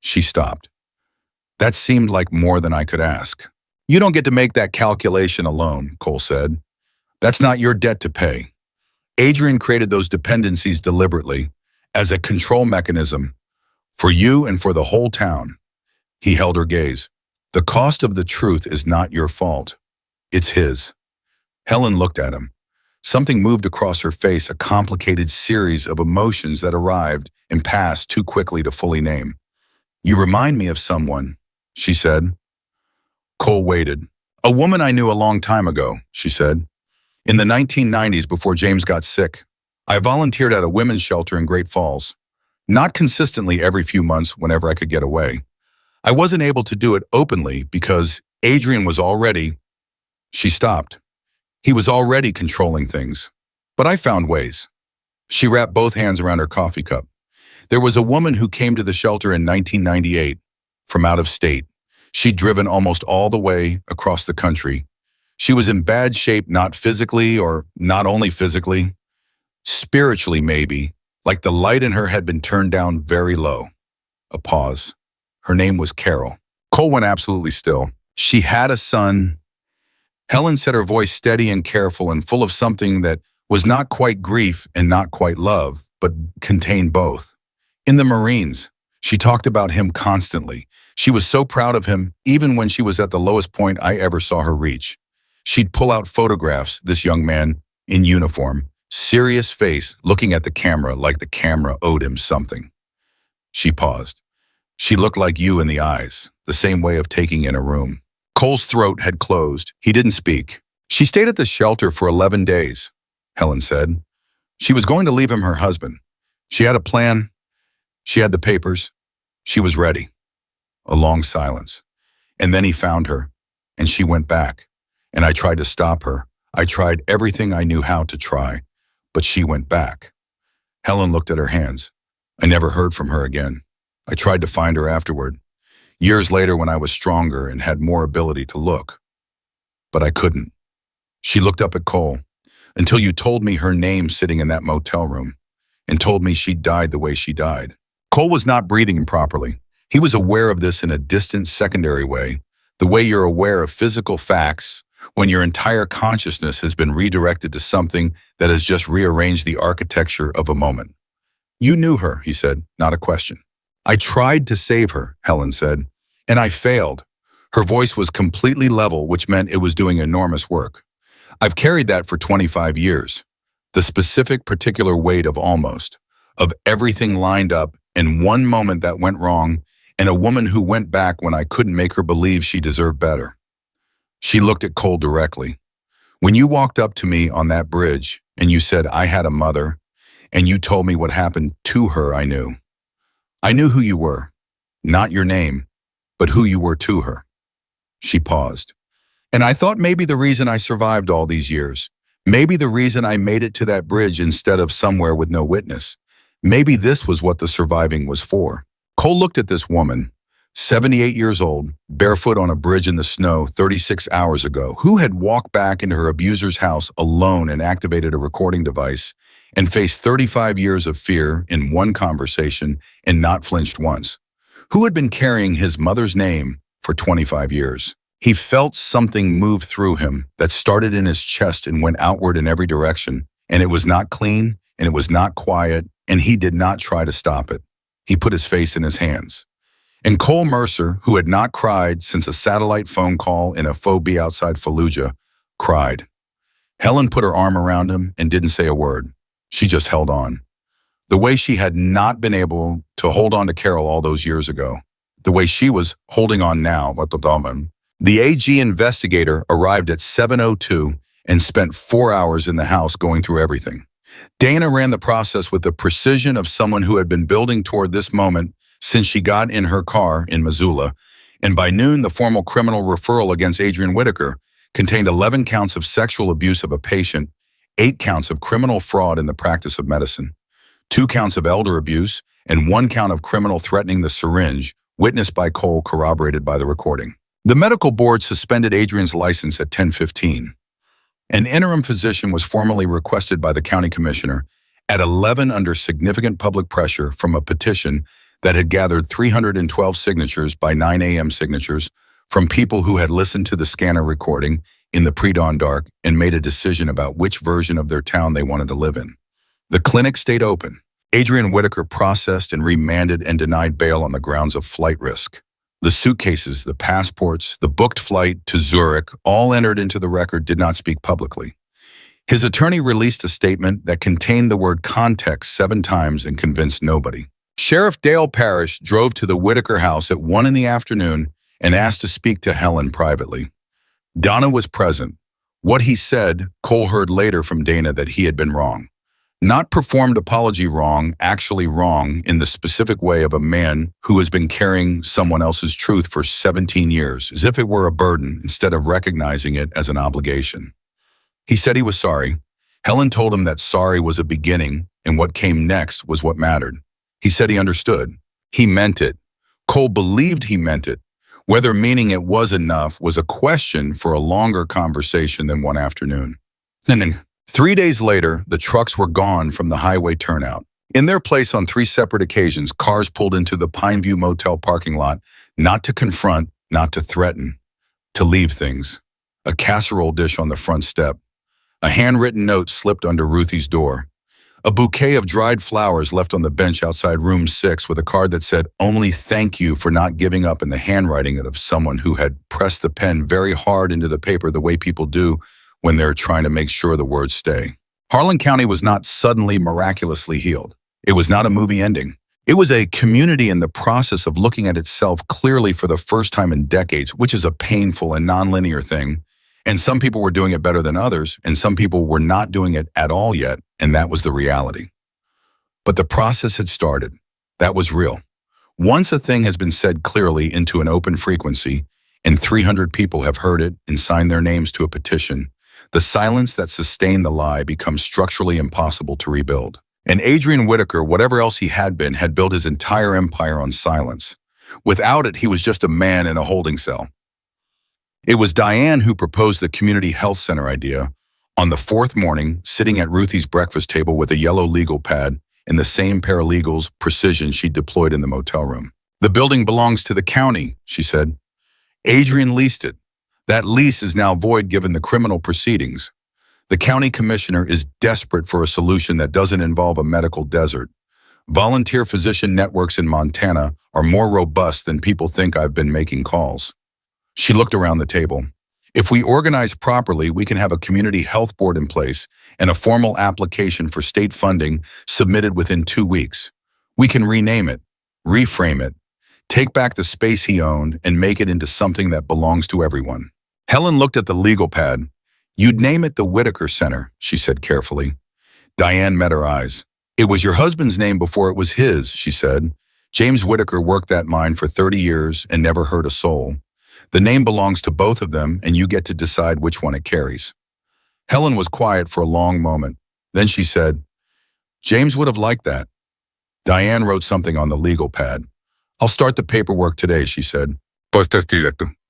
She stopped. "That seemed like more than I could ask." "You don't get to make that calculation alone," Cole said. "That's not your debt to pay. Adrien created those dependencies deliberately, as a control mechanism, for you and for the whole town." He held her gaze. "The cost of the truth is not your fault. It's his." Helen looked at him. Something moved across her face, a complicated series of emotions that arrived and passed too quickly to fully name. "You remind me of someone," she said. Cole waited. "A woman I knew a long time ago," she said. "In the 1990s, before James got sick, I volunteered at a women's shelter in Great Falls. Not consistently, every few months whenever I could get away. I wasn't able to do it openly because Adrien was already..." She stopped. "He was already controlling things. But I found ways." She wrapped both hands around her coffee cup. "There was a woman who came to the shelter in 1998, from out of state. She'd driven almost all the way across the country. She was in bad shape, not physically, or not only physically, spiritually maybe, like the light in her had been turned down very low." A pause. "Her name was Carol." Cole went absolutely still. "She had a son..." Helen said, her voice steady and careful and full of something that was not quite grief and not quite love, but contained both. "In the Marines. She talked about him constantly. She was so proud of him, even when she was at the lowest point I ever saw her reach. She'd pull out photographs, this young man, in uniform, serious face, looking at the camera like the camera owed him something. She paused. She looked like you in the eyes, the same way of taking in a room. Cole's throat had closed. He didn't speak. She stayed at the shelter for 11 days, Helen said. She was going to leave him her husband. She had a plan. She had the papers. She was ready. A long silence. And then he found her, and she went back. And I tried to stop her. I tried everything I knew how to try, but she went back. Helen looked at her hands. I never heard from her again. I tried to find her afterward, years later when I was stronger and had more ability to look. But I couldn't. She looked up at Cole, until you told me her name sitting in that motel room, and told me she died the way she died. Cole was not breathing properly. He was aware of this in a distant secondary way, the way you're aware of physical facts when your entire consciousness has been redirected to something that has just rearranged the architecture of a moment. You knew her, he said, not a question. I tried to save her, Helen said, and I failed. Her voice was completely level, which meant it was doing enormous work. I've carried that for 25 years. The specific particular weight of almost, of everything lined up in one moment that went wrong, and a woman who went back when I couldn't make her believe she deserved better. She looked at Cole directly. When you walked up to me on that bridge and you said I had a mother, and you told me what happened to her, I knew. I knew who you were, not your name, but who you were to her. She paused. And I thought maybe the reason I survived all these years, maybe the reason I made it to that bridge instead of somewhere with no witness, maybe this was what the surviving was for. Cole looked at this woman, 78 years old, barefoot on a bridge in the snow 36 hours ago, who had walked back into her abuser's house alone and activated a recording device and faced 35 years of fear in one conversation and not flinched once, who had been carrying his mother's name for 25 years. He felt something move through him that started in his chest and went outward in every direction, and it was not clean, and it was not quiet, and he did not try to stop it. He put his face in his hands. And Cole Mercer, who had not cried since a satellite phone call in a phobie outside Fallujah, cried. Helen put her arm around him and didn't say a word. She just held on. The way she had not been able to hold on to Carol all those years ago. The way she was holding on now. The AG investigator arrived at 7:02 and spent 4 hours in the house going through everything. Dana ran the process with the precision of someone who had been building toward this moment since she got in her car in Missoula, and by noon the formal criminal referral against Adrien Whitaker contained 11 counts of sexual abuse of a patient, 8 counts of criminal fraud in the practice of medicine, 2 counts of elder abuse, and 1 count of criminal threatening the syringe, witnessed by Cole, corroborated by the recording. The medical board suspended Adrien's license at 10:15. An interim physician was formally requested by the county commissioner at 11 under significant public pressure from a petition that had gathered 312 signatures by 9 a.m. signatures from people who had listened to the scanner recording in the pre-dawn dark and made a decision about which version of their town they wanted to live in. The clinic stayed open. Adrien Whitaker processed and remanded and denied bail on the grounds of flight risk. The suitcases, the passports, the booked flight to Zurich, all entered into the record, did not speak publicly. His attorney released a statement that contained the word context 7 times and convinced nobody. Sheriff Dale Parrish drove to the Whitaker house at 1 in the afternoon and asked to speak to Helen privately. Donna was present. What he said, Cole heard later from Dana that he had been wrong. Not performed apology wrong, actually wrong in the specific way of a man who has been carrying someone else's truth for 17 years, as if it were a burden instead of recognizing it as an obligation. He said he was sorry. Helen told him that sorry was a beginning and what came next was what mattered. He said he understood. He meant it. Cole believed he meant it. Whether meaning it was enough was a question for a longer conversation than one afternoon. And then 3 days later, the trucks were gone from the highway turnout. In their place on 3 separate occasions, cars pulled into the Pineview Motel parking lot, not to confront, not to threaten, to leave things. A casserole dish on the front step. A handwritten note slipped under Ruthie's door. A bouquet of dried flowers left on the bench outside room 6 with a card that said, "Only thank you for not giving up," in the handwriting of someone who had pressed the pen very hard into the paper the way people do when they're trying to make sure the words stay. Harlan County was not suddenly miraculously healed. It was not a movie ending. It was a community in the process of looking at itself clearly for the first time in decades, which is a painful and nonlinear thing. And some people were doing it better than others, and some people were not doing it at all yet, and that was the reality. But the process had started. That was real. Once a thing has been said clearly into an open frequency, and 300 people have heard it and signed their names to a petition, the silence that sustained the lie becomes structurally impossible to rebuild. And Adrien Whitaker, whatever else he had been, had built his entire empire on silence. Without it, he was just a man in a holding cell. It was Diane who proposed the community health center idea on the fourth morning, sitting at Ruthie's breakfast table with a yellow legal pad and the same paralegal's precision she'd deployed in the motel room. "The building belongs to the county," she said. "Adrien leased it. That lease is now void given the criminal proceedings. The county commissioner is desperate for a solution that doesn't involve a medical desert. Volunteer physician networks in Montana are more robust than people think. I've been making calls." She looked around the table. "If we organize properly, we can have a community health board in place and a formal application for state funding submitted within 2 weeks. We can rename it, reframe it, take back the space he owned and make it into something that belongs to everyone." Helen looked at the legal pad. "You'd name it the Whitaker Center," she said carefully. Diane met her eyes. "It was your husband's name before it was his," she said. "James Whitaker worked that mine for 30 years and never hurt a soul. The name belongs to both of them, and you get to decide which one it carries." Helen was quiet for a long moment. Then she said, "James would have liked that." Diane wrote something on the legal pad. "I'll start the paperwork today," she said.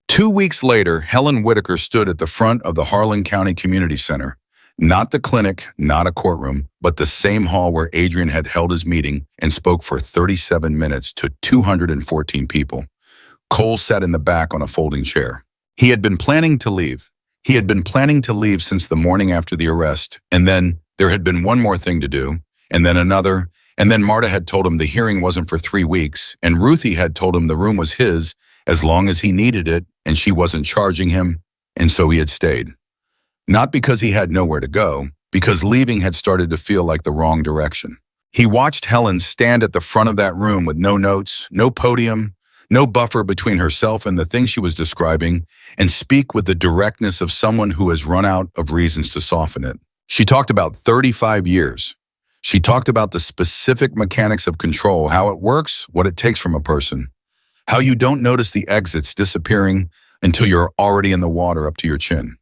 2 weeks later, Helen Whitaker stood at the front of the Harlan County Community Center. Not the clinic, not a courtroom, but the same hall where Adrien had held his meeting and spoke for 37 minutes to 214 people. Cole sat in the back on a folding chair. He had been planning to leave. He had been planning to leave since the morning after the arrest, and then there had been one more thing to do, and then another, and then Marta had told him the hearing wasn't for 3 weeks, and Ruthie had told him the room was his as long as he needed it, and she wasn't charging him, and so he had stayed. Not because he had nowhere to go, because leaving had started to feel like the wrong direction. He watched Helen stand at the front of that room with no notes, no podium, no buffer between herself and the thing she was describing, and speak with the directness of someone who has run out of reasons to soften it. She talked about 35 years. She talked about the specific mechanics of control, how it works, what it takes from a person, how you don't notice the exits disappearing until you're already in the water up to your chin.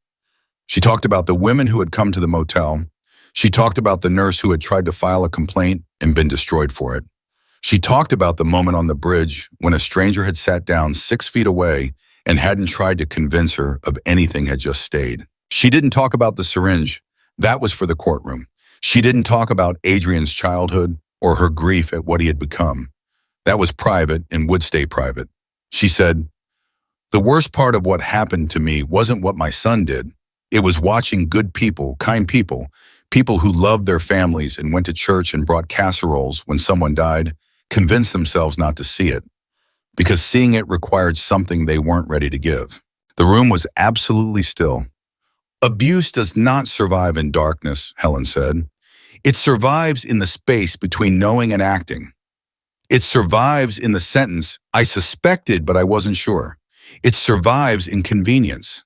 She talked about the women who had come to the motel. She talked about the nurse who had tried to file a complaint and been destroyed for it. She talked about the moment on the bridge when a stranger had sat down 6 feet away and hadn't tried to convince her of anything, had just stayed. She didn't talk about the syringe. That was for the courtroom. She didn't talk about Adrien's childhood or her grief at what he had become. That was private and would stay private. She said, "The worst part of what happened to me wasn't what my son did. It was watching good people, kind people, people who loved their families and went to church and brought casseroles when someone died, convince themselves not to see it, because seeing it required something they weren't ready to give." The room was absolutely still. "Abuse does not survive in darkness," Helen said. "It survives in the space between knowing and acting. It survives in the sentence, 'I suspected, but I wasn't sure.' It survives in convenience.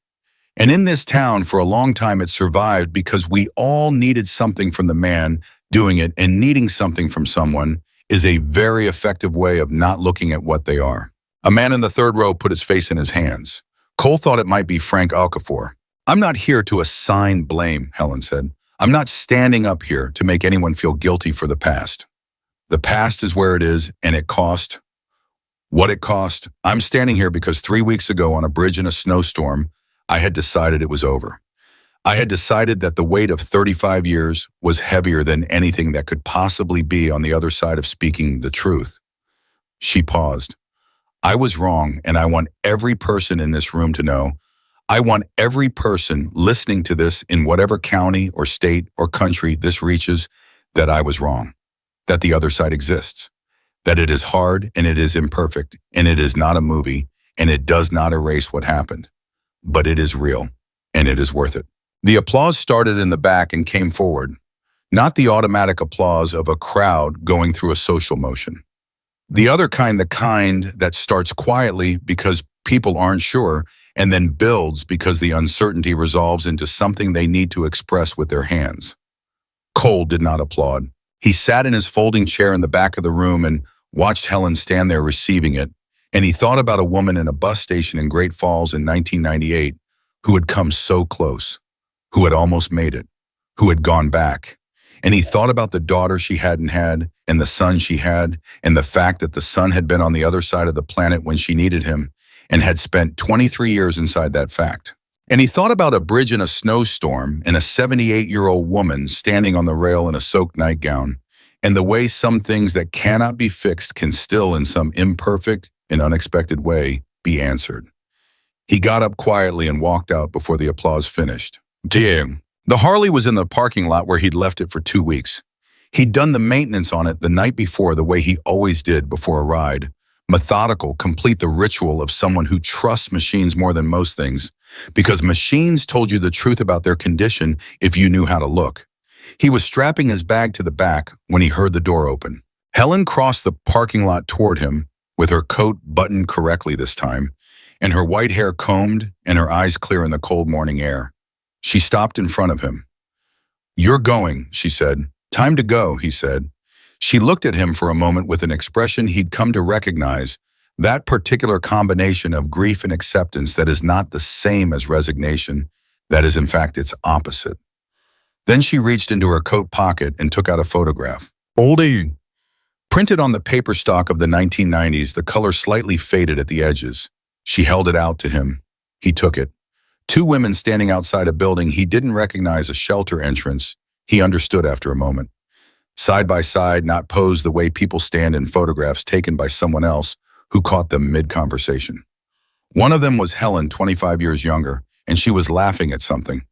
And in this town, for a long time, it survived because we all needed something from the man doing it, and needing something from someone is a very effective way of not looking at what they are." A man in the third row put his face in his hands. Cole thought it might be Frank Okafor. "I'm not here to assign blame," Helen said. "I'm not standing up here to make anyone feel guilty for the past. The past is where it is, and it cost what it cost. I'm standing here because 3 weeks ago on a bridge in a snowstorm, I had decided it was over. I had decided that the weight of 35 years was heavier than anything that could possibly be on the other side of speaking the truth." She paused. "I was wrong, and I want every person in this room to know. I want every person listening to this in whatever county or state or country this reaches, that I was wrong, that the other side exists, that it is hard and it is imperfect, and it is not a movie, and it does not erase what happened. But it is real, and it is worth it." The applause started in the back and came forward. not the automatic applause of a crowd going through a social motion. The other kind, the kind that starts quietly because people aren't sure, and then builds because the uncertainty resolves into something they need to express with their hands. Cole did not applaud. He sat in his folding chair in the back of the room and watched Helen stand there receiving it, and he thought about a woman in a bus station in Great Falls in 1998 who had come so close, who had almost made it, who had gone back. And he thought about the daughter she hadn't had, and the son she had, and the fact that the son had been on the other side of the planet when she needed him, and had spent 23 years inside that fact. And he thought about a bridge in a snowstorm and a 78-year-old woman standing on the rail in a soaked nightgown, and the way some things that cannot be fixed can still, in some imperfect and unexpected way, be answered. He got up quietly and walked out before the applause finished. Damn. The Harley was in the parking lot where he'd left it for 2 weeks. He'd done the maintenance on it the night before the way he always did before a ride. Methodical, complete the ritual of someone who trusts machines more than most things, because machines told you the truth about their condition if you knew how to look. He was strapping his bag to the back when he heard the door open. Helen crossed the parking lot toward him, with her coat buttoned correctly this time, and her white hair combed and her eyes clear in the cold morning air. She stopped in front of him. "You're going," she said. "Time to go," he said. She looked at him for a moment with an expression he'd come to recognize, that particular combination of grief and acceptance that is not the same as resignation, that is in fact its opposite. Then she reached into her coat pocket and took out a photograph. Oldie. Printed on the paper stock of the 1990s, the color slightly faded at the edges. She held it out to him. He took it. 2 women standing outside a building he didn't recognize, a shelter entrance. He understood after a moment. Side by side, not posed the way people stand in photographs taken by someone else who caught them mid-conversation. One of them was Helen, 25 years younger, and she was laughing at something.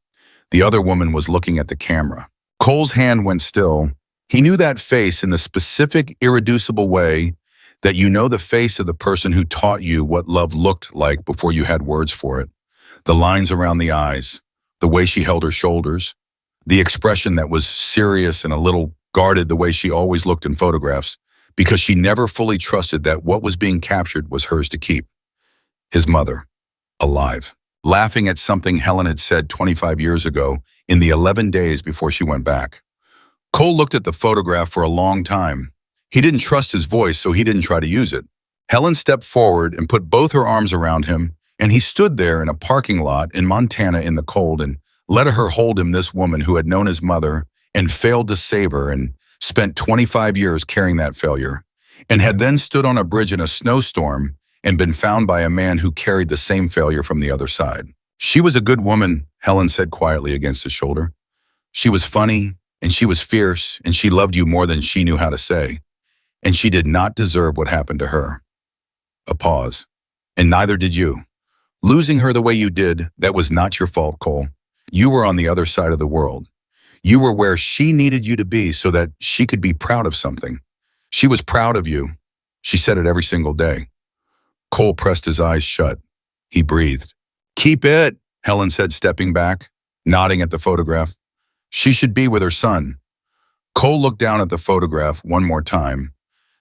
The other woman was looking at the camera. Cole's hand went still. He knew that face in the specific, irreducible way that you know the face of the person who taught you what love looked like before you had words for it. The lines around the eyes, the way she held her shoulders, the expression that was serious and a little guarded the way she always looked in photographs, because she never fully trusted that what was being captured was hers to keep. His mother, alive, laughing at something Helen had said 25 years ago in the 11 days before she went back. Cole looked at the photograph for a long time. He didn't trust his voice, so he didn't try to use it. Helen stepped forward and put both her arms around him, and he stood there in a parking lot in Montana in the cold and let her hold him, this woman who had known his mother and failed to save her and spent 25 years carrying that failure, and had then stood on a bridge in a snowstorm and been found by a man who carried the same failure from the other side. She was a good woman, Helen said quietly against his shoulder. She was funny, and she was fierce, and she loved you more than she knew how to say. And she did not deserve what happened to her. A pause. And neither did you. Losing her the way you did, that was not your fault, Cole. You were on the other side of the world. You were where she needed you to be so that she could be proud of something. She was proud of you. She said it every single day. Cole pressed his eyes shut. He breathed. "Keep it," Helen said, stepping back, nodding at the photograph. "She should be with her son." Cole looked down at the photograph one more time.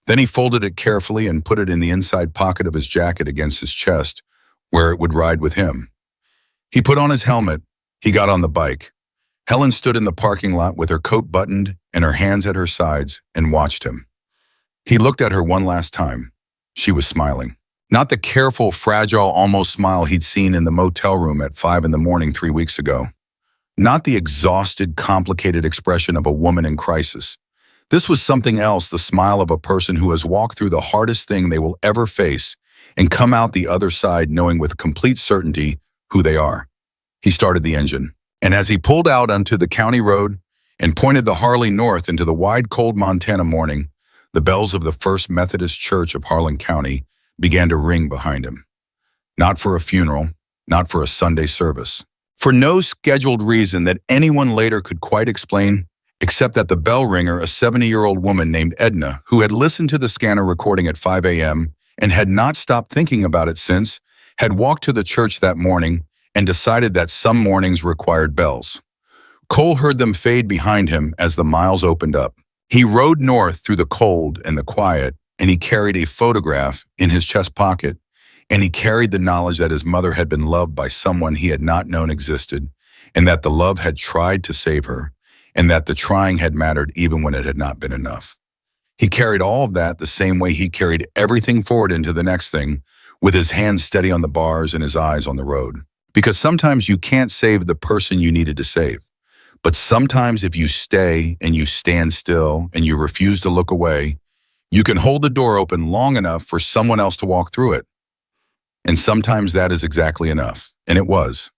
Then he folded it carefully and put it in the inside pocket of his jacket against his chest, where it would ride with him. He put on his helmet. He got on the bike. Helen stood in the parking lot with her coat buttoned and her hands at her sides and watched him. He looked at her one last time. She was smiling. Not the careful, fragile, almost smile he'd seen in the motel room at 5 a.m. 3 weeks ago. Not the exhausted, complicated expression of a woman in crisis. This was something else, the smile of a person who has walked through the hardest thing they will ever face and come out the other side knowing with complete certainty who they are. He started the engine, and as he pulled out onto the county road and pointed the Harley north into the wide, cold Montana morning, the bells of the First Methodist Church of Harlan County began to ring behind him. Not for a funeral, not for a Sunday service. For no scheduled reason that anyone later could quite explain, except that the bell ringer, a 70-year-old woman named Edna, who had listened to the scanner recording at 5 a.m. and had not stopped thinking about it since, had walked to the church that morning and decided that some mornings required bells. Cole heard them fade behind him as the miles opened up. He rode north through the cold and the quiet, and he carried a photograph in his chest pocket, and he carried the knowledge that his mother had been loved by someone he had not known existed, and that the love had tried to save her, and that the trying had mattered even when it had not been enough. He carried all of that the same way he carried everything forward into the next thing, with his hands steady on the bars and his eyes on the road. Because sometimes you can't save the person you needed to save. But sometimes if you stay and you stand still and you refuse to look away, you can hold the door open long enough for someone else to walk through it. And sometimes that is exactly enough. And it was.